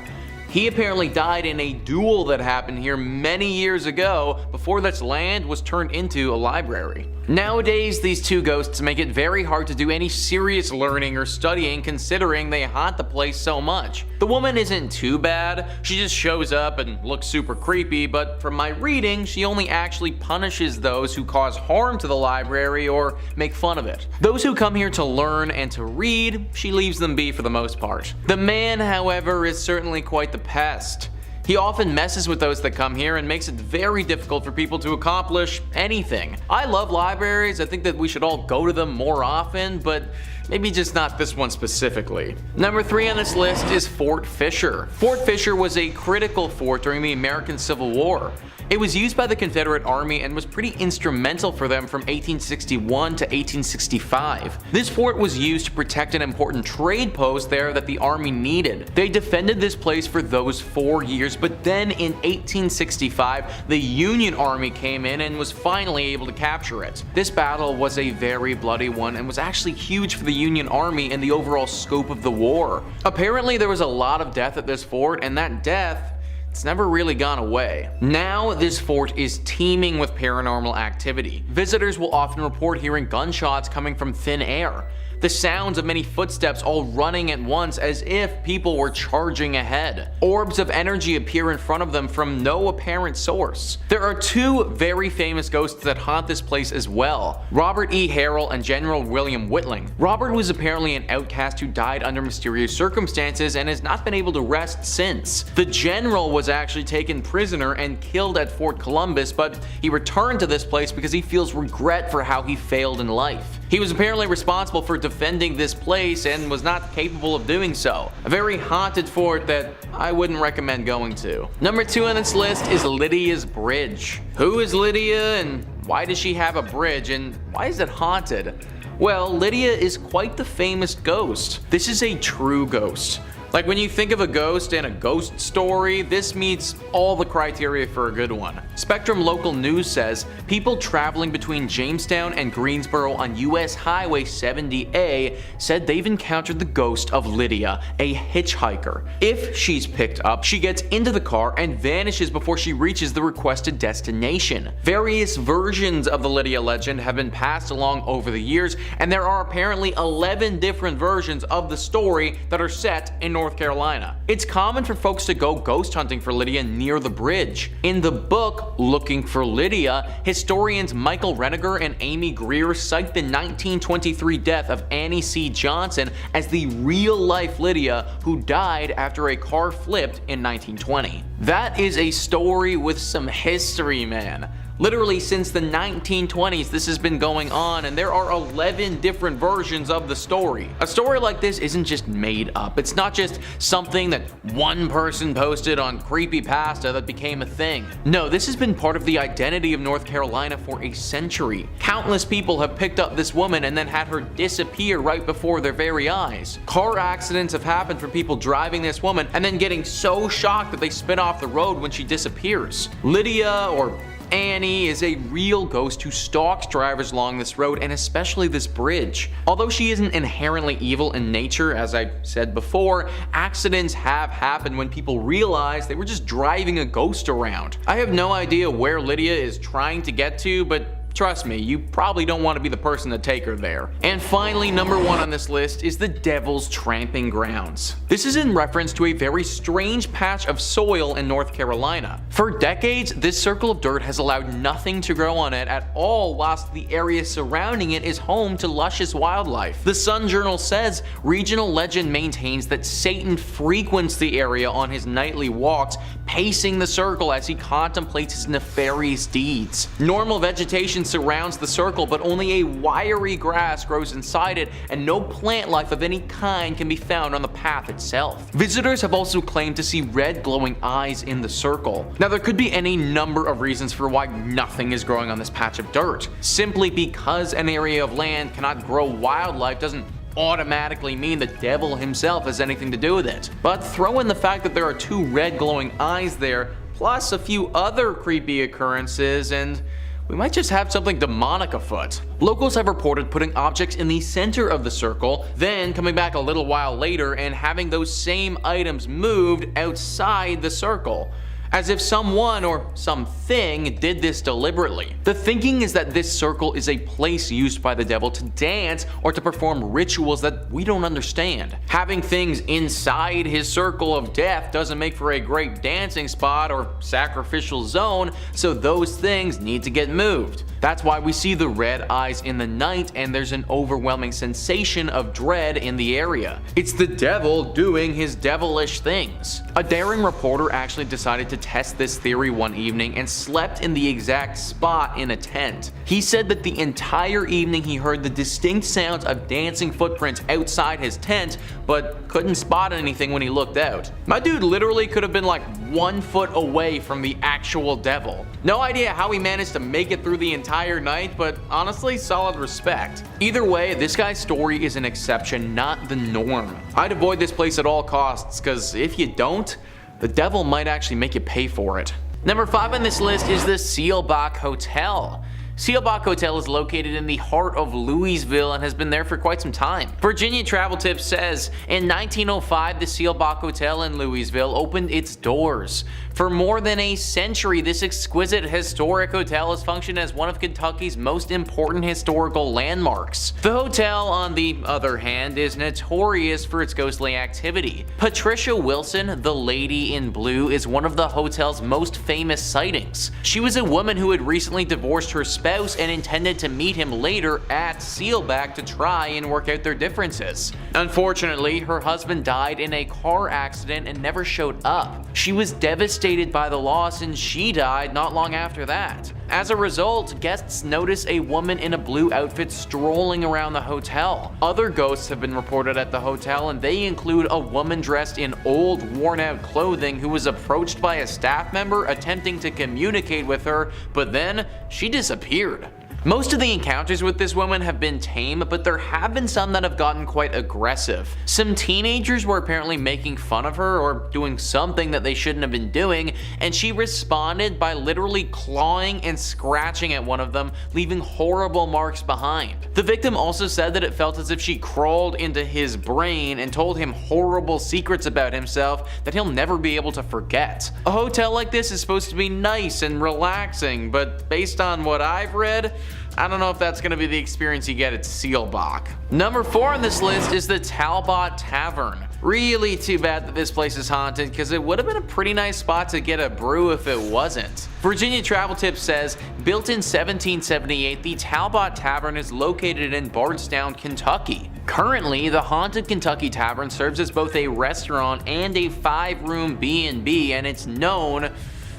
He apparently died in a duel that happened here many years ago before this land was turned into a library. Nowadays, these two ghosts make it very hard to do any serious learning or studying considering they haunt the place so much. The woman isn't too bad, she just shows up and looks super creepy, but from my reading, she only actually punishes those who cause harm to the library or make fun of it. Those who come here to learn and to read, she leaves them be for the most part. The man, however, is certainly quite the pest. He often messes with those that come here and makes it very difficult for people to accomplish anything. I love libraries, I think that we should all go to them more often, but maybe just not this one specifically. Number 3 on this list is Fort Fisher. Fort Fisher was a critical fort during the American Civil War. It was used by the Confederate Army and was pretty instrumental for them from 1861 to 1865. This fort was used to protect an important trade post there that the Army needed. They defended this place for those 4 years, but then in 1865, the Union Army came in and was finally able to capture it. This battle was a very bloody one and was actually huge for the Union Army and the overall scope of the war. Apparently, there was a lot of death at this fort, and that death, it's never really gone away. Now, this fort is teeming with paranormal activity. Visitors will often report hearing gunshots coming from thin air. The sounds of many footsteps all running at once as if people were charging ahead. Orbs of energy appear in front of them from no apparent source. There are 2 very famous ghosts that haunt this place as well, Robert E. Harrell and General William Whitling. Robert was apparently an outcast who died under mysterious circumstances and has not been able to rest since. The general was actually taken prisoner and killed at Fort Columbus, but he returned to this place because he feels regret for how he failed in life. He was apparently responsible for defending this place and was not capable of doing so. A very haunted fort that I wouldn't recommend going to. Number 2 on this list is Lydia's Bridge. Who is Lydia and why does she have a bridge and why is it haunted? Well, Lydia is quite the famous ghost. This is a true ghost. Like when you think of a ghost and a ghost story, this meets all the criteria for a good one. Spectrum Local News says people traveling between Jamestown and Greensboro on US Highway 70A said they've encountered the ghost of Lydia, a hitchhiker. If she's picked up, she gets into the car and vanishes before she reaches the requested destination. Various versions of the Lydia legend have been passed along over the years, and there are apparently 11 different versions of the story that are set in North Carolina. It's common for folks to go ghost hunting for Lydia near the bridge. In the book Looking for Lydia, historians Michael Reniger and Amy Greer cite the 1923 death of Annie C. Johnson as the real-life Lydia who died after a car flipped in 1920. That is a story with some history, man. Literally since the 1920s this has been going on, and there are 11 different versions of the story. A story like this isn't just made up. It's not just something that one person posted on Creepypasta that became a thing. No, this has been part of the identity of North Carolina for a century. Countless people have picked up this woman and then had her disappear right before their very eyes. Car accidents have happened for people driving this woman and then getting so shocked that they spin off the road when she disappears. Lydia, or Annie, is a real ghost who stalks drivers along this road and especially this bridge. Although she isn't inherently evil in nature, as I said before, accidents have happened when people realize they were just driving a ghost around. I have no idea where Lydia is trying to get to, but trust me, you probably don't want to be the person to take her there. And finally, number 1 on this list is the Devil's Tramping Grounds. This is in reference to a very strange patch of soil in North Carolina. For decades, this circle of dirt has allowed nothing to grow on it at all, whilst the area surrounding it is home to luscious wildlife. The Sun Journal says regional legend maintains that Satan frequents the area on his nightly walks, pacing the circle as he contemplates his nefarious deeds. Normal vegetation surrounds the circle, but only a wiry grass grows inside it, and no plant life of any kind can be found on the path itself. Visitors have also claimed to see red glowing eyes in the circle. Now, there could be any number of reasons for why nothing is growing on this patch of dirt. Simply because an area of land cannot grow wildlife doesn't automatically mean the devil himself has anything to do with it. But throw in the fact that there are 2 red glowing eyes there, plus a few other creepy occurrences, and we might just have something demonic afoot. Locals have reported putting objects in the center of the circle, then coming back a little while later and having those same items moved outside the circle, as if someone or something did this deliberately. The thinking is that this circle is a place used by the devil to dance or to perform rituals that we don't understand. Having things inside his circle of death doesn't make for a great dancing spot or sacrificial zone, so those things need to get moved. That's why we see the red eyes in the night, and there's an overwhelming sensation of dread in the area. It's the devil doing his devilish things. A daring reporter actually decided to test this theory one evening and slept in the exact spot in a tent. He said that the entire evening he heard the distinct sounds of dancing footprints outside his tent, but couldn't spot anything when he looked out. My dude literally could have been like 1 foot away from the actual devil. No idea how he managed to make it through the entire night, but honestly, solid respect. Either way, this guy's story is an exception, not the norm. I'd avoid this place at all costs, because if you don't, the devil might actually make you pay for it. Number 5 on this list is the Seelbach Hotel. Seelbach Hotel is located in the heart of Louisville and has been there for quite some time. Virginia Travel Tips says, in 1905, the Seelbach Hotel in Louisville opened its doors. For more than a century, this exquisite historic hotel has functioned as one of Kentucky's most important historical landmarks. The hotel, on the other hand, is notorious for its ghostly activity. Patricia Wilson, the Lady in Blue, is one of the hotel's most famous sightings. She was a woman who had recently divorced her spouse and intended to meet him later at Seelbach to try and work out their differences. Unfortunately, her husband died in a car accident and never showed up. She was devastated by the loss, and she died not long after that. As a result, guests notice a woman in a blue outfit strolling around the hotel. Other ghosts have been reported at the hotel, and they include a woman dressed in old, worn-out clothing who was approached by a staff member attempting to communicate with her, but then she disappeared. Most of the encounters with this woman have been tame, but there have been some that have gotten quite aggressive. Some teenagers were apparently making fun of her or doing something that they shouldn't have been doing, and she responded by literally clawing and scratching at one of them, leaving horrible marks behind. The victim also said that it felt as if she crawled into his brain and told him horrible secrets about himself that he'll never be able to forget. A hotel like this is supposed to be nice and relaxing, but based on what I've read, I don't know if that's going to be the experience you get at Seelbach. Number 4 on this list is the Talbot Tavern. Really too bad that this place is haunted, because it would have been a pretty nice spot to get a brew if it wasn't. Virginia Travel Tips says, built in 1778, the Talbot Tavern is located in Bardstown, Kentucky. Currently, the Haunted Kentucky Tavern serves as both a restaurant and a 5-room B&B, and it's known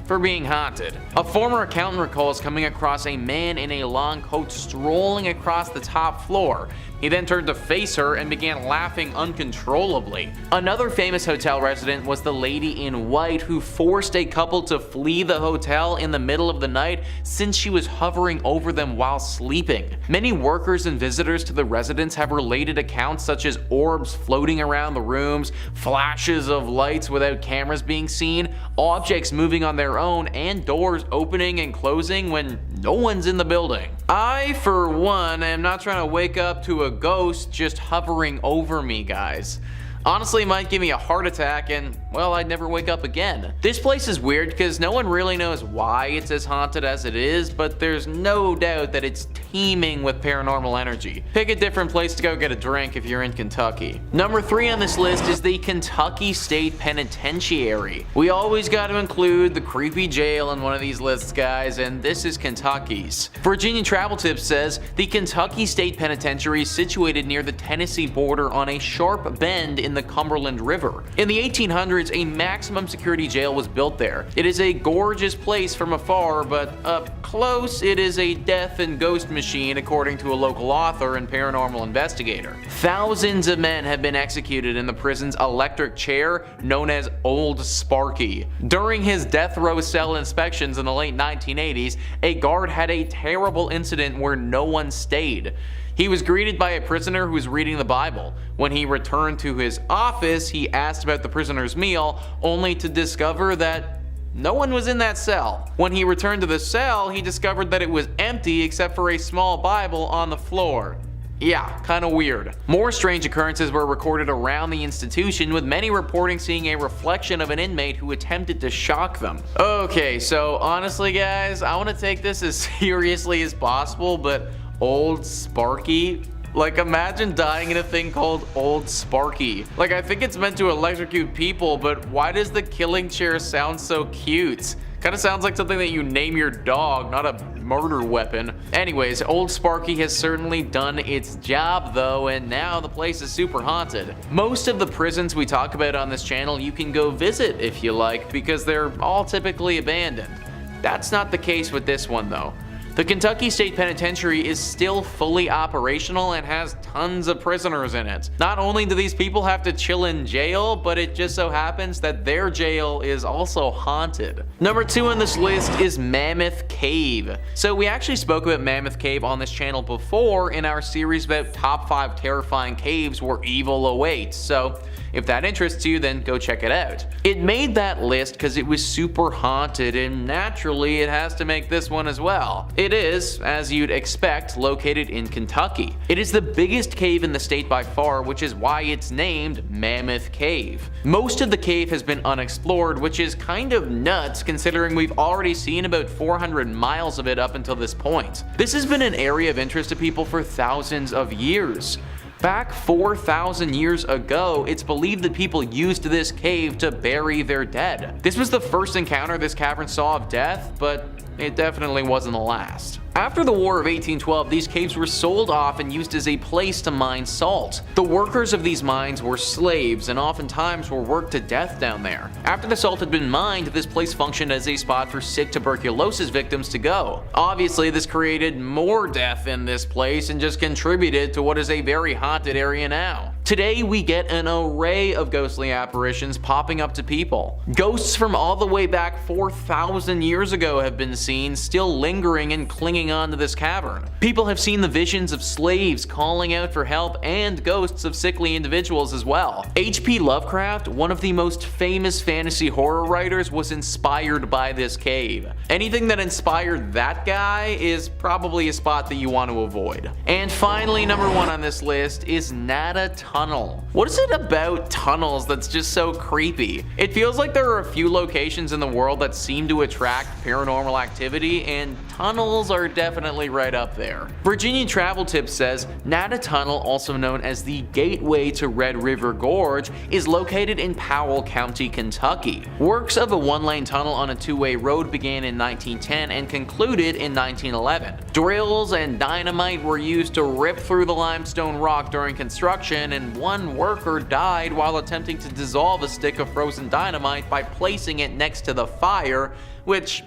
for being haunted. A former accountant recalls coming across a man in a long coat strolling across the top floor. He then turned to face her and began laughing uncontrollably. Another famous hotel resident was the lady in white who forced a couple to flee the hotel in the middle of the night since she was hovering over them while sleeping. Many workers and visitors to the residence have related accounts such as orbs floating around the rooms, flashes of lights without cameras being seen, objects moving on their own, and doors opening and closing when no one's in the building. I, for one, am not trying to wake up to a ghost just hovering over me, guys. Honestly, it might give me a heart attack and, well, I'd never wake up again. This place is weird because no one really knows why it's as haunted as it is, but there's no doubt that it's teeming with paranormal energy. Pick a different place to go get a drink if you're in Kentucky. Number 3 on this list is the Kentucky State Penitentiary. We always got to include the creepy jail in one of these lists, guys, and this is Kentucky's. Virginia Travel Tips says, the Kentucky State Penitentiary is situated near the Tennessee border on a sharp bend in the Cumberland River. In the 1800s, a maximum security jail was built there. It is a gorgeous place from afar, but up close, it is a death and ghost machine, according to a local author and paranormal investigator. Thousands of men have been executed in the prison's electric chair, known as Old Sparky. During his death row cell inspections in the late 1980s, a guard had a terrible incident where no one stayed. He was greeted by a prisoner who was reading the Bible. When he returned to his office, he asked about the prisoner's meal, only to discover that no one was in that cell. When he returned to the cell, he discovered that it was empty except for a small Bible on the floor. Yeah, kinda weird. More strange occurrences were recorded around the institution, with many reporting seeing a reflection of an inmate who attempted to shock them. Okay, so honestly guys, I want to take this as seriously as possible, but Old Sparky? Like, imagine dying in a thing called Old Sparky. Like, I think it's meant to electrocute people, but why does the killing chair sound so cute? Kinda sounds like something that you name your dog, not a murder weapon. Anyways, Old Sparky has certainly done its job though, and now the place is super haunted. Most of the prisons we talk about on this channel you can go visit if you like, because they're all typically abandoned. That's not the case with this one though. The Kentucky State Penitentiary is still fully operational and has tons of prisoners in it. Not only do these people have to chill in jail, but it just so happens that their jail is also haunted. Number 2 on this list is Mammoth Cave. So we actually spoke about Mammoth Cave on this channel before in our series about top 5 terrifying caves where evil awaits, so if that interests you, then go check it out. It made that list because it was super haunted, and naturally it has to make this one as well. It is, as you'd expect, located in Kentucky. It is the biggest cave in the state by far, which is why it's named Mammoth Cave. Most of the cave has been unexplored, which is kind of nuts considering we've already seen about 400 miles of it up until this point. This has been an area of interest to people for thousands of years. Back 4,000 years ago, it's believed that people used this cave to bury their dead. This was the first encounter this cavern saw of death, but it definitely wasn't the last. After the War of 1812, these caves were sold off and used as a place to mine salt. The workers of these mines were slaves and oftentimes were worked to death down there. After the salt had been mined, this place functioned as a spot for sick tuberculosis victims to go. Obviously, this created more death in this place and just contributed to what is a very haunted area now. Today we get an array of ghostly apparitions popping up to people. Ghosts from all the way back 4,000 years ago have been seen, still lingering and clinging on to this cavern. People have seen the visions of slaves calling out for help and ghosts of sickly individuals as well. H.P. Lovecraft, one of the most famous fantasy horror writers, was inspired by this cave. Anything that inspired that guy is probably a spot that you want to avoid. And finally, number 1 on this list is Nada Tunnel. What is it about tunnels that's just so creepy? It feels like there are a few locations in the world that seem to attract paranormal activity, and tunnels are definitely right up there. Virginia Travel Tips says Nada Tunnel, also known as the Gateway to Red River Gorge, is located in Powell County, Kentucky. Works of a one-lane tunnel on a two-way road began in 1910 and concluded in 1911. Drills and dynamite were used to rip through the limestone rock during construction, and one worker died while attempting to dissolve a stick of frozen dynamite by placing it next to the fire, which,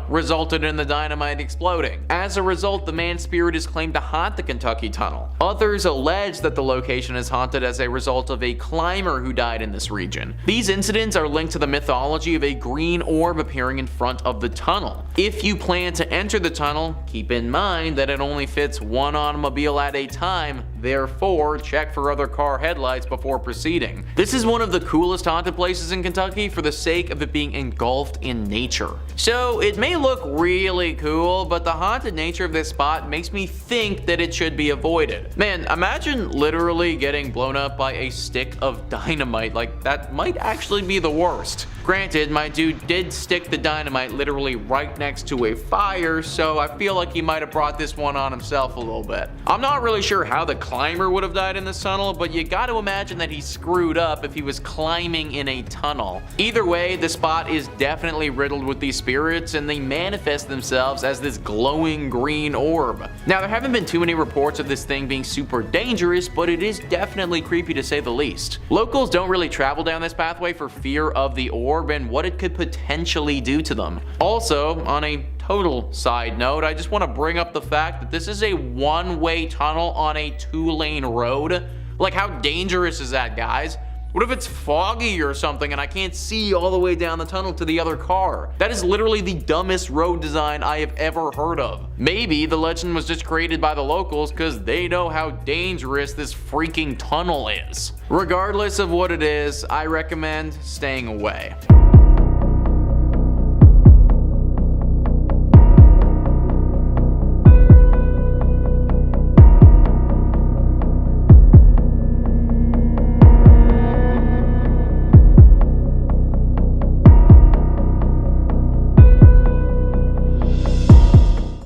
resulted in the dynamite exploding. As a result, the man's spirit is claimed to haunt the Kentucky Tunnel. Others allege that the location is haunted as a result of a climber who died in this region. These incidents are linked to the mythology of a green orb appearing in front of the tunnel. If you plan to enter the tunnel, keep in mind that it only fits one automobile at a time, therefore check for other car headlights before proceeding. This is one of the coolest haunted places in Kentucky for the sake of it being engulfed in nature. So it may look really cool, but the haunted nature of this spot makes me think that it should be avoided. Man, imagine literally getting blown up by a stick of dynamite. Like, that might actually be the worst. Granted, my dude did stick the dynamite literally right next to a fire, so I feel like he might have brought this one on himself a little bit. I'm not really sure how the climber would have died in this tunnel, but you got to imagine that he screwed up if he was climbing in a tunnel. Either way, the spot is definitely riddled with these spirits, and they manifest themselves as this glowing green orb. Now, there haven't been too many reports of this thing being super dangerous, but it is definitely creepy to say the least. Locals don't really travel down this pathway for fear of the orb and what it could potentially do to them. Also, on a total side note, I just want to bring up the fact that this is a one-way tunnel on a two-lane road. Like, how dangerous is that, guys? What if it's foggy or something and I can't see all the way down the tunnel to the other car? That is literally the dumbest road design I have ever heard of. Maybe the legend was just created by the locals because they know how dangerous this freaking tunnel is. Regardless of what it is, I recommend staying away.